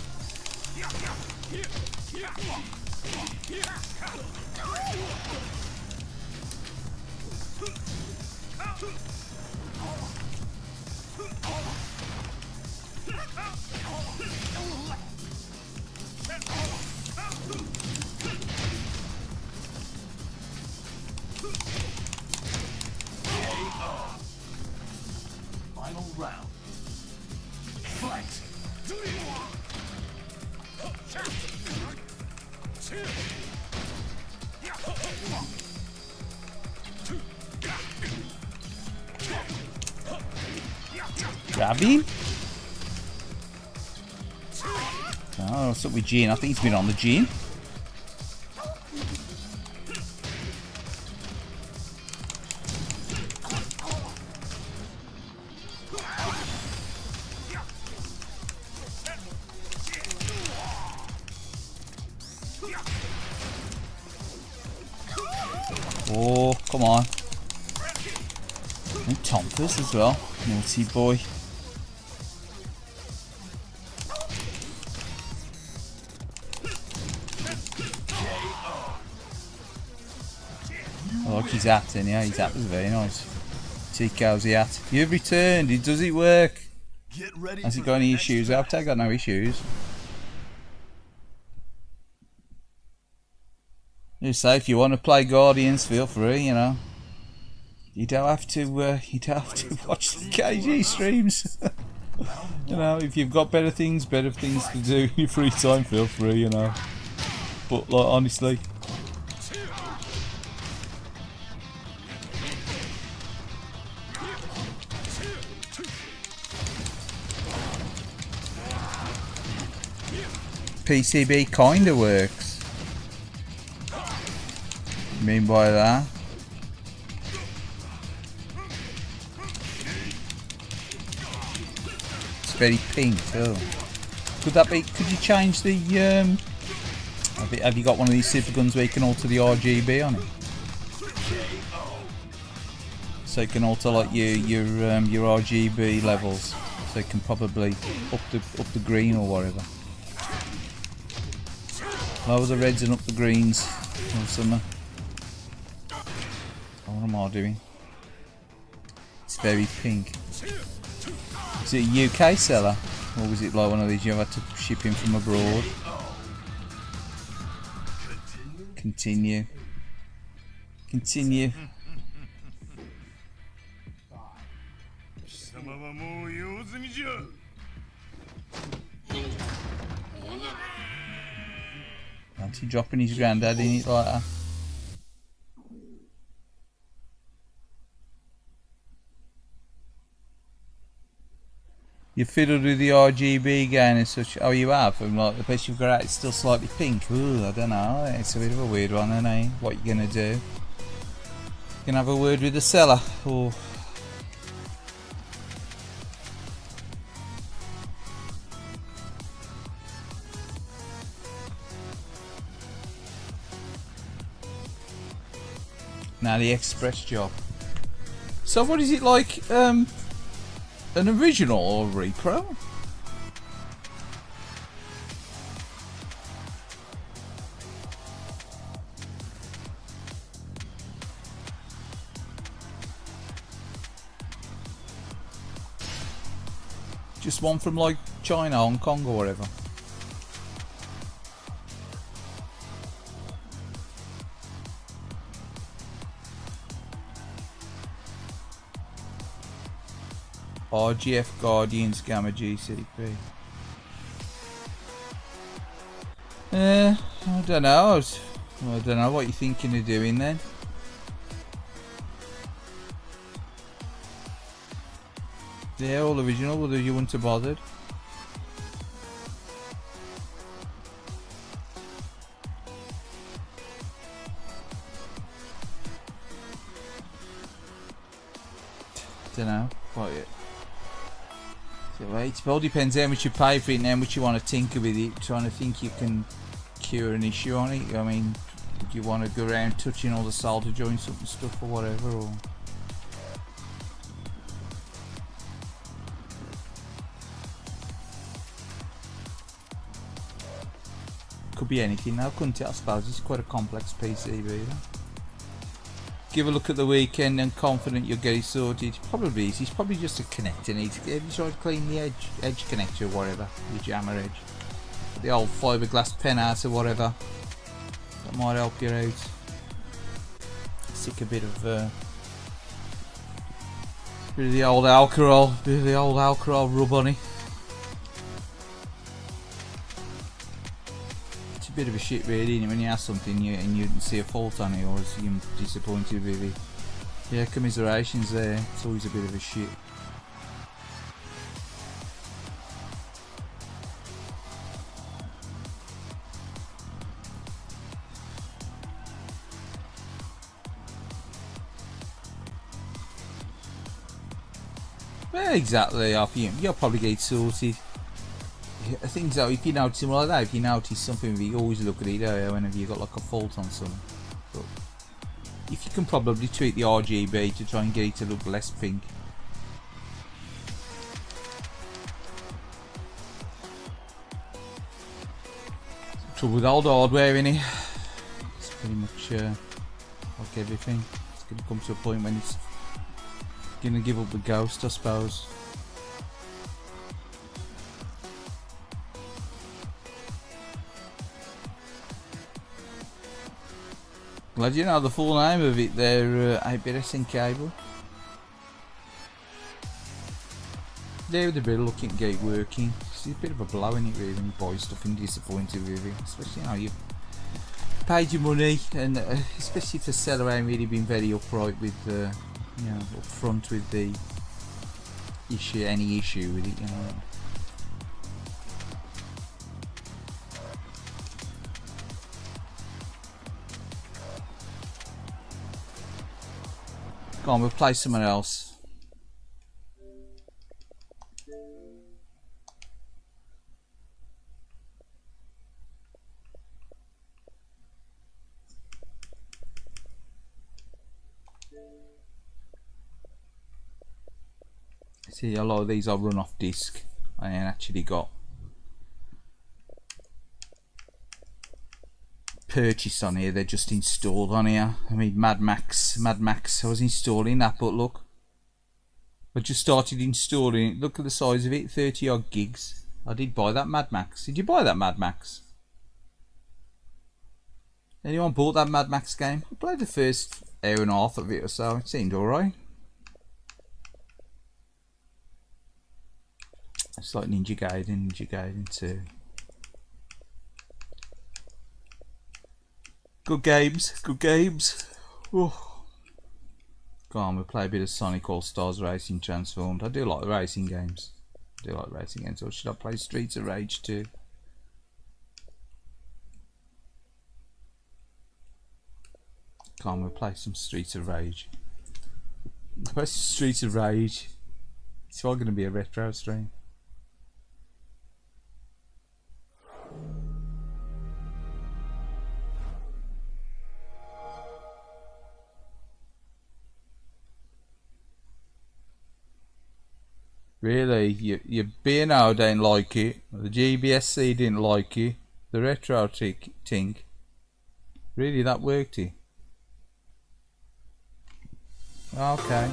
Final round. Fight. Grab him. Oh, what's up with Gene? I think he's been on the Gene. Oh, come on. And Tompers as well. Naughty boy. I like his hat, and yeah, his hat was very nice. Tico's the hat. You've returned. Does it work? Get ready. Has he got any issues? I've got no issues. You say if you want to play Guardians, feel free. You know, you don't have to. You don't have to watch the KG streams. You know, if you've got better things to do in your free time, feel free. You know, but like honestly. PCB kinda works. You mean by that? It's very pink. Oh, could that be? Could you change the? Have you got one of these super guns where you can alter the RGB on it? So you can alter like your RGB levels. So you can probably up the green or whatever. Lower the reds and up the greens or something. What am I doing? It's very pink. Is it a UK seller? Or was it like one of these you had to ship in from abroad? Continue. Continue. Aren't he dropping his granddad in it like that? You fiddled with the RGB again and such. Oh, you have? And like the best you've got out is still slightly pink. Ooh, I don't know. It's a bit of a weird one, isn't it? What you gonna do? You gonna have a word with the seller? Or now the express job. So what is it like? An original or repro? Just one from like China, Hong Kong or whatever. RGF Guardians Gamma GCP. I don't know. I don't know what you're thinking of doing then. Yeah, all original, whether you wouldn't have bothered. Don't know. What it. It all depends how much you pay for it and how much you want to tinker with it. Trying to think you can cure an issue on it. I mean, do you want to go around touching all the solder joints up and stuff or whatever? Or could be anything now, couldn't it? I suppose it's quite a complex PCB. Give a look at the weekend and confident you'll get it sorted. Probably is. It's probably just a connector. Have you tried to clean the edge connector or whatever? Your jammer edge. The old fiberglass pen out or whatever. That might help you out. Stick a bit of the old alcohol. Rub on it. A bit of a shit really, isn't it? When you have something and you see a fault on it, or you're disappointed with it. Yeah, commiserations there. It's always a bit of a shit. Well, exactly. You'll probably get it sorted. I think so. If you notice something like that, if you notice something, you always look at it whenever you got like a fault on something. But if you can probably tweak the RGB to try and get it to look less pink. Trouble with old hardware in it. It's pretty much like everything. It's going to come to a point when it's going to give up the ghost, I suppose. Glad you know the full name of it there, 8-bit SN cable. There with a bit of looking to get it working. It's a bit of a blow in it really when you buy stuff and disappointed with it. Especially now you've paid your money, and especially if the seller ain't really been very upright with you know, up front with the issue, any issue with it, you know. Go on, we'll play someone else. See, a lot of these I run off disk. I ain't actually got purchased on here, they're just installed on here. I mean, Mad Max, I was installing that, but look, I just started installing it. Look at the size of it, 30 odd gigs. I did buy that Mad Max. Did you buy that Mad Max? Anyone bought that Mad Max game? I played the first hour and a half of it or so. It seemed alright. It's like Ninja Gaiden 2. Good games. Oh. Go on, we'll play a bit of Sonic All Stars Racing Transformed. I do like racing games. Or should I play Streets of Rage 2? Go on, we'll play some Streets of Rage. Streets of Rage. It's all going to be a retro stream. Really, your B&O don't like it, the GBSC didn't like it, the retro thing. Really, that worked it? Okay.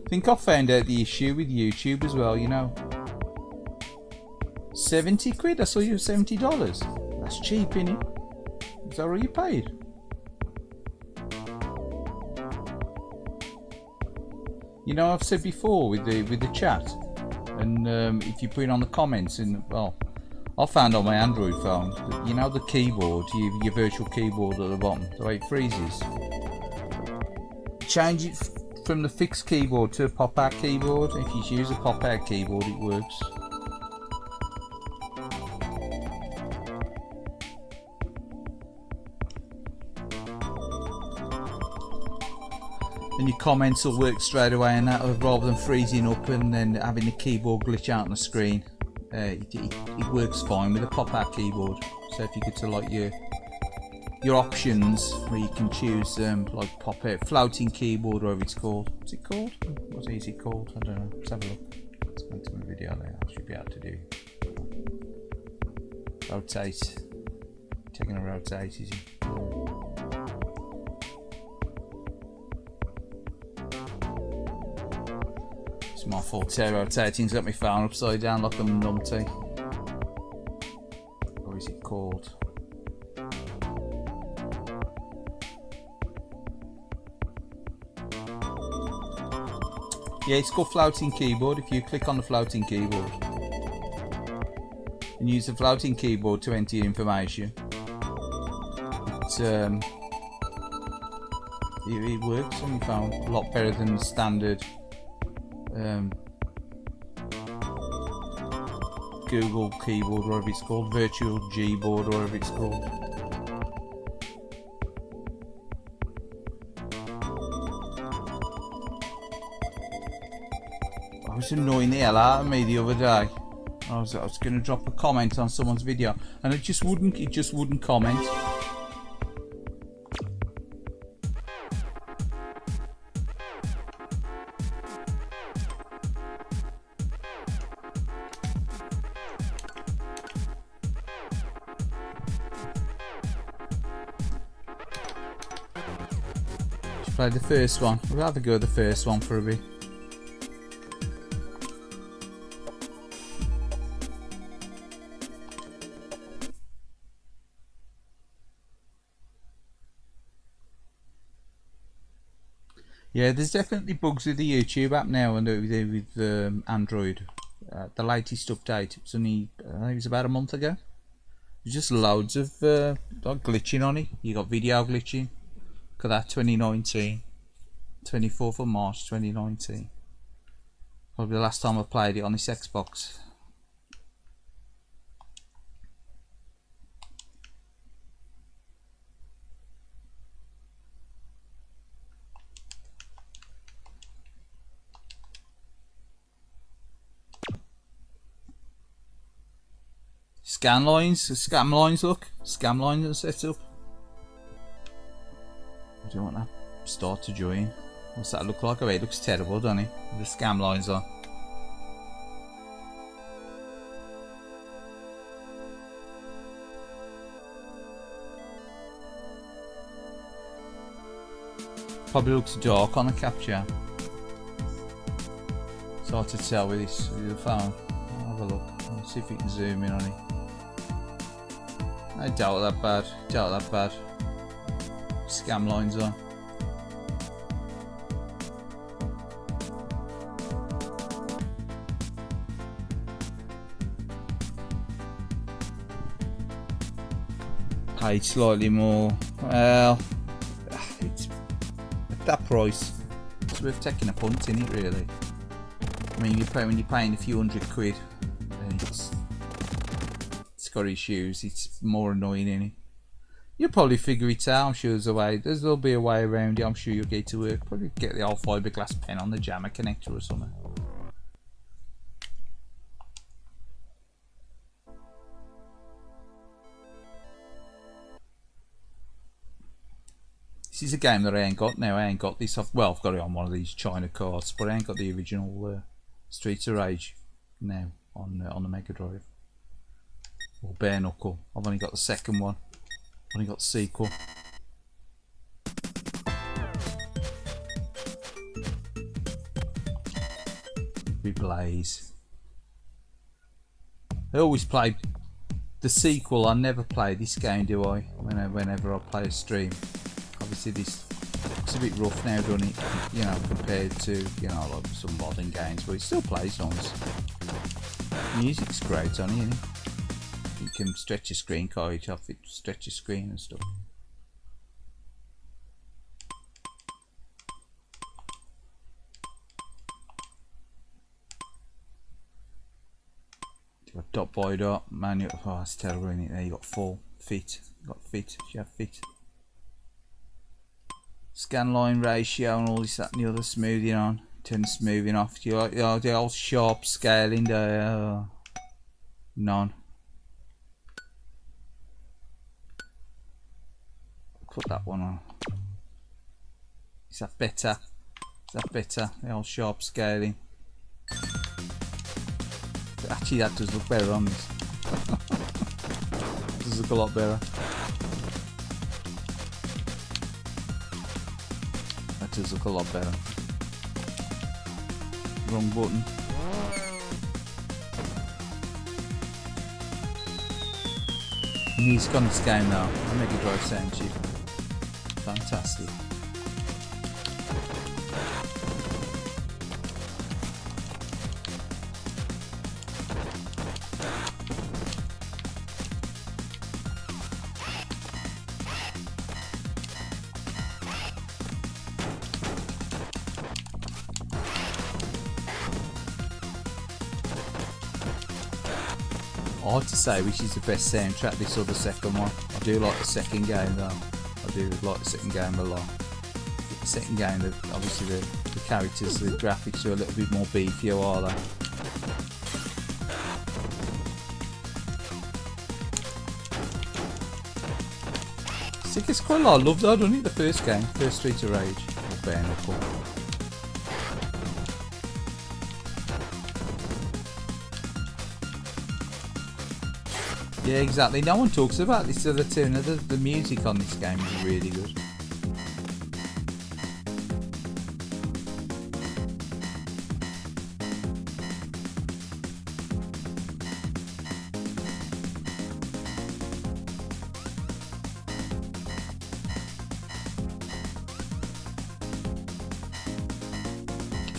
I think I found out the issue with YouTube as well, you know. 70 quid? I saw you $70. That's cheap, innit? Is that all you paid? You know, I've said before with the chat, and if you put it on the comments, and well, I found on my Android phone that, you know, the keyboard, your virtual keyboard at the bottom, the way it freezes. Change it from the fixed keyboard to a pop-out keyboard. If you use a pop-out keyboard, it works. And your comments will work straight away, and that rather than freezing up and then having the keyboard glitch out on the screen, it works fine with a pop-out keyboard. So if you go to like your options where you can choose like pop-out floating keyboard, or whatever it's called. What's it called? What is it called? I don't know. Let's have a look. Let's go into my video there. I should be able to do. Rotate. Taking a rotate, is it? It's my fault. Rotating's got my phone upside down like a numpty. Or is it called? Yeah, it's called floating keyboard. If you click on the floating keyboard and use the floating keyboard to enter your information, it works on your phone a lot better than the standard Google keyboard, or whatever it's called, virtual Gboard, or whatever it's called. It was annoying the hell out of me the other day. I was going to drop a comment on someone's video, and it just wouldn't comment. Just play the first one. I'd rather go with the first one for a bit. Yeah, there's definitely bugs with the YouTube app now, and with Android. The latest update, it was only, I think it was about a month ago. There's just loads of like glitching on it. You got video glitching. Look at that, 2019. 24th of March 2019. Probably the last time I played it on this Xbox. Scam lines, look. Scam lines are set up. I don't want to start to join. What's that look like? Oh, it looks terrible, doesn't it? The scam lines on. Probably looks dark on the capture. It's hard to tell with this with the phone. I'll have a look. Let's see if we can zoom in on it. I doubt that bad. Doubt that bad. Scam lines on. Paid slightly more. Well, it's at that price. It's worth taking a punt in it, really. I mean, when you're paying a few £100, and it's got issues. It's more annoying, isn't it? You'll probably figure it out. I'm sure there's a way. There'll be a way around it. I'm sure you'll get to work. Probably get the old fiberglass pen on the jammer connector or something. This is a game that I ain't got now. I ain't got this. Well, I've got it on one of these China cards, but I ain't got the original Streets of Rage now on the Mega Drive. Or Bare Knuckle. I've only got the second one. I've only got the sequel. be Blaze. I always play the sequel. I never play this game, do I? Whenever I play a stream. Obviously this looks a bit rough now, doesn't it? You know, compared to, you know, like some modern games, but it still plays nice. Music's great on it, isn't it? You can stretch your screen, can't you? Stretch your screen and stuff. Dot by dot, manual. Oh, that's terrible, isn't it? There you got full, fit, you got fit, you have fit. Scan line ratio and all this, that and the other, smoothing on, turn smoothing off. You like the old sharp scaling there? None. Put that one on. Is that better? Is that better? The old sharp scaling. Actually, that does look better on this. Does look a lot better. That does look a lot better. Wrong button. Music on this game now. A Mega Drive sound chip. Fantastic. Hard to say which is the best soundtrack, this or the second one. I do like the second game though. I do like the second game a lot. The second game, obviously the characters, the graphics are a little bit more beefier, are they? I think it's quite a lot of love though, doesn't it? The first game, first Street of Rage, or Bare Knuckle. Yeah, exactly. No one talks about this other two. The music on this game is really good.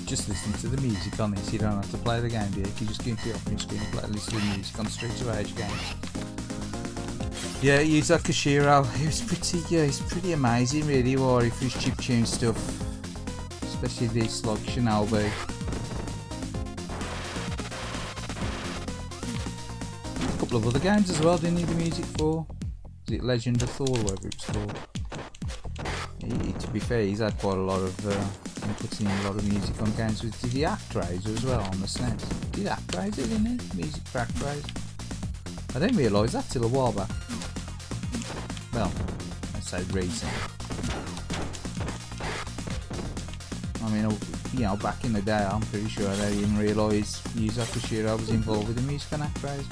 Just listen to the music on this. You don't have to play the game, do you? You can just go into your screen and listen to the music on Street of Rage games. Yeah, Yuzo Koshiro, he's pretty amazing really, for his chiptune stuff, especially this like Shinobi. A couple of other games as well, didn't he, the music for? Is it Legend of Thor, whatever it's called? To be fair, he's had quite a lot of putting in a lot of music on games. Did he Actraiser as well on the SNES? Did Actraiser, didn't he? Music for Actraiser. I didn't realise that till a while back. Well, I say recent. I mean, you know, back in the day, I'm pretty sure I didn't realise Yuzo Koshiro was involved with the music on Actraiser.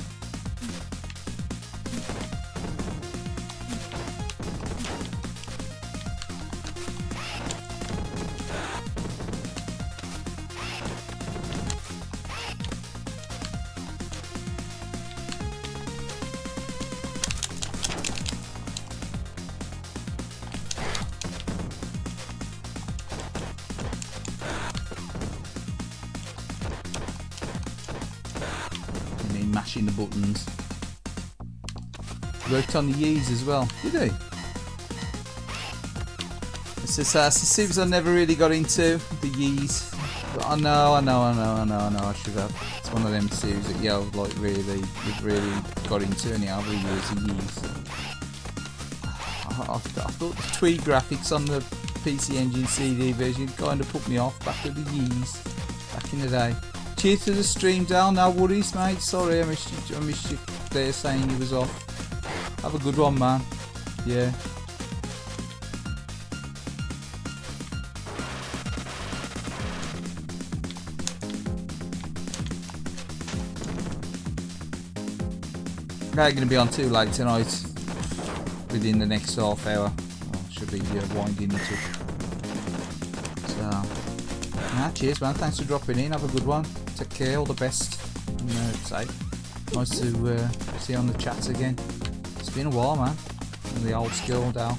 Mashing the buttons. Worked on the Yees as well, did he? It's just Sieves I never really got into the Yees. But I know, I should have. It's one of them Sieves that like really got into any other years of Yees. I thought the Tweed graphics on the PC Engine CD version kind of put me off back with the Yees back in the day. Cheers to the stream, Dal. No worries, mate. Sorry, I missed you there saying you was off. Have a good one, man. Yeah. They're going to be on too late tonight. Within the next half hour. Should be winding it up. So, Cheers, man. Thanks for dropping in. Have a good one. Take care. All the best. And, say, nice to see you on the chats again. It's been a while, man. From the old school, Dal.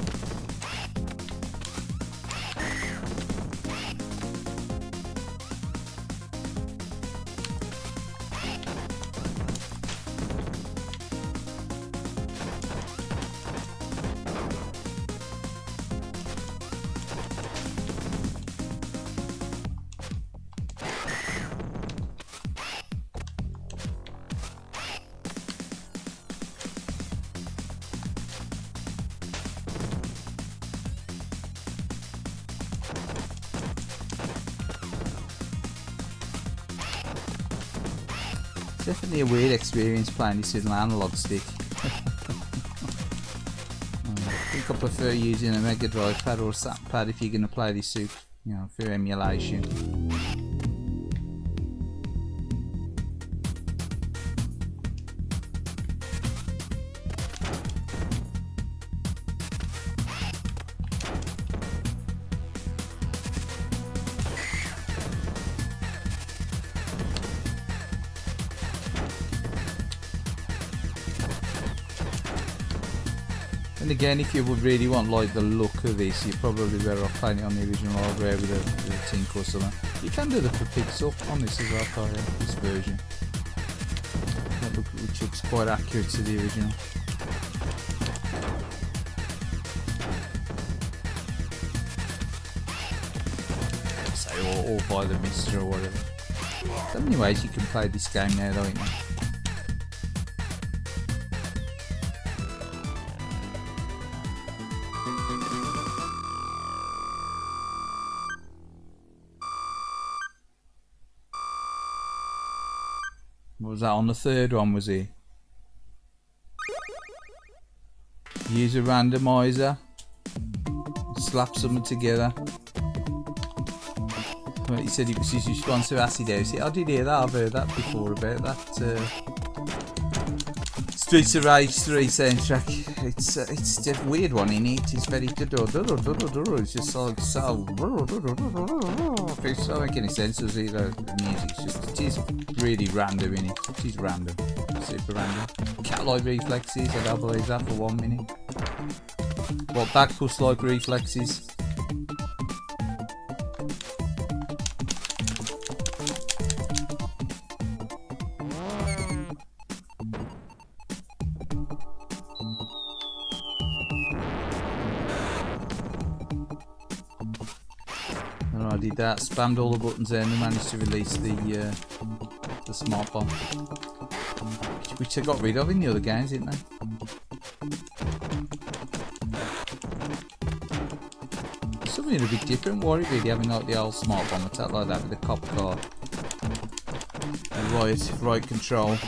Definitely a weird experience playing this with an analog stick. I think I prefer using a Mega Drive pad or a SAT pad if you're going to play this suit, you know, for emulation. And again, if you would really want like the look of this, you're probably better off playing it on the original hardware with a Tink or something. You can do the per pixel on this as well, this version, which looks quite accurate to the original. Say, or by the Mister or whatever. So many ways you can play this game now, though, isn't there? What was that on the third one, was he? Use a randomizer. Slap something together. Well, he said it was his response to Acid House. I did hear that, I've heard that before about that. Streets of Rage 3 soundtrack. It's a weird one in it. It's very it's just like so. It doesn't make any sense, does it? The music's just, it is really random in it. It is random, super random. Cat-like reflexes, I don't believe that for 1 minute. What, backpush-like reflexes? I did that, spammed all the buttons in and managed to release the smart bomb, which I got rid of in the other games, didn't they? Something a bit different, worry really, having like the old smart bomb attack like that with the cop car. The right control.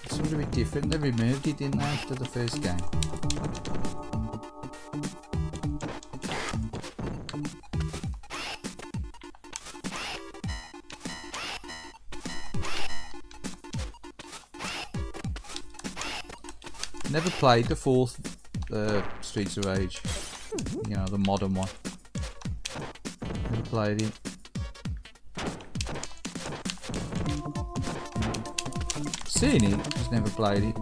Something a bit different, they removed it, didn't they, after the first game? Never played the fourth Streets of Rage, you know, the modern one. Never played it. Seen it, just never played it.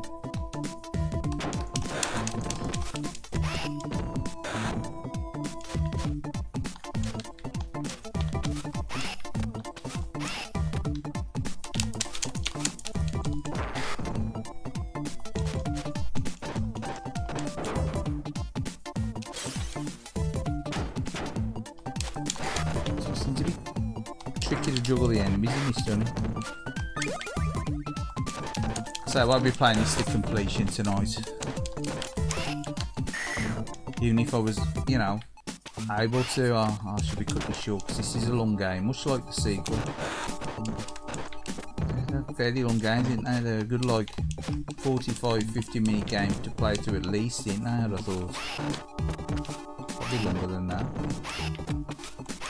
Juggle the enemies in this, don't it? So I'll be playing this to completion tonight. Even if I was, you know, able to, I should be cutting short because this is a long game, much like the sequel. They're fairly long games, isn't they? They're a good like 45-50 minute game to play to at least, isn't they? I'd have thought. Probably longer than that.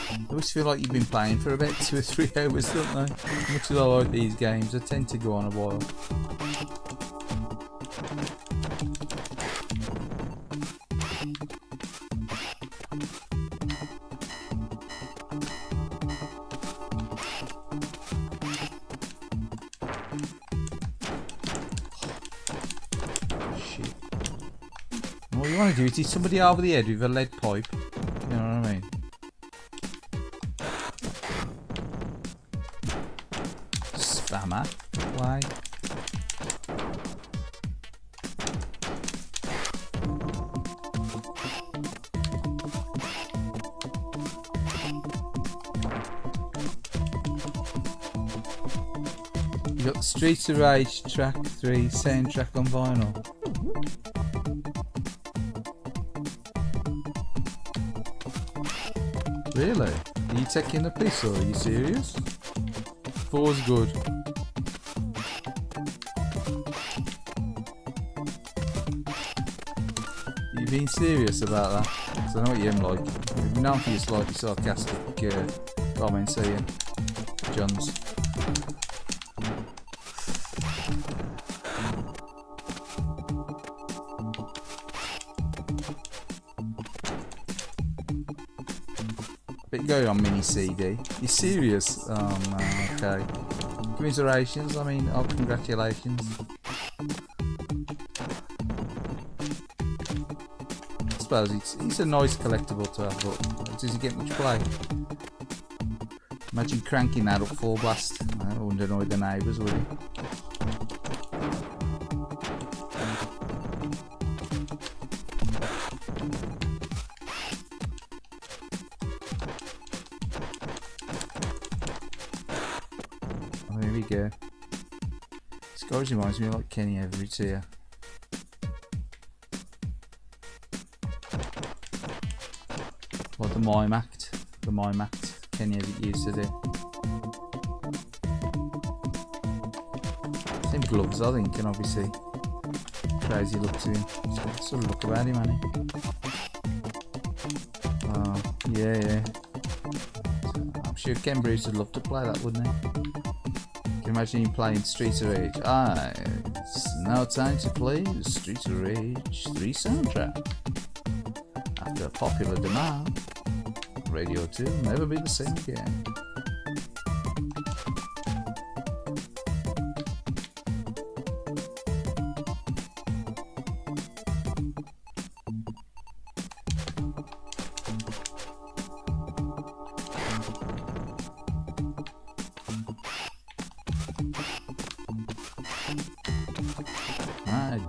I always feel like you've been playing for about 2 or 3 hours, don't they? As much as I like these games, they tend to go on a while. All you want to do is hit somebody over the head with a lead pipe. You know what I mean? Spammer. Why? You got Streets of Rage Track 3 soundtrack on vinyl. Really? Are you taking the piss or are you serious? 4's good. Are you being serious about that? 'Cause I know what you're like. You've known for your slightly sarcastic comments, are you, Johns? Go on mini CD. You serious? Oh man, okay. Commiserations, I mean, oh, congratulations. I suppose it's a nice collectible to have, but does he get much play? Imagine cranking that up full blast. I wouldn't annoy the neighbours, would he? There we go. This guy reminds me of like Kenny Everett here. Like the mime act Kenny Everett used to do. Same gloves, I think, and obviously crazy look to him. Sort of look about him, hasn't he? Oh, yeah. I'm sure Ken Bruce would love to play that, wouldn't he? Can you imagine him playing Streets of Rage? It's now time to play the Streets of Rage 3 soundtrack. After a popular demand, Radio 2 will never be the same again.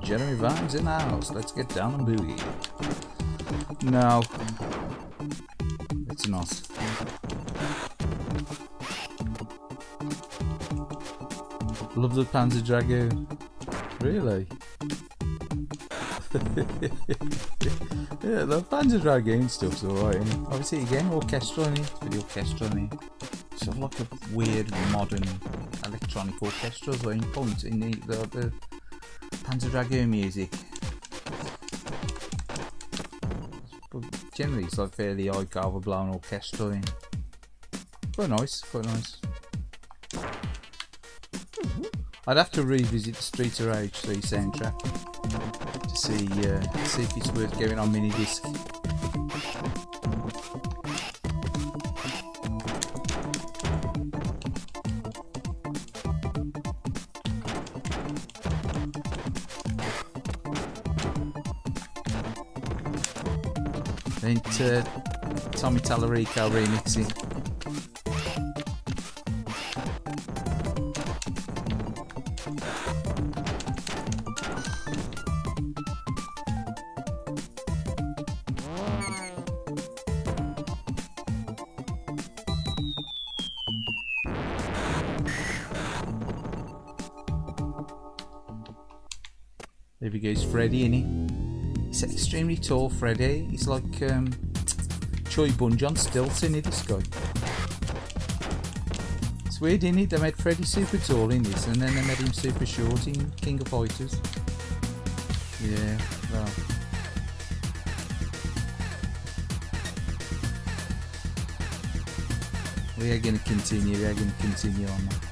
Jeremy Vine's in the house. Let's get down and boogie. No, it's not. Love the Panzer Dragoon. Really? Yeah, the Panzer Dragoon stuff's alright. Obviously, again, orchestra in it. Pretty orchestra in it. Sort of like a weird modern electronic orchestra as well. In point in the Panzer Dragoon music. But generally it's like fairly high overblown orchestra in. Quite nice. I'd have to revisit the Streets of Rage 3 soundtrack to see if it's worth going on mini disc. Ain't Tommy Tallarico remixing. There he goes, Freddy, innit? He's extremely tall, Freddy. He's like Choi Bunge on stilts, innit, this guy? It's weird, innit? They made Freddy super tall in this, and then they made him super short in King of Fighters. Yeah, well. We are going to continue on that.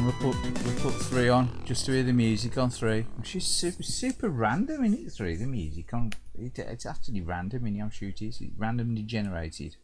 on, we'll put 3 on just to hear the music on 3. Which is super random, isn't it? 3, the music on it's actually random, in I'm shooting. It's randomly generated.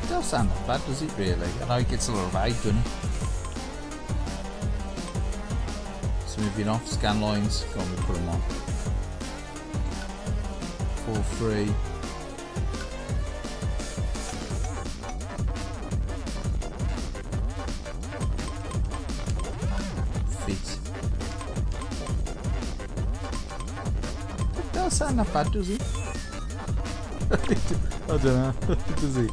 It does sound that bad, does it really? I know it gets a lot of vague, doesn't it? So moving off, scan lines, go on, we put them on. 4-3. Fit. It does sound that bad, does it? I don't know, does it?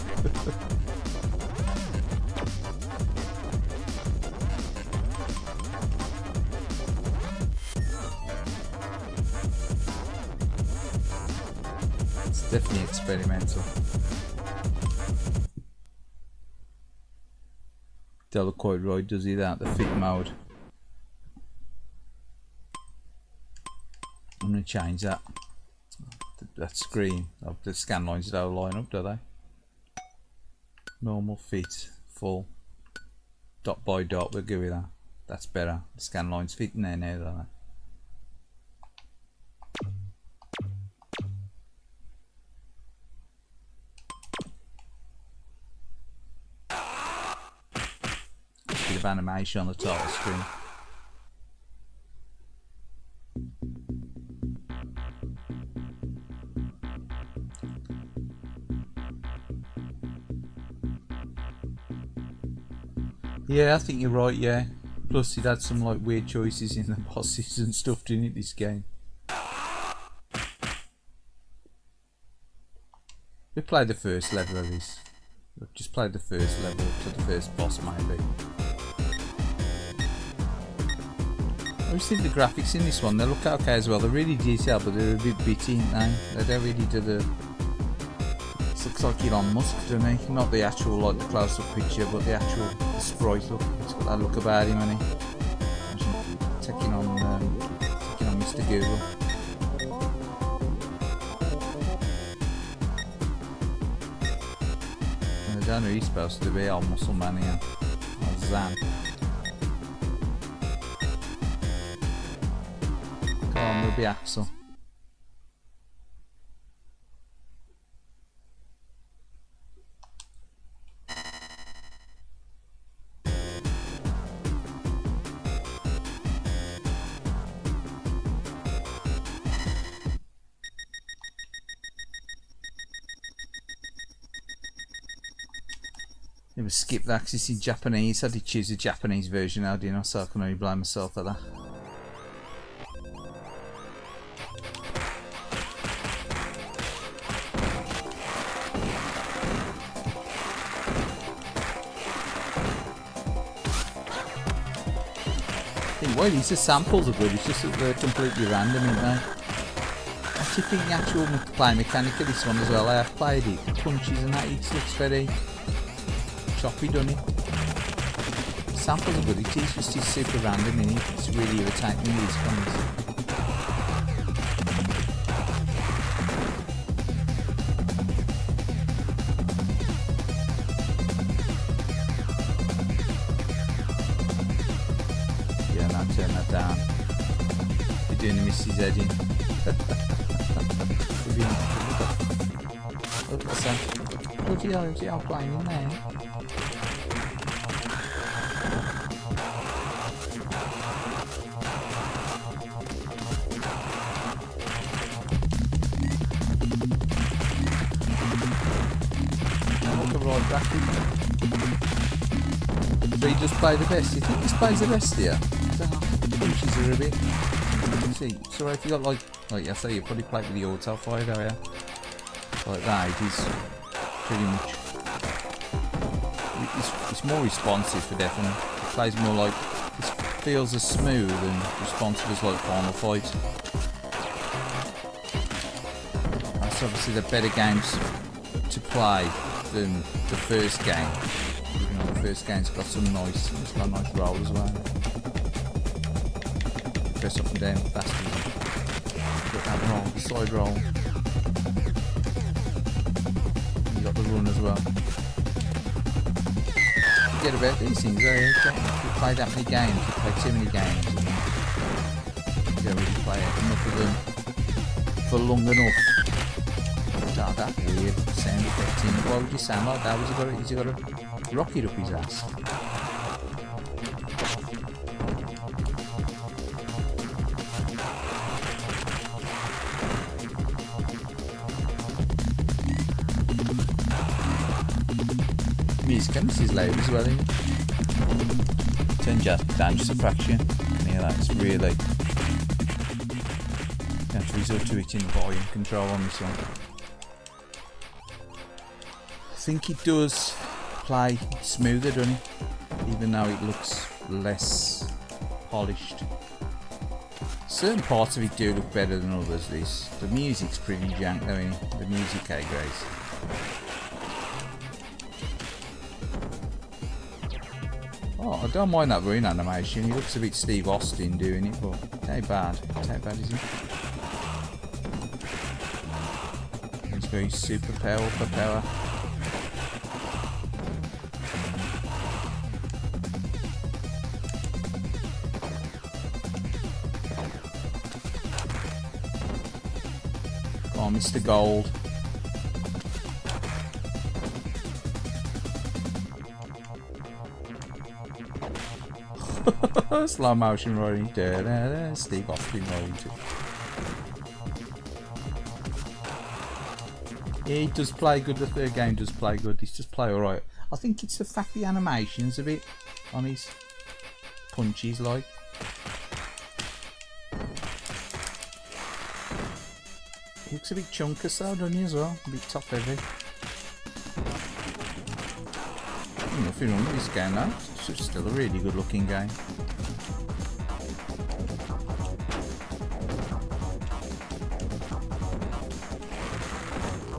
It's definitely experimental. Don't look quite right, does he, that? The fit mode. I'm going to change that. That screen of the scan lines don't line up, do they? Normal, fit, full, dot by dot, we'll go with that. That's better. The scan lines fit in there now, don't they? Bit of animation on the title screen. Yeah, I think you're right, yeah. Plus it had some like weird choices in the bosses and stuff, didn't it, this game? We played the first level of this. We've just played the first level to the first boss, maybe. I always think the graphics in this one, they look okay as well. They're really detailed, but they're a bit bitty, aren't they? They don't really do the... Looks like Elon Musk, doesn't he? Not the actual, like the close-up picture, but the actual sprite look. It's got that look about him, hasn't he? Taking on Mr. Google. And I don't know who he's supposed to be, old muscle man here. Old Zan. Come on, we'll be Axel. It was skip that because it's in Japanese. I did choose a Japanese version now, didn't I? So I can only blame myself for that. I think, well, these are samples are good, it's just that they're completely random, aren't they? I actually think the actual play mechanic of this one as well, I have played it, the punches and that, it looks very choppy, doesn't it? Samples are good, it is just it's super random, isn't it? It's really irritating these ones. Yeah, now turn that down. You're doing the Mrs. Eddie. Look what's that? Bloody hell, is it all playing in there? So he just play the best. You think this plays the best here? The punches are a bit. See, so if you got like I say, you probably play with the auto fire area. Like that, it is pretty much It's more responsive for definite. It plays more like, it feels as smooth and responsive as like Final Fight. That's obviously the better games to play than the first game. Even though the first game's got some nice, it's got a nice roll as well. Press up and down faster. Got that roll, the side roll. You got the run as well. Forget about these things, you play that many games, you play too many games. You don't really play enough of them for long enough. Oh, that weird sound effect in. Why would you sound like that? Has he got a rocket up his ass? Music, this is loud as well, isn't it? Turn down just a fraction. Yeah, that's really. You have to resort to it in volume control on this one. I think it does play smoother, doesn't it? Even though it looks less polished. Certain parts of it do look better than others. The music's pretty jank though, isn't it? The music A-grades. Oh, I don't mind that rune animation. He looks a bit Steve Austin doing it, but it ain't bad. It ain't bad, is it? It's very super power for power. Come on, Mr. Gold. Slow motion riding. Steve Austin riding too. Yeah, he does play good. The third game does play good. He's just play alright. I think it's the fact the animation's a bit on his punches, like. He looks a bit chunky, though, doesn't he, as well? A bit top heavy. Nothing wrong with this game though. It's still a really good looking game.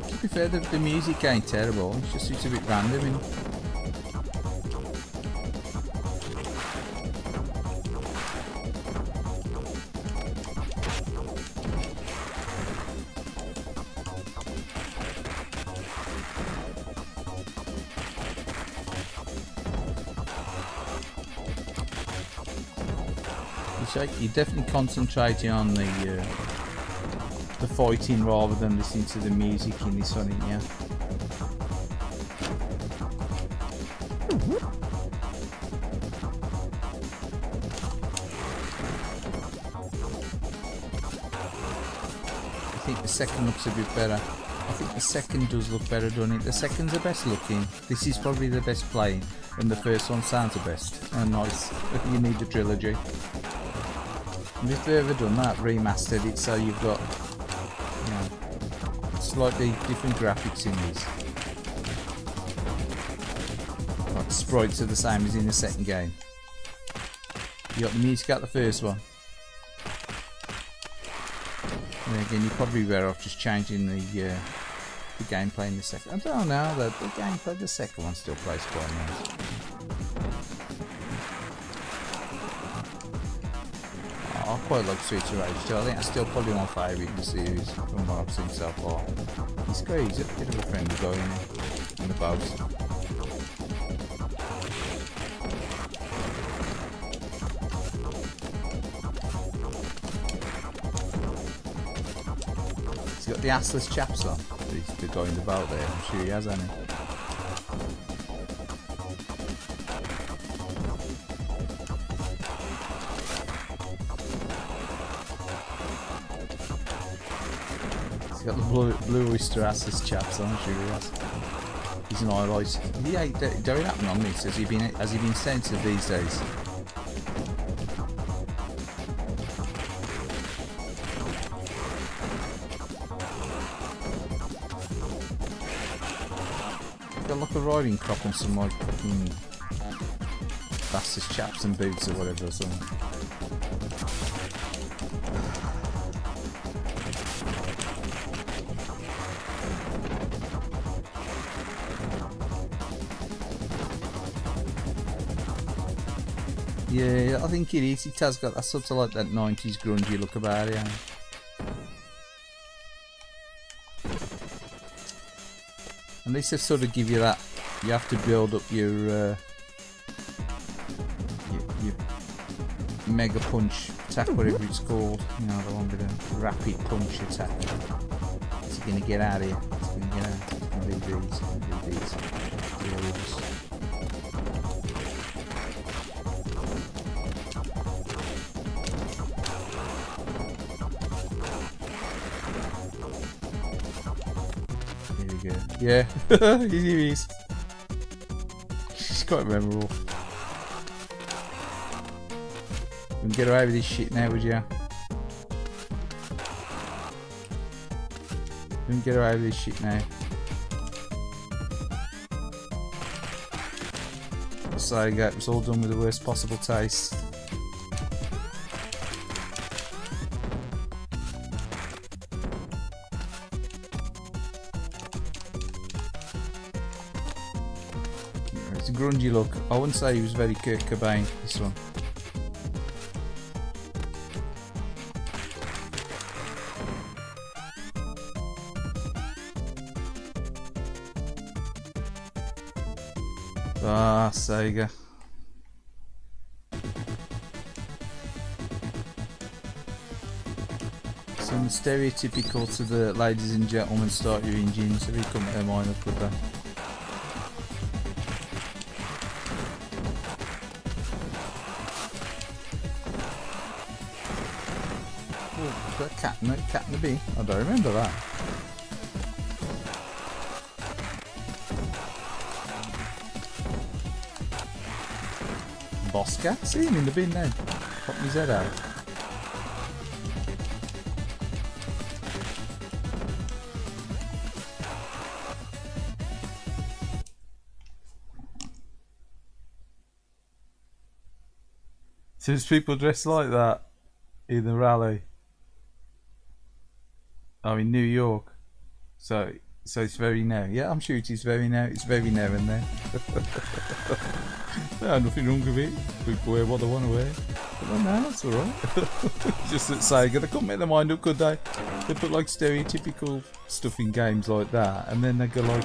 To be fair, the music ain't terrible, it's a bit random, isn't it? You're definitely concentrating on the fighting rather than listening to the music in this one, yeah. I think the second looks a bit better. I think the second does look better, doesn't it? The second's the best looking. This is probably the best playing, and the first one sounds the best. And nice. You need the trilogy. And if they've ever done that, remastered it so you've got, you know, slightly different graphics in these. Like the sprites are the same as in the second game. You got the music at the first one. And again, you're probably better off just changing the gameplay in the second. I don't know, the gameplay, the second one still plays quite nice. I quite like Streets of Rage 2. I think that's still probably my favourite in the series from what I've seen so far. He's great, he's a bit of a friendly guy in the boat. He's got the assless chaps on, the guy in the boat there. I'm sure he has, hasn't he? He's got the blue oyster assless chaps on, I'm sure he has. He's an highlight. Yeah, don't happen on this. Has he been censored these days? Got like a riding crop and some like fucking Fastest chaps and boots or whatever or something. Yeah, I think it is. It has got that sort of like that 90s grungy look about it. At least they sort of give you that. You have to build up your mega punch attack, whatever it's called. You know, the one with the rapid punch attack. It's going to get out of here. It's going to get out. It's going to do these. It's going to do these. Yeah, here he is. She's quite memorable. You can get away with this shit now, would you? You can get away with this shit now. So it was all done with the worst possible taste. It's a grungy look. I wouldn't say he was very Kurt Cobain, this one. Ah, Sega. Some stereotypical to the ladies and gentlemen, start your engines. Have you come to mine up with that? Oh, is that cat in the bin? I don't remember that. Boss cat? See him in the bin now. Popping his head out. So there's people dressed like that in the rally. Oh, in New York. So it's very now. Yeah, I'm sure it is very now. It's very now and then. No, nothing wrong with it. People wear what they want to wear. But no, it's alright. Just that Sega, they couldn't make their mind up, could they? They put like stereotypical stuff in games like that, and then they go like,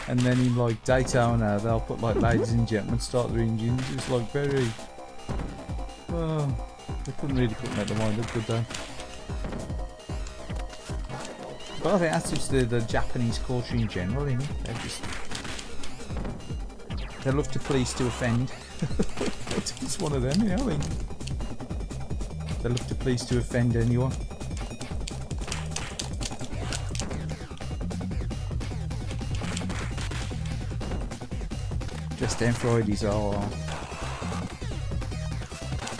and then in like Daytona, they'll put like ladies and gentlemen start their engines. It's like very, well, they couldn't make their mind up, could they? But I think that's just the Japanese culture in general, isn't it? They love to please to offend. It's one of them, you know. They love to please to offend anyone. Just them Fridays are.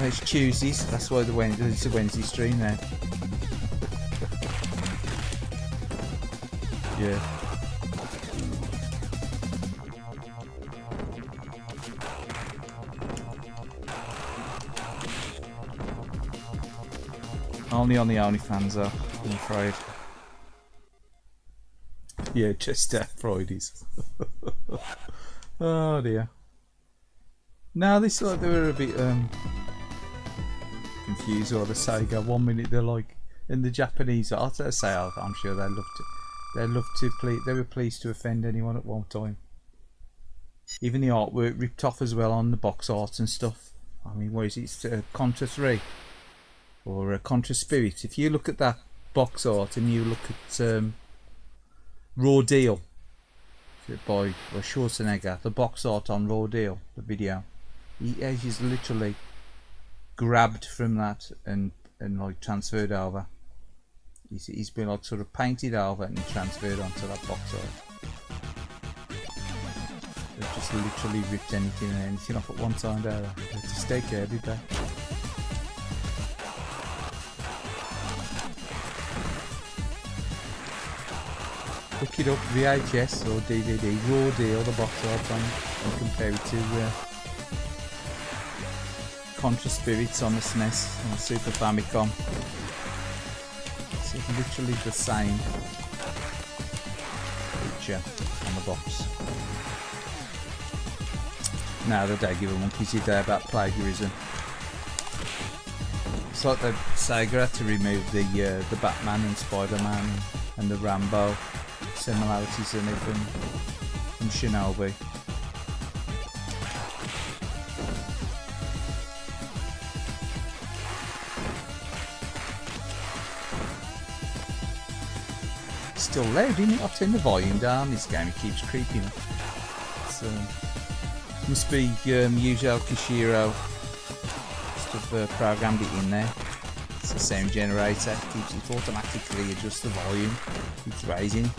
It's Tuesdays. That's why it's a Wednesday stream now. Yeah. Only on the OnlyFans though, I'm afraid. Yeah, just Fridays. Oh dear. No, they were a bit confused or the Sega. 1 minute they're like, in the Japanese, I'm sure they were pleased to offend anyone at one time. Even the artwork ripped off as well on the box art and stuff. I mean, what is it? It's Contra 3 or Contra Spirit. If you look at that box art and you look at Raw Deal by Schwarzenegger, the box art on Raw Deal, the video, he's literally grabbed from that and like transferred over. He's been like sort of painted over and transferred onto that box art. They've just literally ripped anything and anything off at one time there. They have to stay care, did they? Look it up, VHS or DVD, Raw Deal, the box art on, and compare it to Contra Spirits on the SNES on the Super Famicom. It's literally the same picture on the box. Now they don't give a monkey's idea about plagiarism. It's like the Sega had to remove the Batman and Spider-Man and the Rambo similarities in it from Shinobi. Still loud, isn't it? I've turned the volume down. This game, it keeps creeping up. Must be Yuzo Koshiro must have programmed it in there. It's the sound generator. It automatically adjusts the volume. Keeps raising.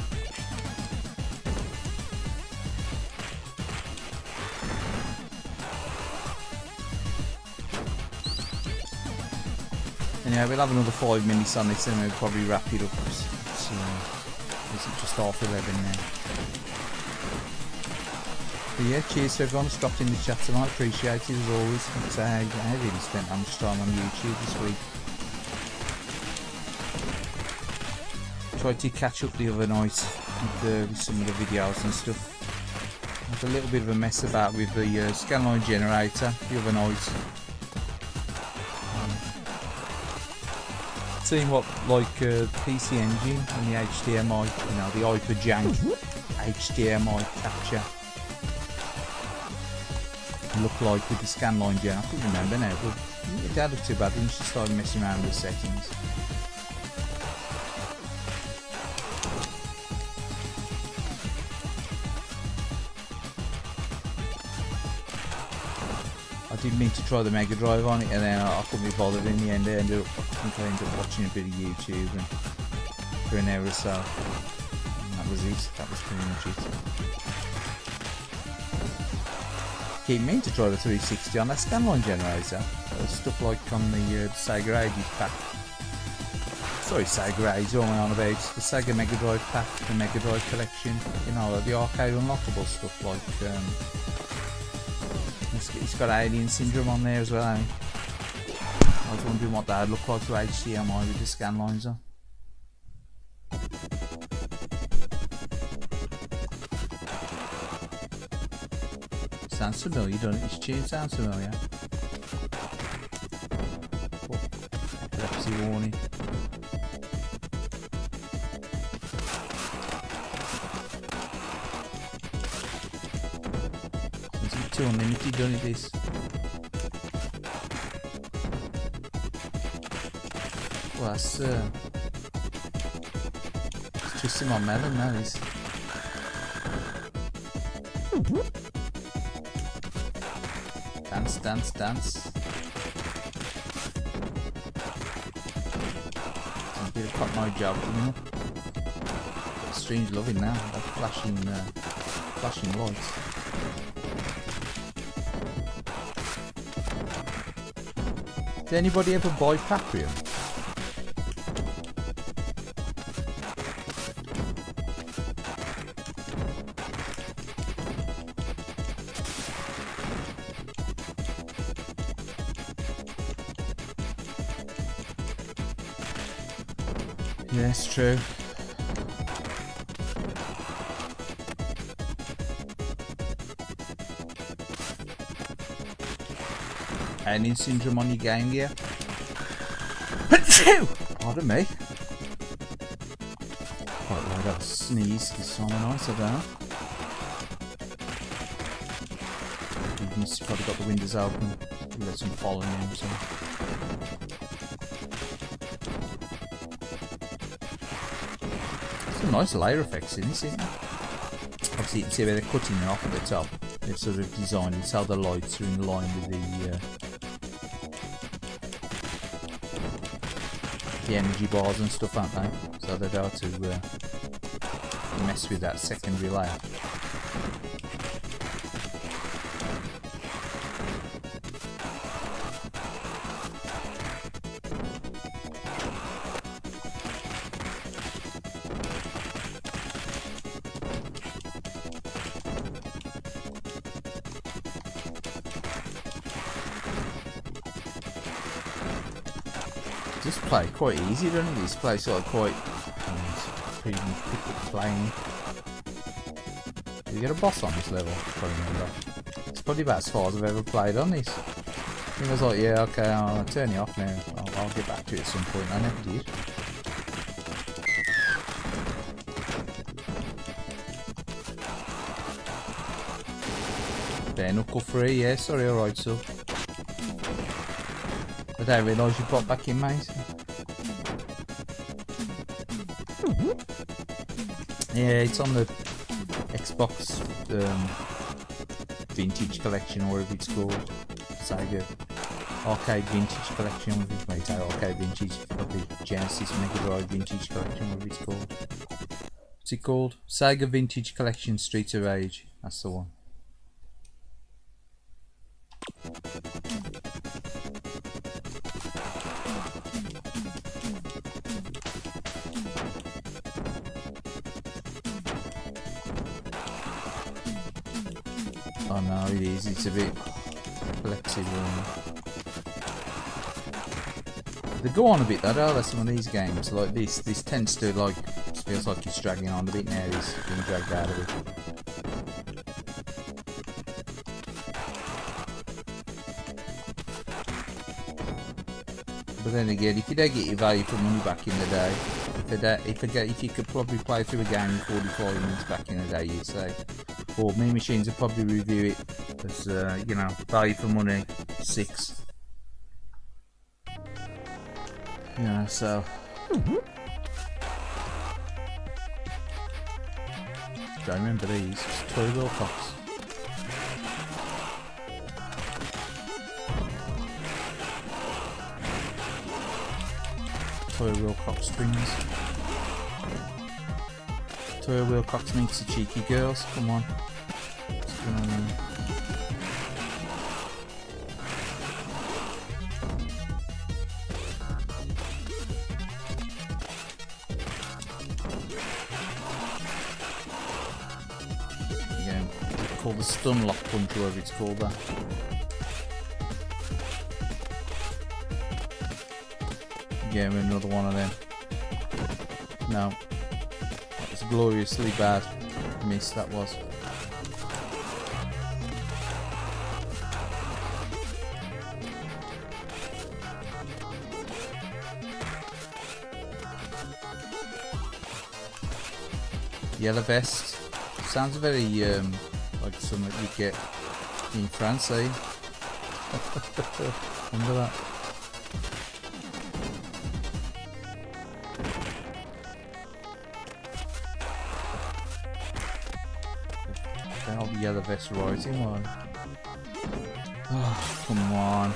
Anyway, we'll have another 5 minutes on this and we'll probably wrap it up. It's just half 11 now. But yeah, cheers to everyone who stopped in the chat tonight. Appreciate it as always. I really spent that much time on YouTube this week. Tried to catch up the other night with some of the videos and stuff. I had a little bit of a mess about with the scanline generator the other night. Seeing what PC Engine and the HDMI, the hyperjank HDMI capture look like with the scanline gen. I couldn't remember now, but it didn't look too bad. Then she started messing around with the settings. I did mean to try the Mega Drive on it, and then I couldn't be bothered in the end. I ended up watching a bit of YouTube and for an hour or so. And that was it. That was pretty much it. Keep meaning to try the 360 on that scanline generator. Stuff like on the Sega 80s pack. Sorry, Sega 80s, all I'm on about. The Sega Mega Drive pack, the Mega Drive collection. The arcade unlockable stuff like. It's got Alien Syndrome on there as well. I was wondering what that would look like to HDMI with the scan lines on. Sounds familiar, doesn't it? This tune sounds familiar. Oh, epilepsy warning. Too unlimited, don't it, this? Well, that's it's twisting my melon, that is. Dance, dance, dance. I did a cut my job, Strange loving now, that flashing lights. Did anybody ever buy Paprium? Yes, true. Alien Syndrome on your Game Gear. Pardon me. Quite right, I've sneezed this time of night, I don't know. You've probably got the windows open. You've got some pollen in, so. Some nice layer effects in this, isn't there? Obviously, you can see where they're cutting it off at the top. They've sort of designed it so the lights are in line with the energy bars and stuff, aren't they? So they don't have to mess with that secondary layer. Just play quite easy, doesn't it? This play sort of quite pretty much pick up playing. Did you get a boss on this level? I can't remember. It's probably about as far as I've ever played on this. I think I was like, yeah, okay, I'll turn it off now. I'll get back to it at some point. I never did. Bare knuckle free, yeah, sorry, alright, so. I don't realise you popped back in, mate. Yeah, it's on the Xbox Vintage Collection, or whatever it's called. Sega Arcade Vintage Collection, whatever it's made. Arcade Vintage, probably Genesis Mega Drive Vintage Collection, whatever it's called. What's it called? Sega Vintage Collection Streets of Rage. That's the one. Oh no, it is. It's a bit flexible. They go on a bit though, don't they? Some of these games like this. This tends to like feels like it's dragging on a bit now. It's being dragged out of it. But then again, if you don't get your value for money back in the day, if you could probably play through a game in 45 minutes back in the day, you'd say. Or Mean Machines would probably review it as, you know, value for money 6. You know, so. I remember these. It's Toy Wilcox. Toy Wilcox twins. Toy Wilcox meets the cheeky girls. Come on. What's going on there? Again, called the stun lock punch, whatever it's called that. Again, another one of them. No. That was gloriously bad. Miss, that was. Yellow vest. Sounds very like something you get in France, eh? Remember that? I'll be yellow vest rising one. Oh, come on.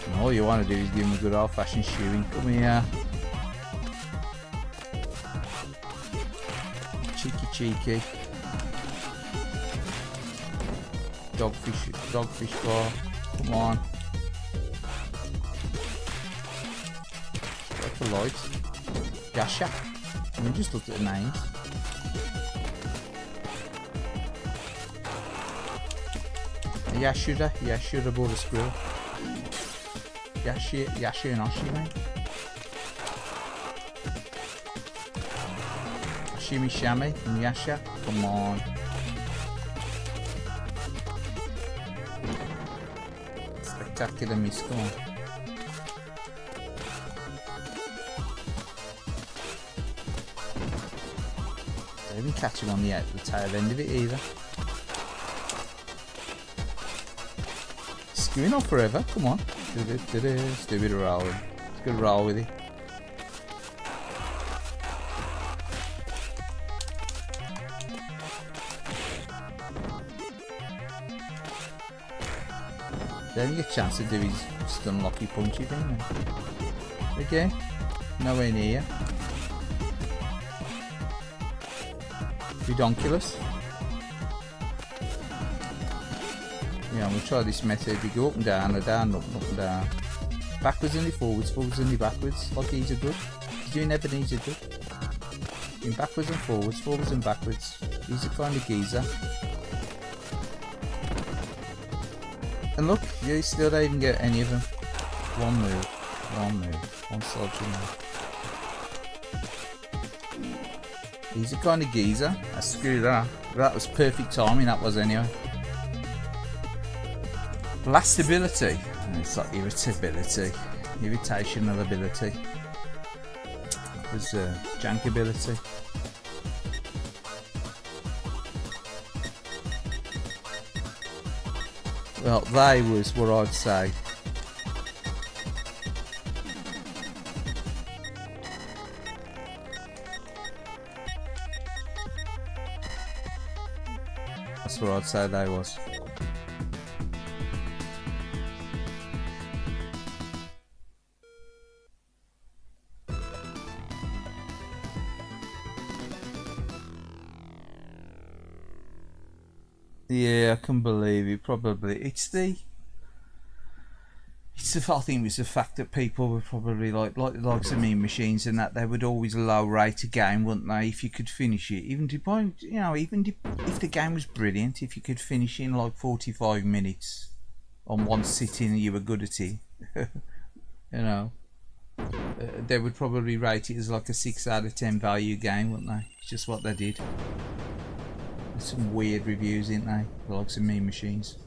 And all you want to do is give him a good old fashioned shoeing. Come here. Cheeky. Dogfish bar. Come on. That's a light. Yasha. I mean, just look at the names. Yashura bought a squirrel. Yashi and Ashi, mate. Shimmy Shammy and Yasha. Come on. Spectacular miss, come on. Don't even catch him on the tail end of it either. Screwing on forever, come on. Let's do a bit of rolling. Let's go roll with it. Then you get a chance to do his stun locky punchy thing. Again, nowhere near. Redonkulous. Yeah, I'm going to try this method. You go up and down, up and down. Backwards and forwards, forwards and backwards. Like he's a good. He's doing Ebenezer good. Doing backwards and backwards. He's a kind of geezer. And look, you still don't even get any of them. One move, one soldier move. He's a kind of geezer. Screw that. That was perfect timing, that was anyway. Blast ability. It's like irritability. Irritational ability. That was jank ability. Well, they was what I'd say. That's what I'd say they was. Yeah, I can believe it. Probably it's the I think it was the fact that people were probably like some mean machines and that they would always low rate a game, wouldn't they? If you could finish it, even if the game was brilliant, if you could finish in like 45 minutes on one sitting and you were good at it, they would probably rate it as like a 6 out of 10 value game, wouldn't they? It's just what they did. There's some weird reviews, ain't they? Like some mean machines.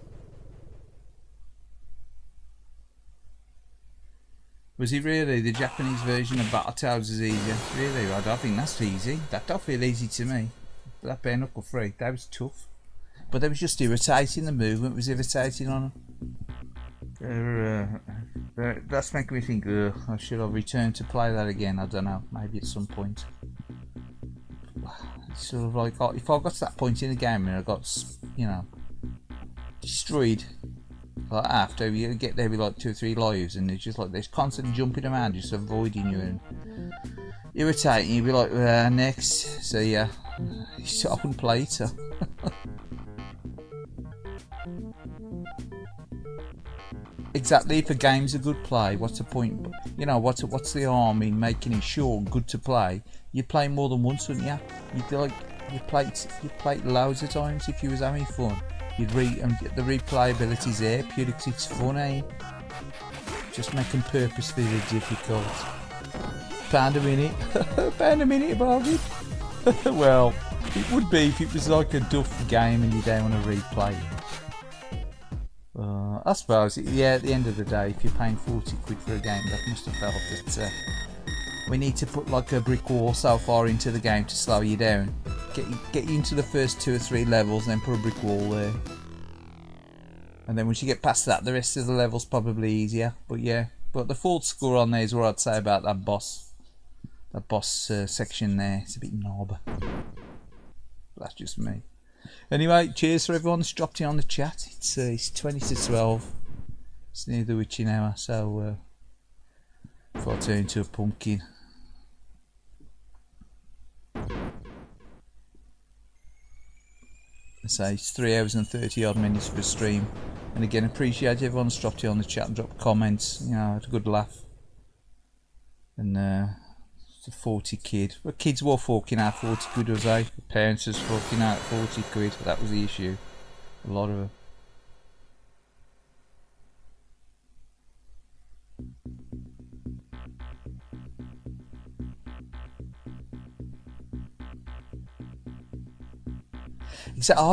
Was it really? The Japanese version of Battletoads is easier? Really? I don't think that's easy. That don't feel easy to me. That bare knuckle free, that was tough. But they was just irritating, the movement was irritating on them. That's making me think, I should have returned to play that again. I don't know, maybe at some point. It's sort of like, if I got to that point in the game and I got, destroyed, like after you get there with like 2 or 3 lives and it's just like they're constantly jumping around just avoiding you and irritating you, be like, next, so yeah, I wouldn't play it, so. Exactly, if a game's a good play, what's the point? What's the harm in making it sure good to play? You'd play more than once, wouldn't you? You'd play it loads of times if you was having fun. You'd the replayability's there purely because it's fun, eh? Just making purposely difficult. £1 a minute. £1 a minute, bargain. Well, it would be if it was like a duff game and you don't want to replay it. I suppose, yeah, at the end of the day, if you're paying 40 quid for a game, that must have felt that we need to put like a brick wall so far into the game to slow you down. Get you into the first 2 or 3 levels, and then put a brick wall there. And then once you get past that, the rest of the level's probably easier. But yeah, but the fault score on there is what I'd say about that boss. That boss section there, it's a bit knob. That's just me. Anyway, cheers for everyone that's dropped in on the chat. It's 20 to 12. It's near the witching hour, so if I turn into a pumpkin. I say it's 3 hours and 30 odd minutes for a stream. And again, appreciate everyone that's dropped in on the chat and dropped comments. Had a good laugh. And 40 quid. Well, kids were forking out 40 quid, was they? The parents was forking out 40 quid. That was the issue. A lot of them.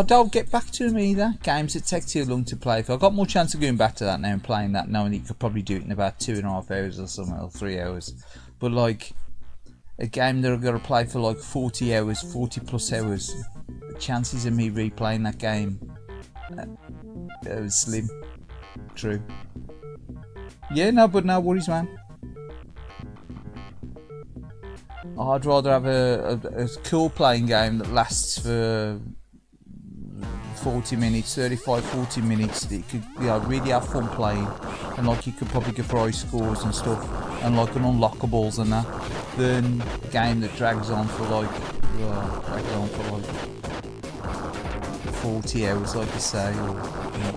Don't get back to them either. Games that take too long to play. If I've got more chance of going back to that now and playing that, knowing that you could probably do it in about 2.5 hours or something, or 3 hours. But like a game that I've got to play for like 40 hours, 40 plus hours, the chances of me replaying that game was slim. True. Yeah, but no worries, man. I'd rather have a cool playing game that lasts for 40 minutes, 35-40 minutes, that you could really have fun playing, and like you could probably get high scores and stuff, and like an unlockables and that, than a game that drags on for like 40 hours, like you say, or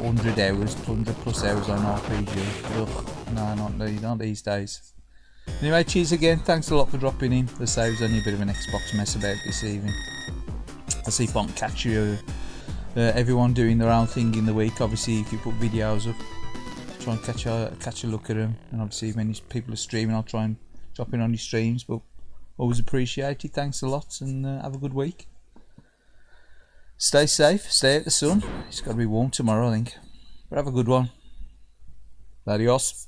100 hours, 100 plus hours on RPG. Ugh, no, not these days. Anyway, cheers again, thanks a lot for dropping in. The was only a bit of an Xbox mess about this evening. I'll see if I can catch you everyone doing their own thing in the week. Obviously, if you put videos up, try and catch a look at them. And obviously, when people are streaming, I'll try and drop in on your streams. But always appreciated. Thanks a lot, and have a good week. Stay safe. Stay out the sun. It's got to be warm tomorrow, I think. But have a good one. Adios.